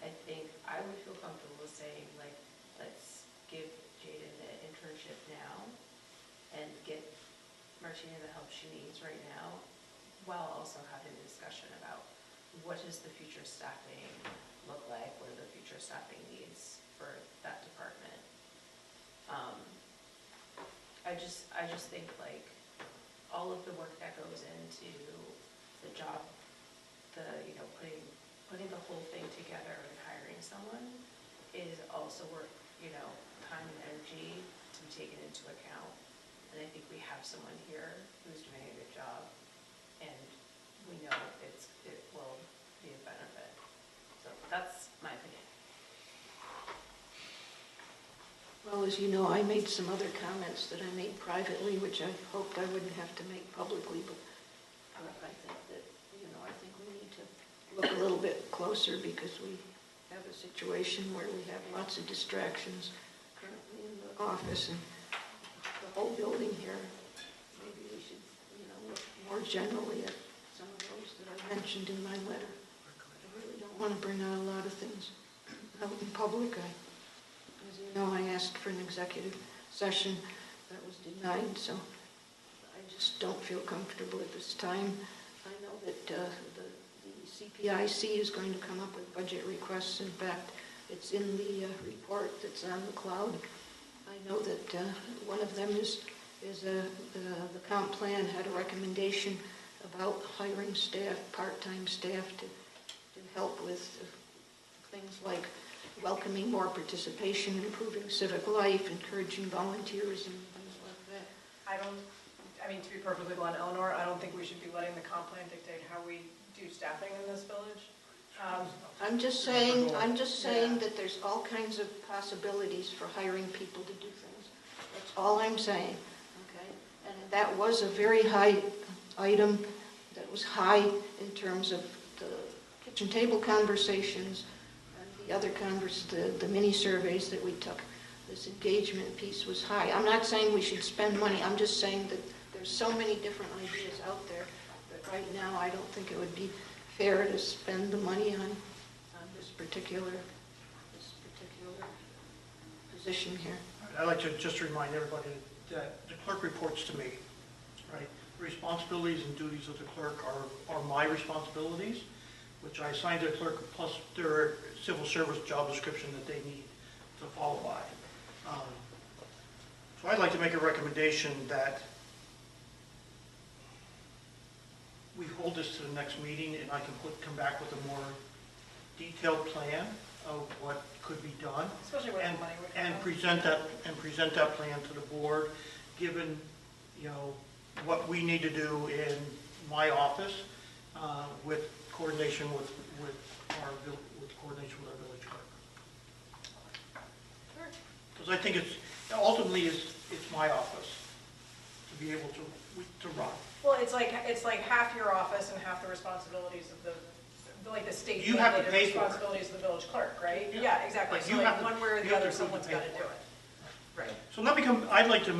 I think I would feel comfortable saying, like, let's give Jaden the internship now and get Martina the help she needs right now, while also having a discussion about what does the future staffing look like, what are the future staffing needs for that department. I just think, like, all of the work that goes into the job, putting the whole thing together and hiring someone is also work, time and energy to be taken into account. And I think we have someone here who's doing a good job, and we know it will be a benefit. So that's my opinion. Well, as you know, I made some other comments that I made privately, which I hoped I wouldn't have to make publicly, but I think that, I think we need to look a little bit closer, because we have a situation where we have lots of distractions currently in the office and the whole building here. Maybe we should, look more generally at some of those that I mentioned in my letter. I really don't want to bring out a lot of things out in public. As you know, I asked for an executive session that was denied, so I just don't feel comfortable at this time. I know that the CPIC is going to come up with budget requests. In fact, it's in the report that's on the cloud. I know that one of them is the comp plan had a recommendation about hiring staff, part-time staff, to help with things like welcoming more participation, improving civic life, encouraging volunteers, and things like that. To be perfectly blunt, Eleanor, I don't think we should be letting the comp plan dictate how we do staffing in this village. I'm just saying that there's all kinds of possibilities for hiring people to do things. That's all I'm saying, okay? And that was a very high item, that was high in terms of the kitchen table conversations, the other the mini surveys that we took. This engagement piece was high. I'm not saying we should spend money. I'm just saying that there's so many different ideas out there that right now I don't think it would be fair to spend the money on this particular position here? I'd like to just remind everybody that the clerk reports to me, right? The responsibilities and duties of the clerk are my responsibilities, which I assign to the clerk, plus their civil service job description that they need to follow by. So I'd like to make a recommendation that we hold this to the next meeting, and I can come back with a more detailed plan of what could be done. Especially where And, the money would and come. present that plan to the board, given, you know, what we need to do in my office, with coordination with our village clerk. Because I think ultimately it's my office to be able to run. Well, it's like half your office and half the responsibilities of the state You have to mandated pay for it. responsibilities of the village clerk, right? Yeah. Yeah, exactly. But So you like have to- one way or you the have to other, prove someone's you pay got to for do it. it. Right. So I'd like to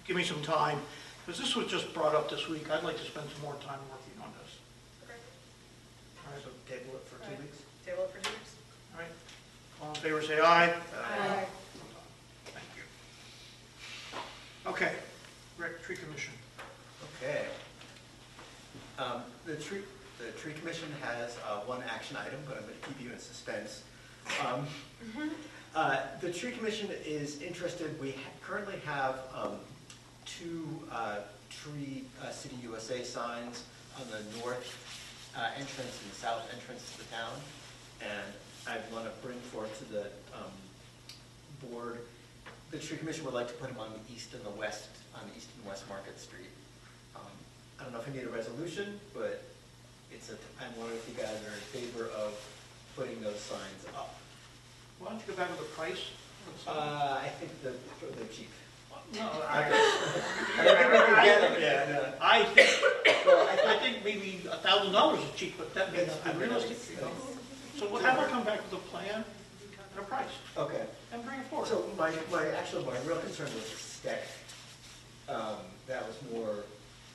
give me some time, because this was just brought up this week. I'd like to spend some more time working on this. Okay. All right, So table it for 2 Right. weeks? Table it for 2 weeks. all right. All in favor, say aye. Aye. Thank you. Okay, tree commission. Okay. The tree commission has one action item, but I'm going to keep you in suspense. The tree commission is interested, we currently have two tree City USA signs on the north entrance and the south entrance to the town. And I want to bring forth to the board, the tree commission would like to put them on the east and the west, on East and West Market Street. I don't know if I need a resolution, but I'm wondering if you guys are in favor of putting those signs up. Why don't you go back to the price? I think they're cheap. No, I don't think we can get them, yeah, no. I think maybe $1,000 is cheap, but that may not be realistic. You know? So we'll have her come back with a plan and a price, Okay. and bring it forward. So my real concern was aesthetic. That was more,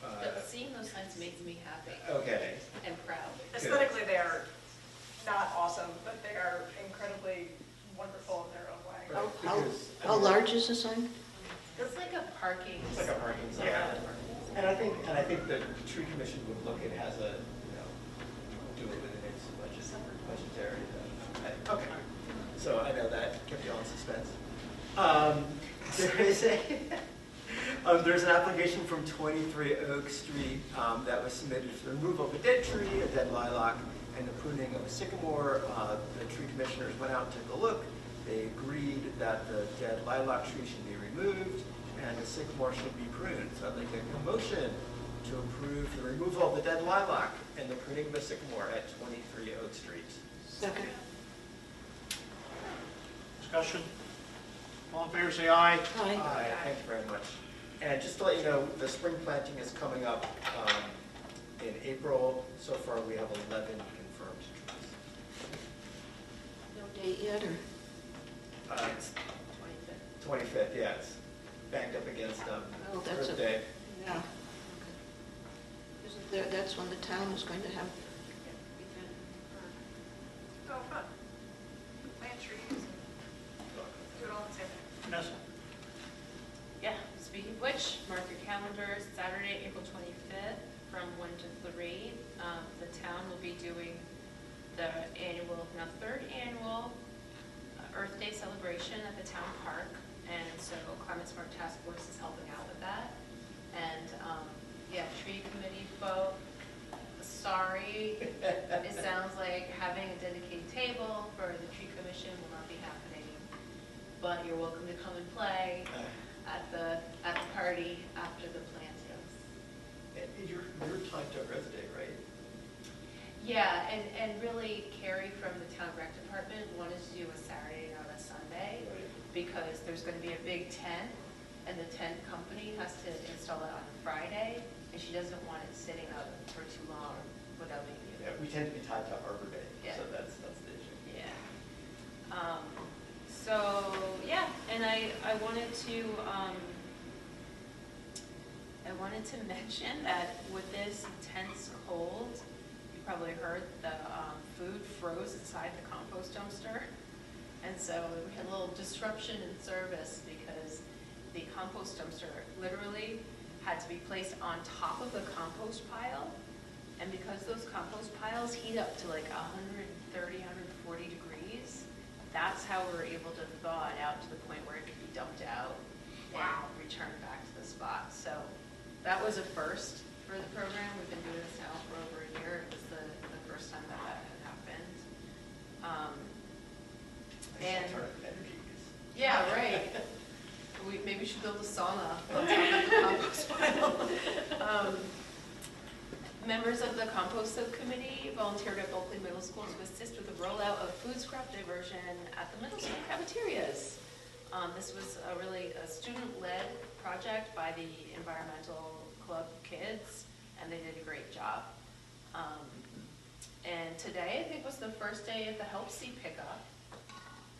But seeing those signs makes me happy okay. and proud. Aesthetically, they are not awesome, but they are incredibly wonderful in their own way. Right, How large is the sign? It's like a parking. It's like a parking sign. Yeah. And I think the tree commission would look at it as a, do it within its budgetary. Okay. So I know that kept you on suspense. There's an application from 23 Oak Street that was submitted for the removal of a dead tree, a dead lilac, and the pruning of a sycamore. The tree commissioners went out and took a look. They agreed that the dead lilac tree should be removed and the sycamore should be pruned. So I'd like to make a motion to approve the removal of the dead lilac and the pruning of the sycamore at 23 Oak Street. Second. Discussion? All in favor, say aye. Aye. Thank you very much. And just to let you know, the spring planting is coming up in April. So far, we have 11 confirmed trees. No date yet, or? It's 25th, yeah. It's backed up against Oh, that's Earth a- Day. Yeah. Okay. Isn't there, that's when the town is going to have. Oh, fun. Plant trees and do it all at the same time. Vanessa? Yeah, speaking of which, mark your calendars, Saturday, April 25th, from 1 to 3. The town will be doing the third annual Earth Day celebration at the town park. And so Climate Smart Task Force is helping out with that. And yeah, tree committee folk, sorry, it sounds like having a dedicated table for the tree commission will not be happening. But you're welcome to come and play at the party after the plantings. And you're tied to Earth Day, right? Yeah, and really Carrie from the town rec department wanted to do a Saturday, not a Sunday, because there's going to be a big tent, and the tent company has to install it on a Friday, and she doesn't want it sitting up for too long without being used. Yeah, we tend to be tied to Arbor Day, Yeah. so that's the issue. Yeah. So yeah, and I wanted to mention that with this intense cold, you you probably heard, the food froze inside the compost dumpster. And so we had a little disruption in service because the compost dumpster literally had to be placed on top of the compost pile. And because those compost piles heat up to like 130, 140 degrees, that's how we were able to thaw it out to the point where it could be dumped out and returned back to the spot. So that was a first for the program. We've been doing this now for over a year. It was the first time that that had happened. And Energy use. yeah, right. Maybe we should build a sauna on top of the compost pile. Members of the compost subcommittee volunteered at Bulkley Middle School to assist with the rollout of food scrap diversion at the middle school cafeterias. This was a student-led project by the environmental club kids, and they did a great job. And today, I think, was the first day of the Help See pickup.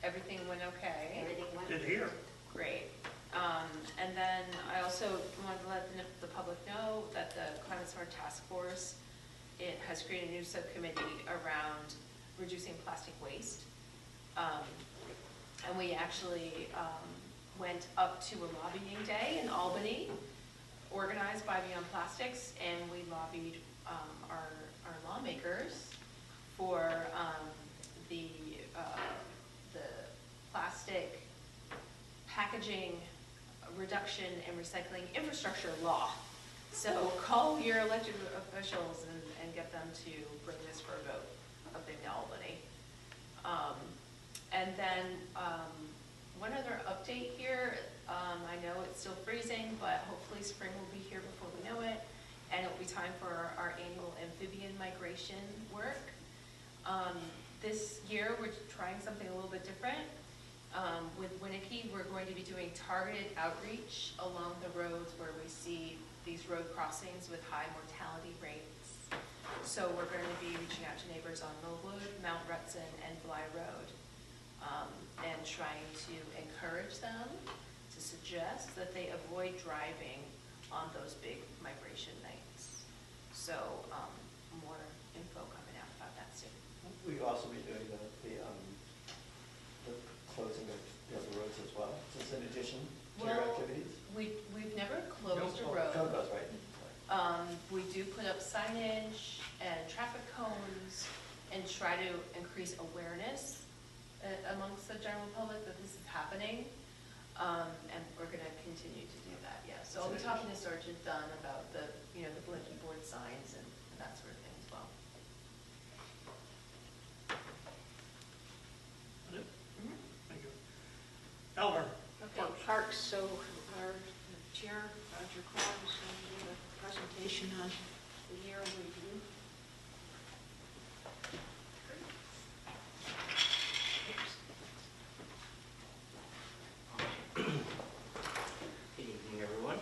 Everything went okay. Everything went. Did here. Great. And then I also wanted to let the public know that the Climate Smart Task Force, it has created a new subcommittee around reducing plastic waste. And we actually went up to a lobbying day in Albany, organized by Beyond Plastics, and we lobbied our lawmakers for the plastic packaging reduction and recycling infrastructure law. So call your elected officials and get them to bring this for a vote up in Albany. And then one other update here. I know it's still freezing, but hopefully spring will be here before we know it. And it'll be time for our annual amphibian migration work. This year we're trying something a little bit different. With Winnicke, we're going to be doing targeted outreach along the roads where we see these road crossings with high mortality rates. So we're going to be reaching out to neighbors on Millwood, Mount Rutson, and Bly Road, and trying to encourage them to suggest that they avoid driving on those big migration nights. So more info coming out about that soon. We've also been doing the closing of the roads as well, just in addition to your activities? We've never closed a road. No, that's right. We do put up signage and traffic cones and try to increase awareness amongst the general public that this is happening. And we're going to continue to do that, yeah. So I'll be talking to Sergeant Dunn about the blinky board signs and that sort of thing as well. Thank you. Elmer. Okay, parks, so our chair, Roger Quan, is going to give a presentation on the year in review. Good evening, everyone.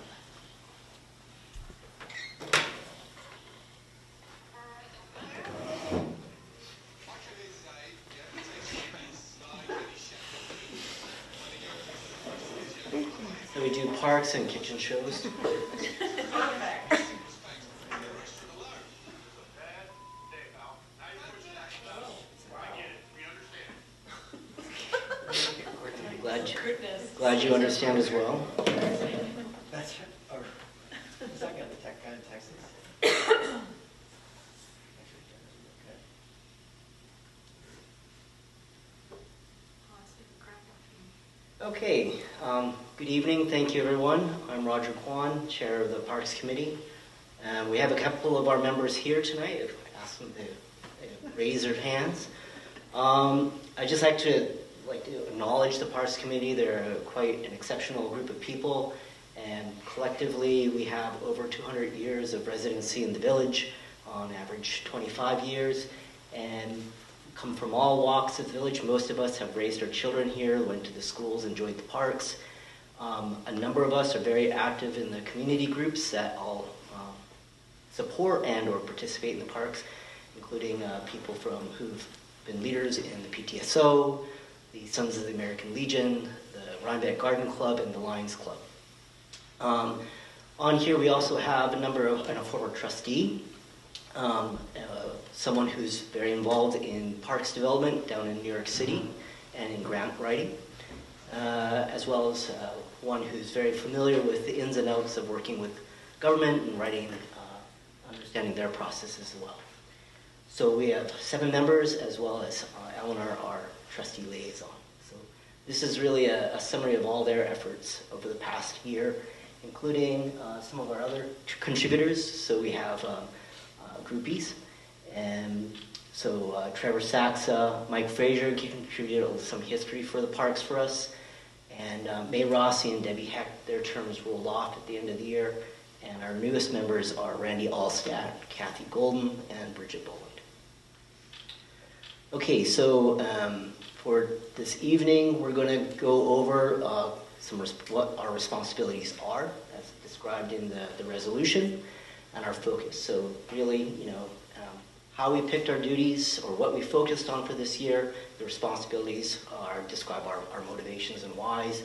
So we do parks and kitchen shows. Glad you understand as well. That's our second tech guy in Texas. Okay, good evening. Thank you, everyone. I'm Roger Kwan, Chair of the Parks Committee. We have a couple of our members here tonight. If I ask them to raise their hands. I'd just like to acknowledge the Parks Committee. They're quite an exceptional group of people, and collectively we have over 200 years of residency in the village, on average 25 years, and come from all walks of the village. Most of us have raised our children here, went to the schools, enjoyed the parks. A number of us are very active in the community groups that all support and or participate in the parks, including people who've been leaders in the PTSO, the Sons of the American Legion, the Rhinebeck Garden Club, and the Lions Club. On here we also have a former trustee someone who's very involved in parks development down in New York City and in grant writing, as well as one who's very familiar with the ins and outs of working with government and writing, understanding their processes as well. So we have 7 members, as well as Eleanor, our trustee liaison. So this is really a summary of all their efforts over the past year, including some of our other contributors. So we have groupies. And so Trevor Saxa, Mike Frazier contributed some history for the parks for us. And May Rossi and Debbie Heck, their terms rolled off at the end of the year. And our newest members are Randy Allstat, Kathy Golden, and Bridget Boland. Okay, so for this evening, we're going to go over what our responsibilities are, as described in the resolution, and our focus. So really, how we picked our duties or what we focused on for this year, the responsibilities describe our motivations and whys.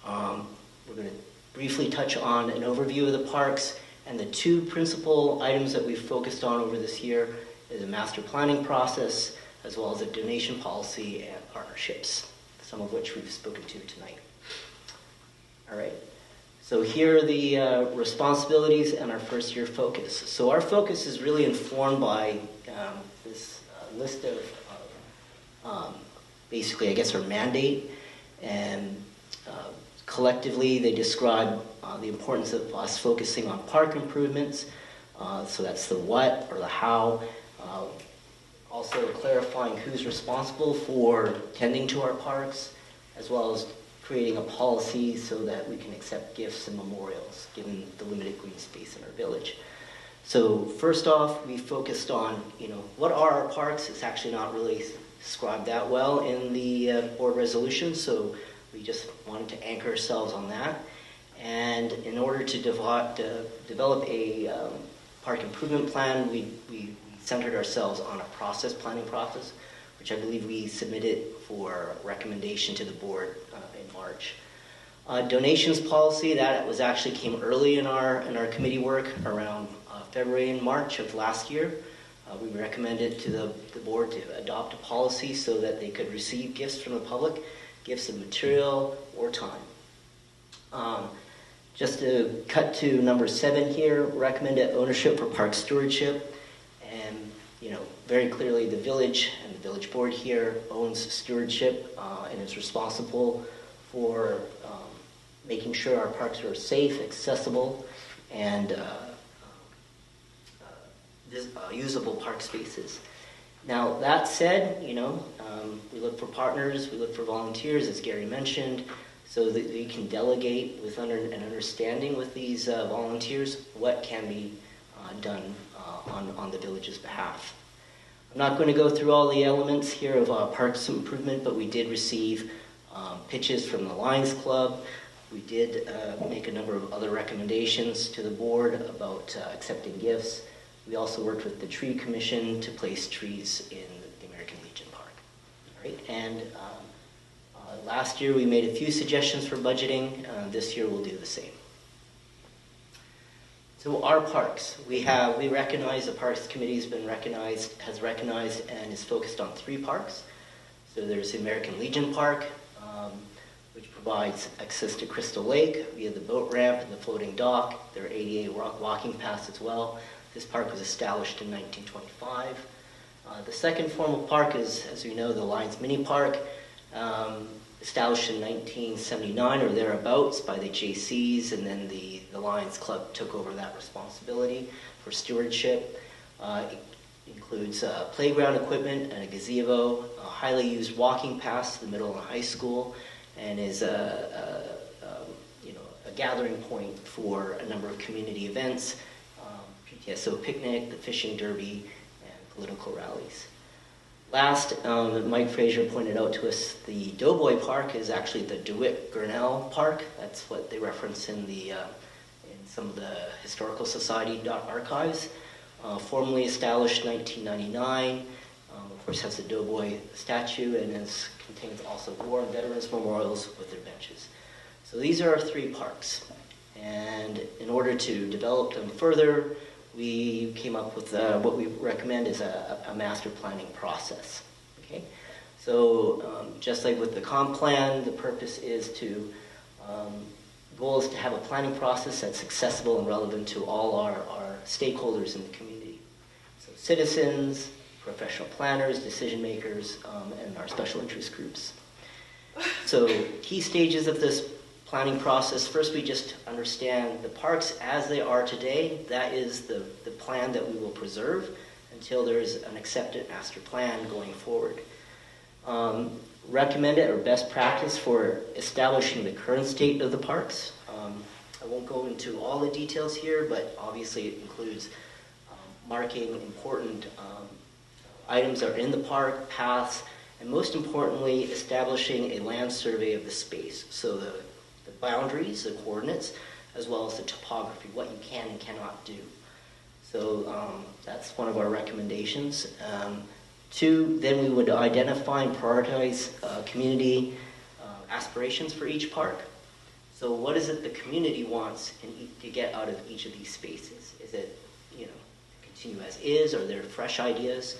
We're going to briefly touch on an overview of the parks, and the 2 principal items that we've focused on over this year is a master planning process, as well as a donation policy and partnerships, some of which we've spoken to tonight. All right, so here are the responsibilities and our first year focus. So our focus is really informed by this list of basically, I guess, our mandate, and collectively they describe the importance of us focusing on park improvements. So that's the what or the how. Also clarifying who's responsible for tending to our parks, as well as creating a policy so that we can accept gifts and memorials, given the limited green space in our village. So first off, we focused on, what are our parks? It's actually not really described that well in the board resolution, so we just wanted to anchor ourselves on that. And in order to develop a park improvement plan, we centered ourselves on a planning process, which I believe we submitted for recommendation to the board in March. Donations policy, that was actually came early in our committee work around February and March of last year. We recommended to the board to adopt a policy so that they could receive gifts from the public, gifts of material or time. Just to cut to number 7 here, recommended ownership for park stewardship. And, very clearly the village and the village board here owns stewardship and is responsible for making sure our parks are safe, accessible, and usable park spaces. Now, that said, we look for partners, we look for volunteers, as Gary mentioned, so that we can delegate with an understanding with these volunteers what can be done on the village's behalf. I'm not going to go through all the elements here of parks improvement, but we did receive pitches from the Lions Club. We did make a number of other recommendations to the board about accepting gifts. We also worked with the Tree Commission to place trees in the American Legion Park. All right? And last year we made a few suggestions for budgeting. This year we'll do the same. So our parks, we recognize the Parks Committee has recognized and is focused on 3 parks. So there's the American Legion Park, which provides access to Crystal Lake via the boat ramp and the floating dock. There are ADA walking paths as well. This park was established in 1925. The second form of park is, as we know, the Lions Mini Park, established in 1979 or thereabouts by the JCs, and then the Lions Club took over that responsibility for stewardship. It includes playground equipment and a gazebo, a highly used walking paths to the middle and high school, and is a gathering point for a number of community events, PTSO picnic, the fishing derby, and political rallies. Last, Mike Frazier pointed out to us, the Doughboy Park is actually the DeWitt Grinnell Park. That's what they reference in some of the Historical Society archives. Formally established 1999, of course has the Doughboy statue and contains also war and veterans memorials with their benches. So these are our 3 parks. And in order to develop them further, we came up with what we recommend is a master planning process. Okay, so just like with the comp plan, the purpose is to goal is to have a planning process that's accessible and relevant to all our stakeholders in the community. So citizens, professional planners, decision makers, and our special interest groups. So key stages of this planning process, first we just understand the parks as they are today. That is the plan that we will preserve until there is an accepted master plan going forward. Recommended or best practice for establishing the current state of the parks. I won't go into all the details here, but obviously it includes marking important items that are in the park, paths, and most importantly, establishing a land survey of the space. So the boundaries, the coordinates, as well as the topography, what you can and cannot do. So that's one of our recommendations. Two, then we would identify and prioritize community aspirations for each park. So what is it the community wants to get out of each of these spaces? Is it, continue as is, or are there fresh ideas?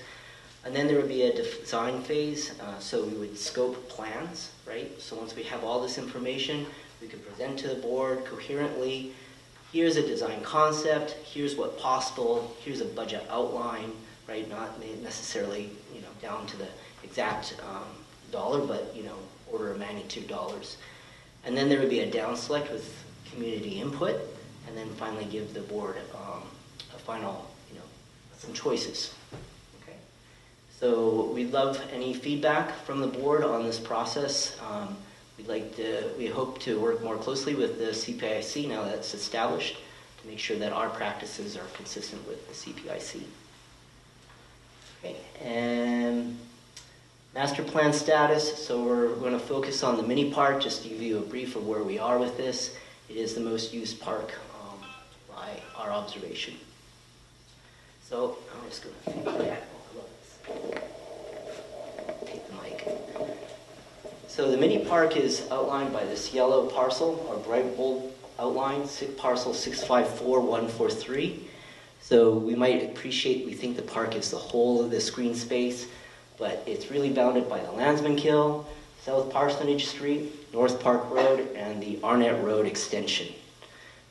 And then there would be a design phase, so we would scope plans, right? So once we have all this information, we could present to the board coherently. Here's a design concept, here's what's possible, here's a budget outline, right? Not necessarily, down to the exact dollar, but, order of magnitude dollars. And then there would be a down select with community input, and then finally give the board a final, some choices. Okay. So we'd love any feedback from the board on this process. We hope to work more closely with the CPIC now that it's established to make sure that our practices are consistent with the CPIC. Okay, and master plan status. So we're going to focus on the mini park, just to give you a brief of where we are with this. It is the most used park by our observation. So I'm just going to take the mic. So the mini park is outlined by this yellow parcel, or bright bold outline, parcel 654143. So we might appreciate, we think the park is the whole of this green space, but it's really bounded by the Landsman Kill, South Parsonage Street, North Park Road, and the Arnett Road extension.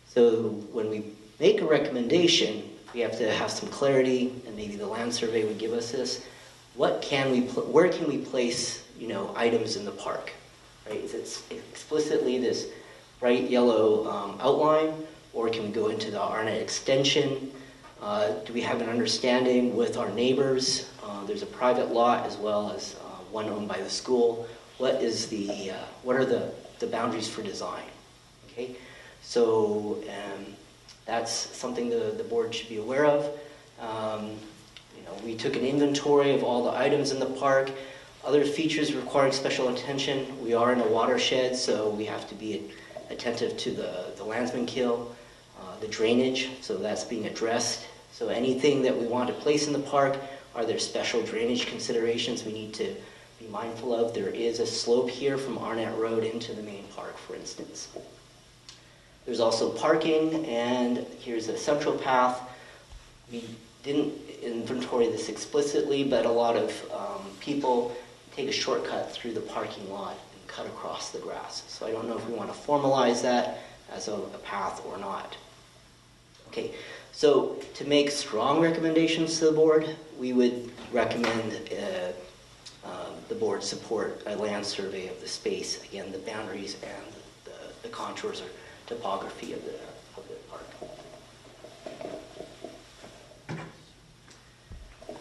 So when we make a recommendation, we have to have some clarity, and maybe the land survey would give us this. Where can we place, items in the park? Right? Is it explicitly this bright yellow outline, or can we go into the Arnett extension? Do we have an understanding with our neighbors? There's a private lot as well as one owned by the school. What are the boundaries for design? Okay, so that's something the board should be aware of. We took an inventory of all the items in the park. Other features requiring special attention. We are in a watershed, so we have to be attentive to the Landsman Kill, the drainage, so that's being addressed. So anything that we want to place in the park, are there special drainage considerations we need to be mindful of? There is a slope here from Arnett Road into the main park, for instance. There's also parking, and here's a central path. We didn't inventory this explicitly, but a lot of people take a shortcut through the parking lot and cut across the grass. So I don't know if we want to formalize that as a path or not. Okay, so to make strong recommendations to the board, we would recommend the board support a land survey of the space, again, the boundaries and the contours or topography of the park.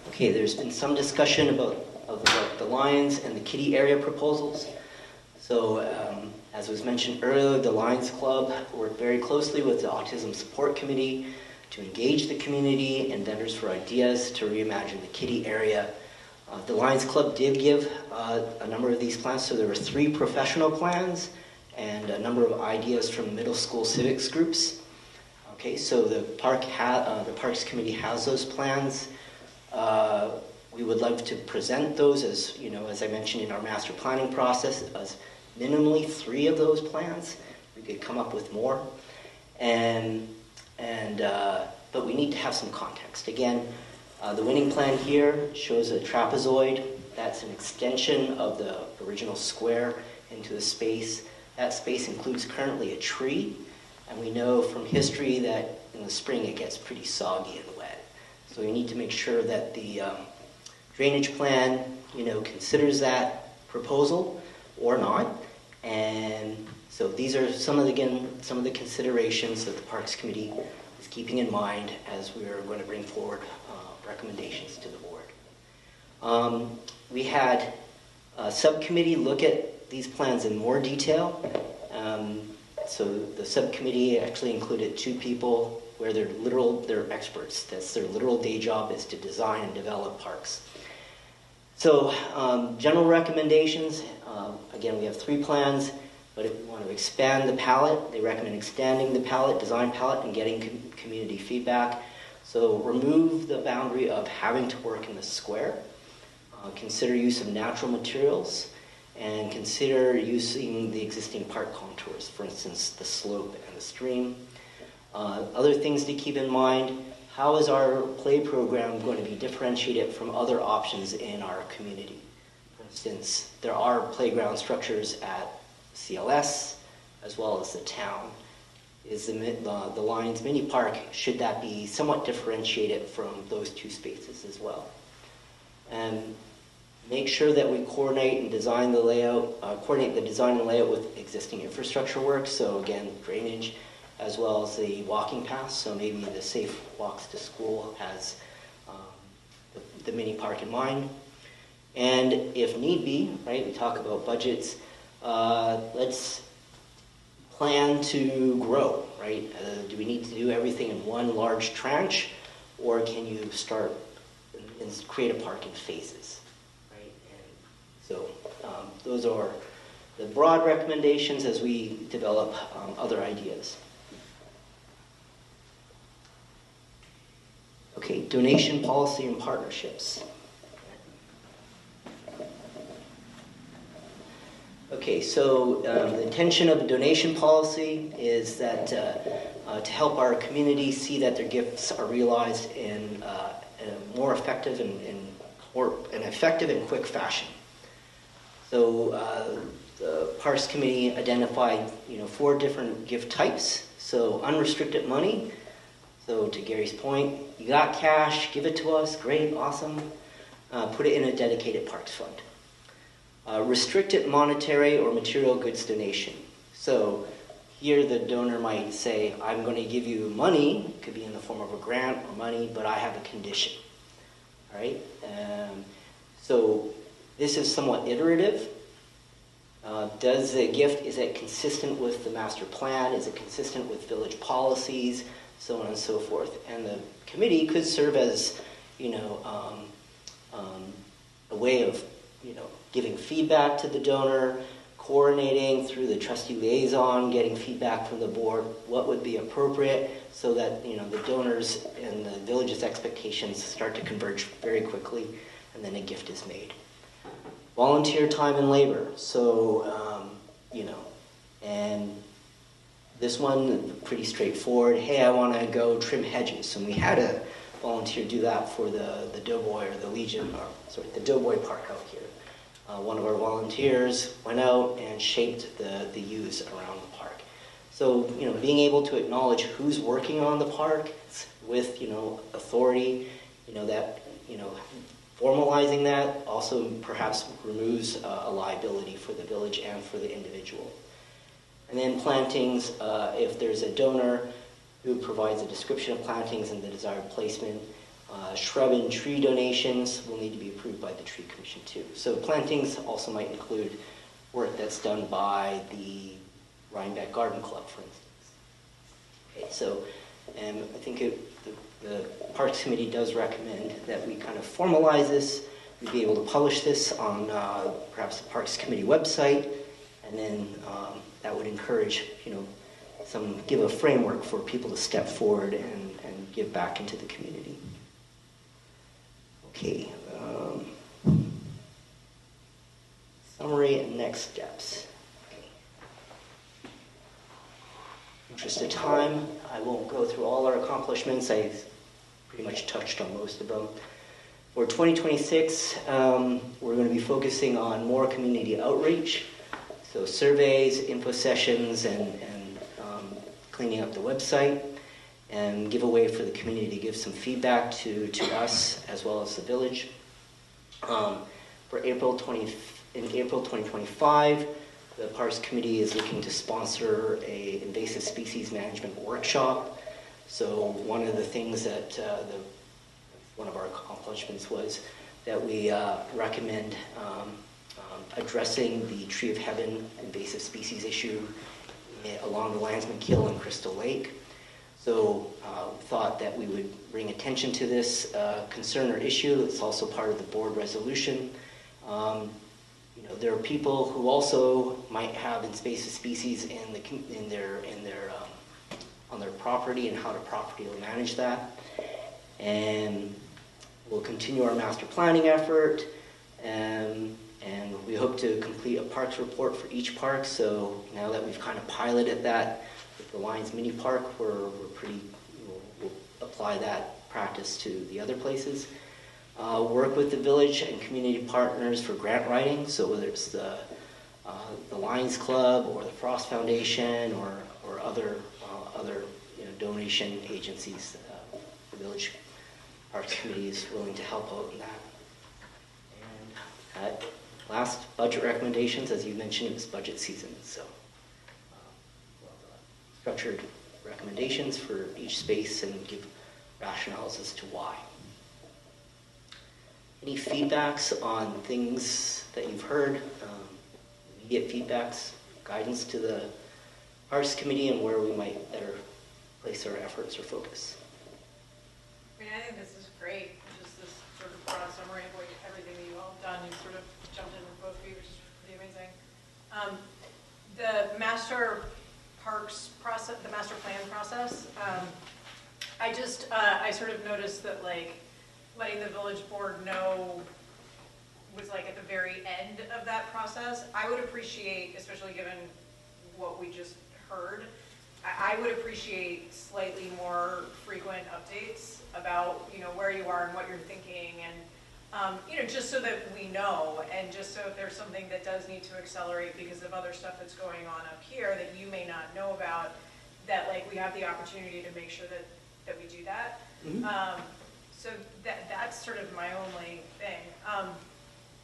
Okay, there's been some discussion about the Lions and the kiddie area proposals. So as was mentioned earlier, the Lions Club worked very closely with the Autism Support Committee to engage the community and vendors for ideas to reimagine the kiddie area. The Lions Club did give a number of these plans, so there were 3 professional plans and a number of ideas from middle school civics groups. Okay, so the Parks Committee has those plans. We would love to present those as, as I mentioned in our master planning process, as minimally 3 of those plans. We could come up with more. But we need to have some context. Again, the winning plan here shows a trapezoid. That's an extension of the original square into a space. That space includes currently a tree, and we know from history that in the spring it gets pretty soggy and wet. So we need to make sure that the drainage plan, considers that proposal or not. And so these are some of the considerations that the Parks Committee is keeping in mind as we are going to bring forward recommendations to the board. We had a subcommittee look at these plans in more detail. So the subcommittee actually included 2 people where they're experts. That's their literal day job, is to design and develop parks. So general recommendations, again, we have 3 plans, but if we want to expand the palette, they recommend extending the palette, design palette, and getting community feedback. So remove the boundary of having to work in the square, consider use of natural materials, and consider using the existing park contours, for instance, the slope and the stream. Other things to keep in mind: how is our play program going to be differentiated from other options in our community? For instance, there are playground structures at CLS as well as the town. Is the Lions Mini Park, should that be somewhat differentiated from those 2 spaces as well? And make sure that we coordinate the design and layout with existing infrastructure work. So again, drainage, as well as the walking paths. So maybe the Safe Walks to School has the mini park in mind. And if need be, right, we talk about budgets, let's plan to grow, right? Do we need to do everything in one large tranche, or can you start and create a park in phases, right? And so those are the broad recommendations as we develop other ideas. Okay, donation policy and partnerships. Okay, so the intention of a donation policy is that to help our community see that their gifts are realized in a more effective and quick fashion. So the Parks Committee identified 4 different gift types. So unrestricted money. So to Gary's point, you got cash, give it to us, great, awesome. Put it in a dedicated parks fund. Restricted monetary or material goods donation. So here the donor might say, I'm going to give you money, it could be in the form of a grant or money, but I have a condition. All right? So this is somewhat iterative. Does the gift, is it consistent with the master plan? Is it consistent with village policies? So on and so forth. And the committee could serve as, a way of, giving feedback to the donor, coordinating through the trustee liaison, getting feedback from the board, what would be appropriate, so that, the donors and the village's expectations start to converge very quickly, and then a gift is made. Volunteer time and labor. So, and this one, pretty straightforward. Hey, I want to go trim hedges. And we had a volunteer do that for the Doughboy or the Legion, the Doughboy Park out here. One of our volunteers went out and shaped the U's around the park. So, being able to acknowledge who's working on the park with, authority, formalizing that also perhaps removes a liability for the village and for the individual. And then plantings, if there's a donor who provides a description of plantings and the desired placement. Shrub and tree donations will need to be approved by the tree commission too. So plantings also might include work that's done by the Rhinebeck Garden Club, for instance. Okay, so I think the Parks Committee does recommend that we kind of formalize this. We'd be able to publish this on perhaps the Parks Committee website, and then that would encourage, give a framework for people to step forward and give back into the community. Okay. Summary and next steps. Okay. Interest of time, I won't go through all our accomplishments. I pretty much touched on most of them. For 2026, we're going to be focusing on more community outreach, so surveys, info sessions, and cleaning up the website, and give a way for the community to give some feedback to us as well as the village. For in April 2025, the Parks Committee is looking to sponsor a invasive species management workshop. So one of the things that one of our accomplishments was that we recommend addressing the Tree of Heaven invasive species issue along the Landsman Kill and Crystal Lake. So we thought that we would bring attention to this concern or issue. It's also part of the board resolution. There are people who also might have invasive species on their property, and how to properly manage that. And we'll continue our master planning effort, and we hope to complete a parks report for each park. So now that we've kind of piloted that with the Lions Mini Park, we'll apply that practice to the other places. Work with the village and community partners for grant writing, so whether it's the Lions Club or the Frost Foundation or other donation agencies, the Village Parks Committee is willing to help out in that. And last, budget recommendations. As you mentioned, it was budget season, so structured recommendations for each space and give rationales as to why. Any feedbacks on things that you've heard, immediate feedbacks, guidance to the Parks Committee, and where we might better place our efforts or focus? I mean, I think this is great, just this sort of broad summary of everything that you all have done. You sort of jumped in with both of you, which is pretty amazing. The master parks process, the master plan process, I sort of noticed that, like, letting the village board know was like at the very end of that process. I would appreciate, especially given what we just heard, I would appreciate slightly more frequent updates about, where you are and what you're thinking, and, just so that we know, and just so if there's something that does need to accelerate because of other stuff that's going on up here that you may not know about, that, like, we have the opportunity to make sure that we do that. Mm-hmm. So that's sort of my only thing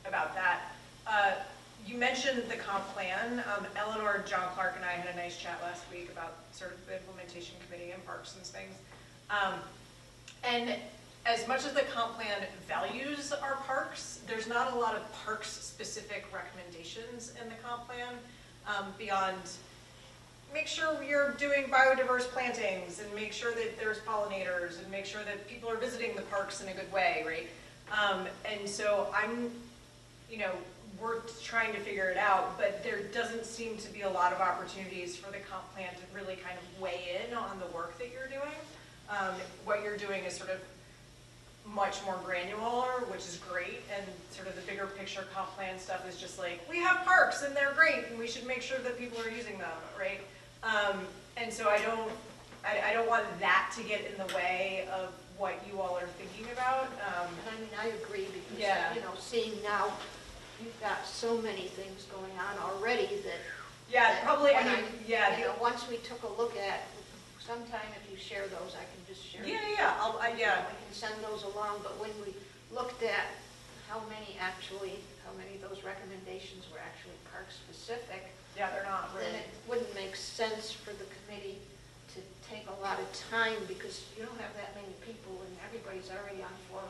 about that. You mentioned the comp plan. Eleanor, John Clark, and I had a nice chat last week about sort of the implementation committee and parks and things. And as much as the comp plan values our parks, there's not a lot of parks-specific recommendations in the comp plan beyond make sure you're doing biodiverse plantings, and make sure that there's pollinators, and make sure that people are visiting the parks in a good way, right? And so we're trying to figure it out, but there doesn't seem to be a lot of opportunities for the comp plan to really kind of weigh in on the work that you're doing. What you're doing is sort of much more granular, which is great, and sort of the bigger picture comp plan stuff is just like, we have parks and they're great, and we should make sure that people are using them, right? And so I don't want that to get in the way of what you all are thinking about. I agree, because, Yeah. Seeing now, you've got so many things going on already that. Yeah, that probably, once we took a look at, sometime if you share those, I can just share. Yeah, We can send those along, but when we looked at how many of those recommendations were actually park-specific, yeah, they're not then really. it wouldn't make sense for the committee to take a lot of time, because you don't have that many people, and everybody's already on 4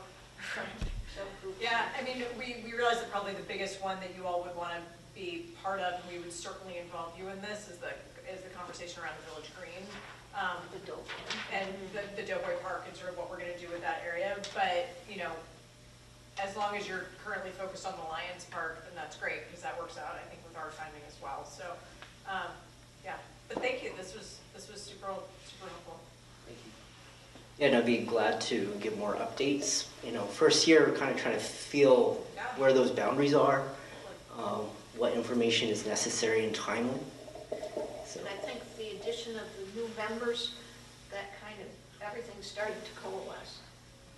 subgroups. Yeah, I mean, we realize that probably the biggest one that you all would want to be part of, and we would certainly involve you in this, is the conversation around the Village Green. The Doughboy. And the Doughboy Park, and sort of what we're going to do with that area. But, as long as you're currently focused on the Lions Park, then that's great, because that works out, I think, with our timing as well. So, yeah. But thank you. This was super helpful. Thank you. Yeah, and I'd be glad to give more updates. First year, we're kind of trying to feel where those boundaries are, what information is necessary and timely. So. And I think the addition of the new members, that kind of, everything started to coalesce.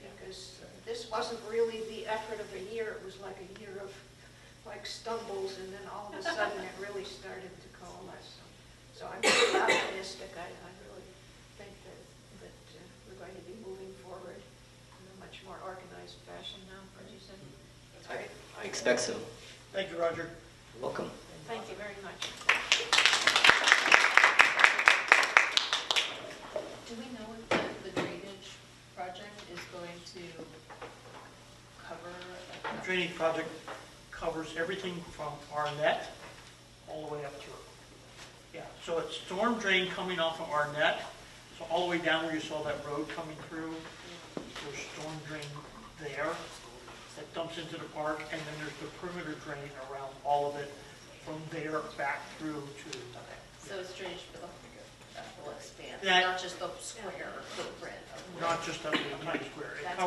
because this wasn't really the effort of a year, it was like a year of like stumbles, and then all of a sudden it really started to coalesce. So I'm pretty optimistic. I really think that we're going to be moving forward in a much more organized fashion now, as you said. That's great. I expect so. Thank you, Roger. You're welcome. Thank you very much. Do we know if the drainage project is going to cover? The drainage project covers everything from Arnett all the way up through. Yeah, so it's storm drain coming off of Arnett, so all the way down where you saw that road coming through, there's storm drain there that dumps into the park, and then there's the perimeter drain around all of it from there back through to. So it's drainage for the whole expanse, That- not just the square footprint of. Not just that little tiny square. It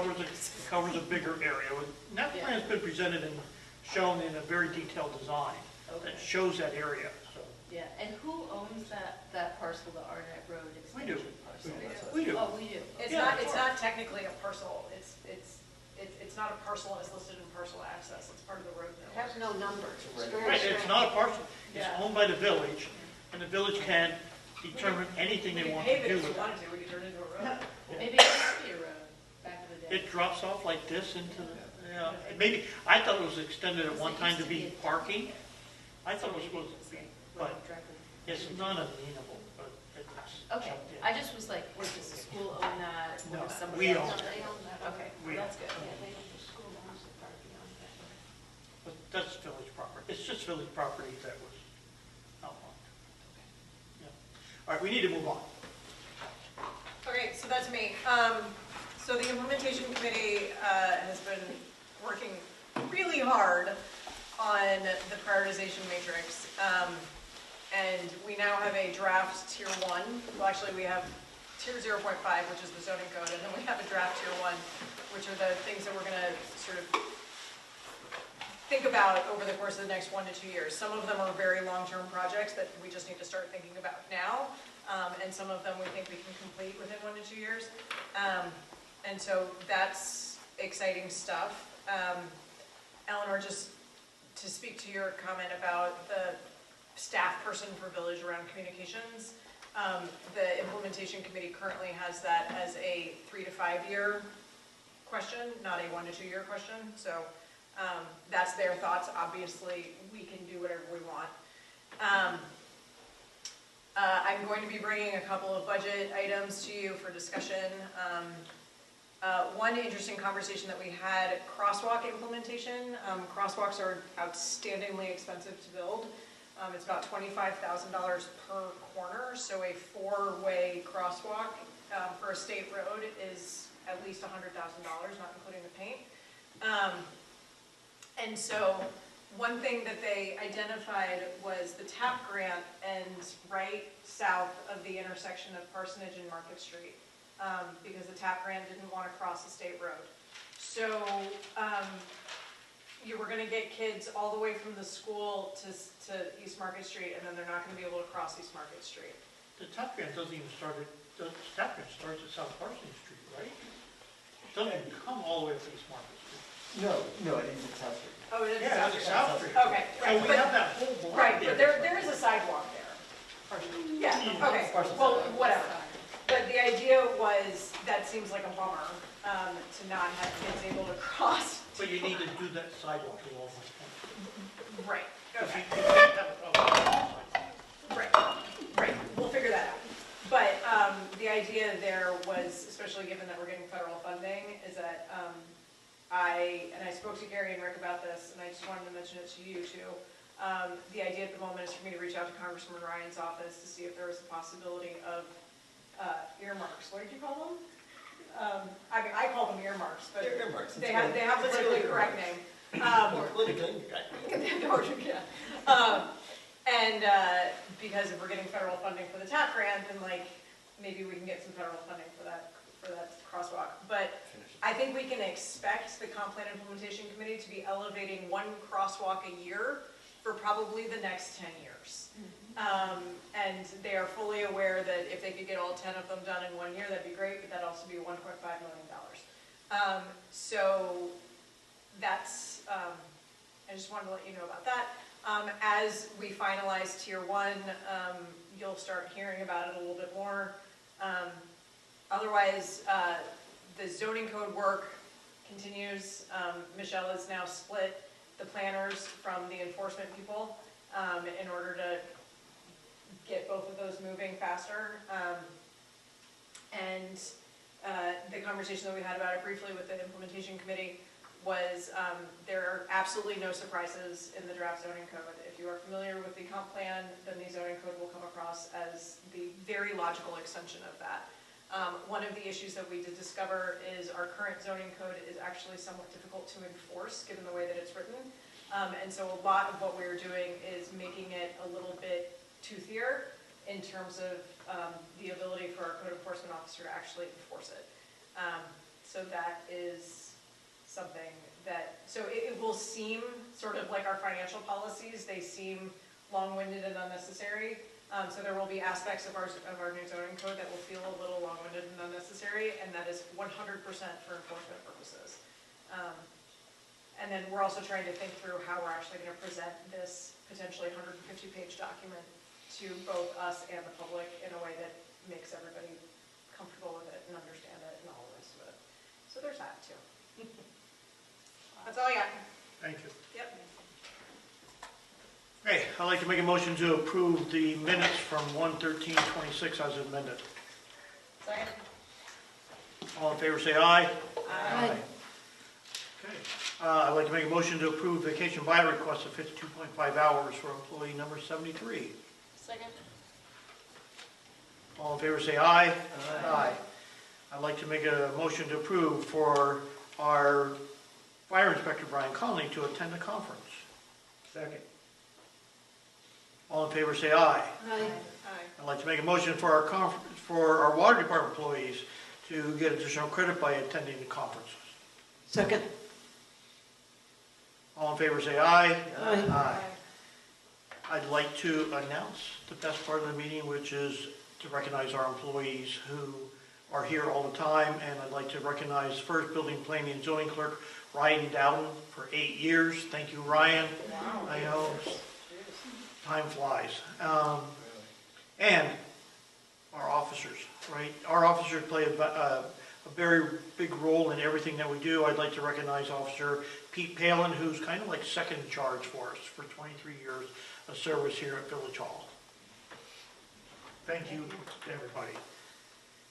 covers a bigger area. And that plan's been presented and shown in a very detailed design that shows that area, so. Yeah, and who owns that parcel, the Arnett Road We do. extension parcel? We do. Oh, we do. It's Yeah. not technically a parcel, it's not a parcel, and it's listed in parcel access, it's part of the road It bill. has no number. It's very Right, it's strange. not a parcel. It's Yeah. owned by the village, and the village can determine anything We they could want pave to it do if we with it. wanted to, we could turn it into a road. Maybe it used to be a road back in the day. It drops off like this into the, yeah, maybe, I thought it was extended at one time to be parking. I thought it was supposed to be, but it's not amenable, but it's. Okay, jumped in. I just was like, does the school own that, or No, does somebody we else own own it. They own that. Okay, We that's good. Yeah, they own the school owns the park beyond that. But that's village property. It's just village property that was outlined. Yeah. All right, we need to move on. Okay, so that's me. So the implementation committee has been working really hard on the prioritization matrix. And we now have a draft tier 1. Well, actually, we have tier 0.5, which is the zoning code, and then we have a draft tier 1, which are the things that we're going to sort of think about over the course of the next 1 to 2 years. Some of them are very long-term projects that we just need to start thinking about now. And some of them we think we can complete within 1 to 2 years. And so that's exciting stuff. Eleanor, just to speak to your comment about the staff person for Village around communications, the implementation committee currently has that as a 3 to 5 year question, not a 1 to 2 year question. So that's their thoughts. Obviously, we can do whatever we want. I'm going to be bringing a couple of budget items to you for discussion. One interesting conversation that we had, crosswalk implementation. Crosswalks are outstandingly expensive to build. It's about $25,000 per corner, so a 4-way crosswalk for a state road is at least $100,000, not including the paint. And so one thing that they identified was the TAP grant ends right south of the intersection of Parsonage and Market Street, because the TAP grant didn't want to cross the state road. So you were going to get kids all the way from the school to East Market Street, and then they're not going to be able to cross East Market Street. The TAP grant doesn't even start at, the TAP grant starts at South Parsons Street, right? It doesn't even come all the way up to East Market Street. No, it is South Street. Oh, it is Yeah, South it's Street. South Street. Okay, And right, we but, have that whole block right, but there. there is a sidewalk there. Yeah, Yeah. okay, well, whatever. But the idea was, that seems like a bummer, to not have kids able to cross. But you need to do that sidewalk to all my points. Right, Because okay. you can't have a problem with that sidewalk. Right, we'll figure that out. But the idea there was, especially given that we're getting federal funding, is that I spoke to Gary and Rick about this, and I just wanted to mention it to you too. The idea at the moment is for me to reach out to Congressman Ryan's office to see if there was a possibility of earmarks. What did you call them? I mean, I call them earmarks, but They're earmarks. they have the politically correct name. Politically incorrect. And because if we're getting federal funding for the TAP grant, then like maybe we can get some federal funding for that crosswalk. But I think we can expect the comp plan implementation committee to be elevating 1 crosswalk a year for probably the next 10 years. And they are fully aware that if they could get all 10 of them done in 1 year, that'd be great, but that'd also be $1.5 million. So that's, I just wanted to let you know about that. As we finalize Tier 1, you'll start hearing about it a little bit more. Otherwise, the zoning code work continues. Michelle has now split the planners from the enforcement people in order to get both of those moving faster. And the conversation that we had about it briefly with the implementation committee was there are absolutely no surprises in the draft zoning code. If you are familiar with the comp plan, then the zoning code will come across as the very logical extension of that. One of the issues that we did discover is our current zoning code is actually somewhat difficult to enforce given the way that it's written. And so a lot of what we're doing is making it a little bit toothier in terms of the ability for our code enforcement officer to actually enforce it. So that is something that, so it will seem sort of like our financial policies, they seem long-winded and unnecessary. So there will be aspects of our new zoning code that will feel a little long-winded and unnecessary, and that is 100% for enforcement purposes. And then we're also trying to think through how we're actually going to present this potentially 150-page document to both us and the public in a way that makes everybody comfortable with it and understand it and all the rest of it. So there's that too. That's all I got. Thank you. Yep. Okay, I'd like to make a motion to approve the minutes from 1/13/26 as amended. Second. All in favor, say aye. Aye. Okay. I'd like to make a motion to approve vacation buyout request of 52.5 hours for employee number 73. Second. All in favor, say aye. Aye. I'd like to make a motion to approve for our fire inspector, Brian Conley, to attend the conference. Second. All in favor, say aye. Aye. Aye. I'd like to make a motion for our conference, for our water department employees to get additional credit by attending the conferences. Second. All in favor, say aye. Aye. Aye. I'd like to announce the best part of the meeting, which is to recognize our employees who are here all the time, and I'd like to recognize first building planning and zoning clerk, Ryan Dowden, for 8 years. Thank you, Ryan. Wow. I know, time flies. And our officers, right? Our officers play a very big role in everything that we do. I'd like to recognize Officer Pete Palin, who's kind of like second in charge for us for 23 years of service here at Village Hall. Thank you to everybody.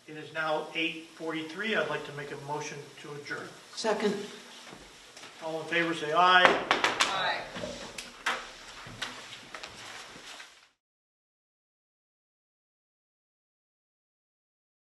It is now 8:43. I'd like to make a motion to adjourn. Second. All in favor, say aye. Aye.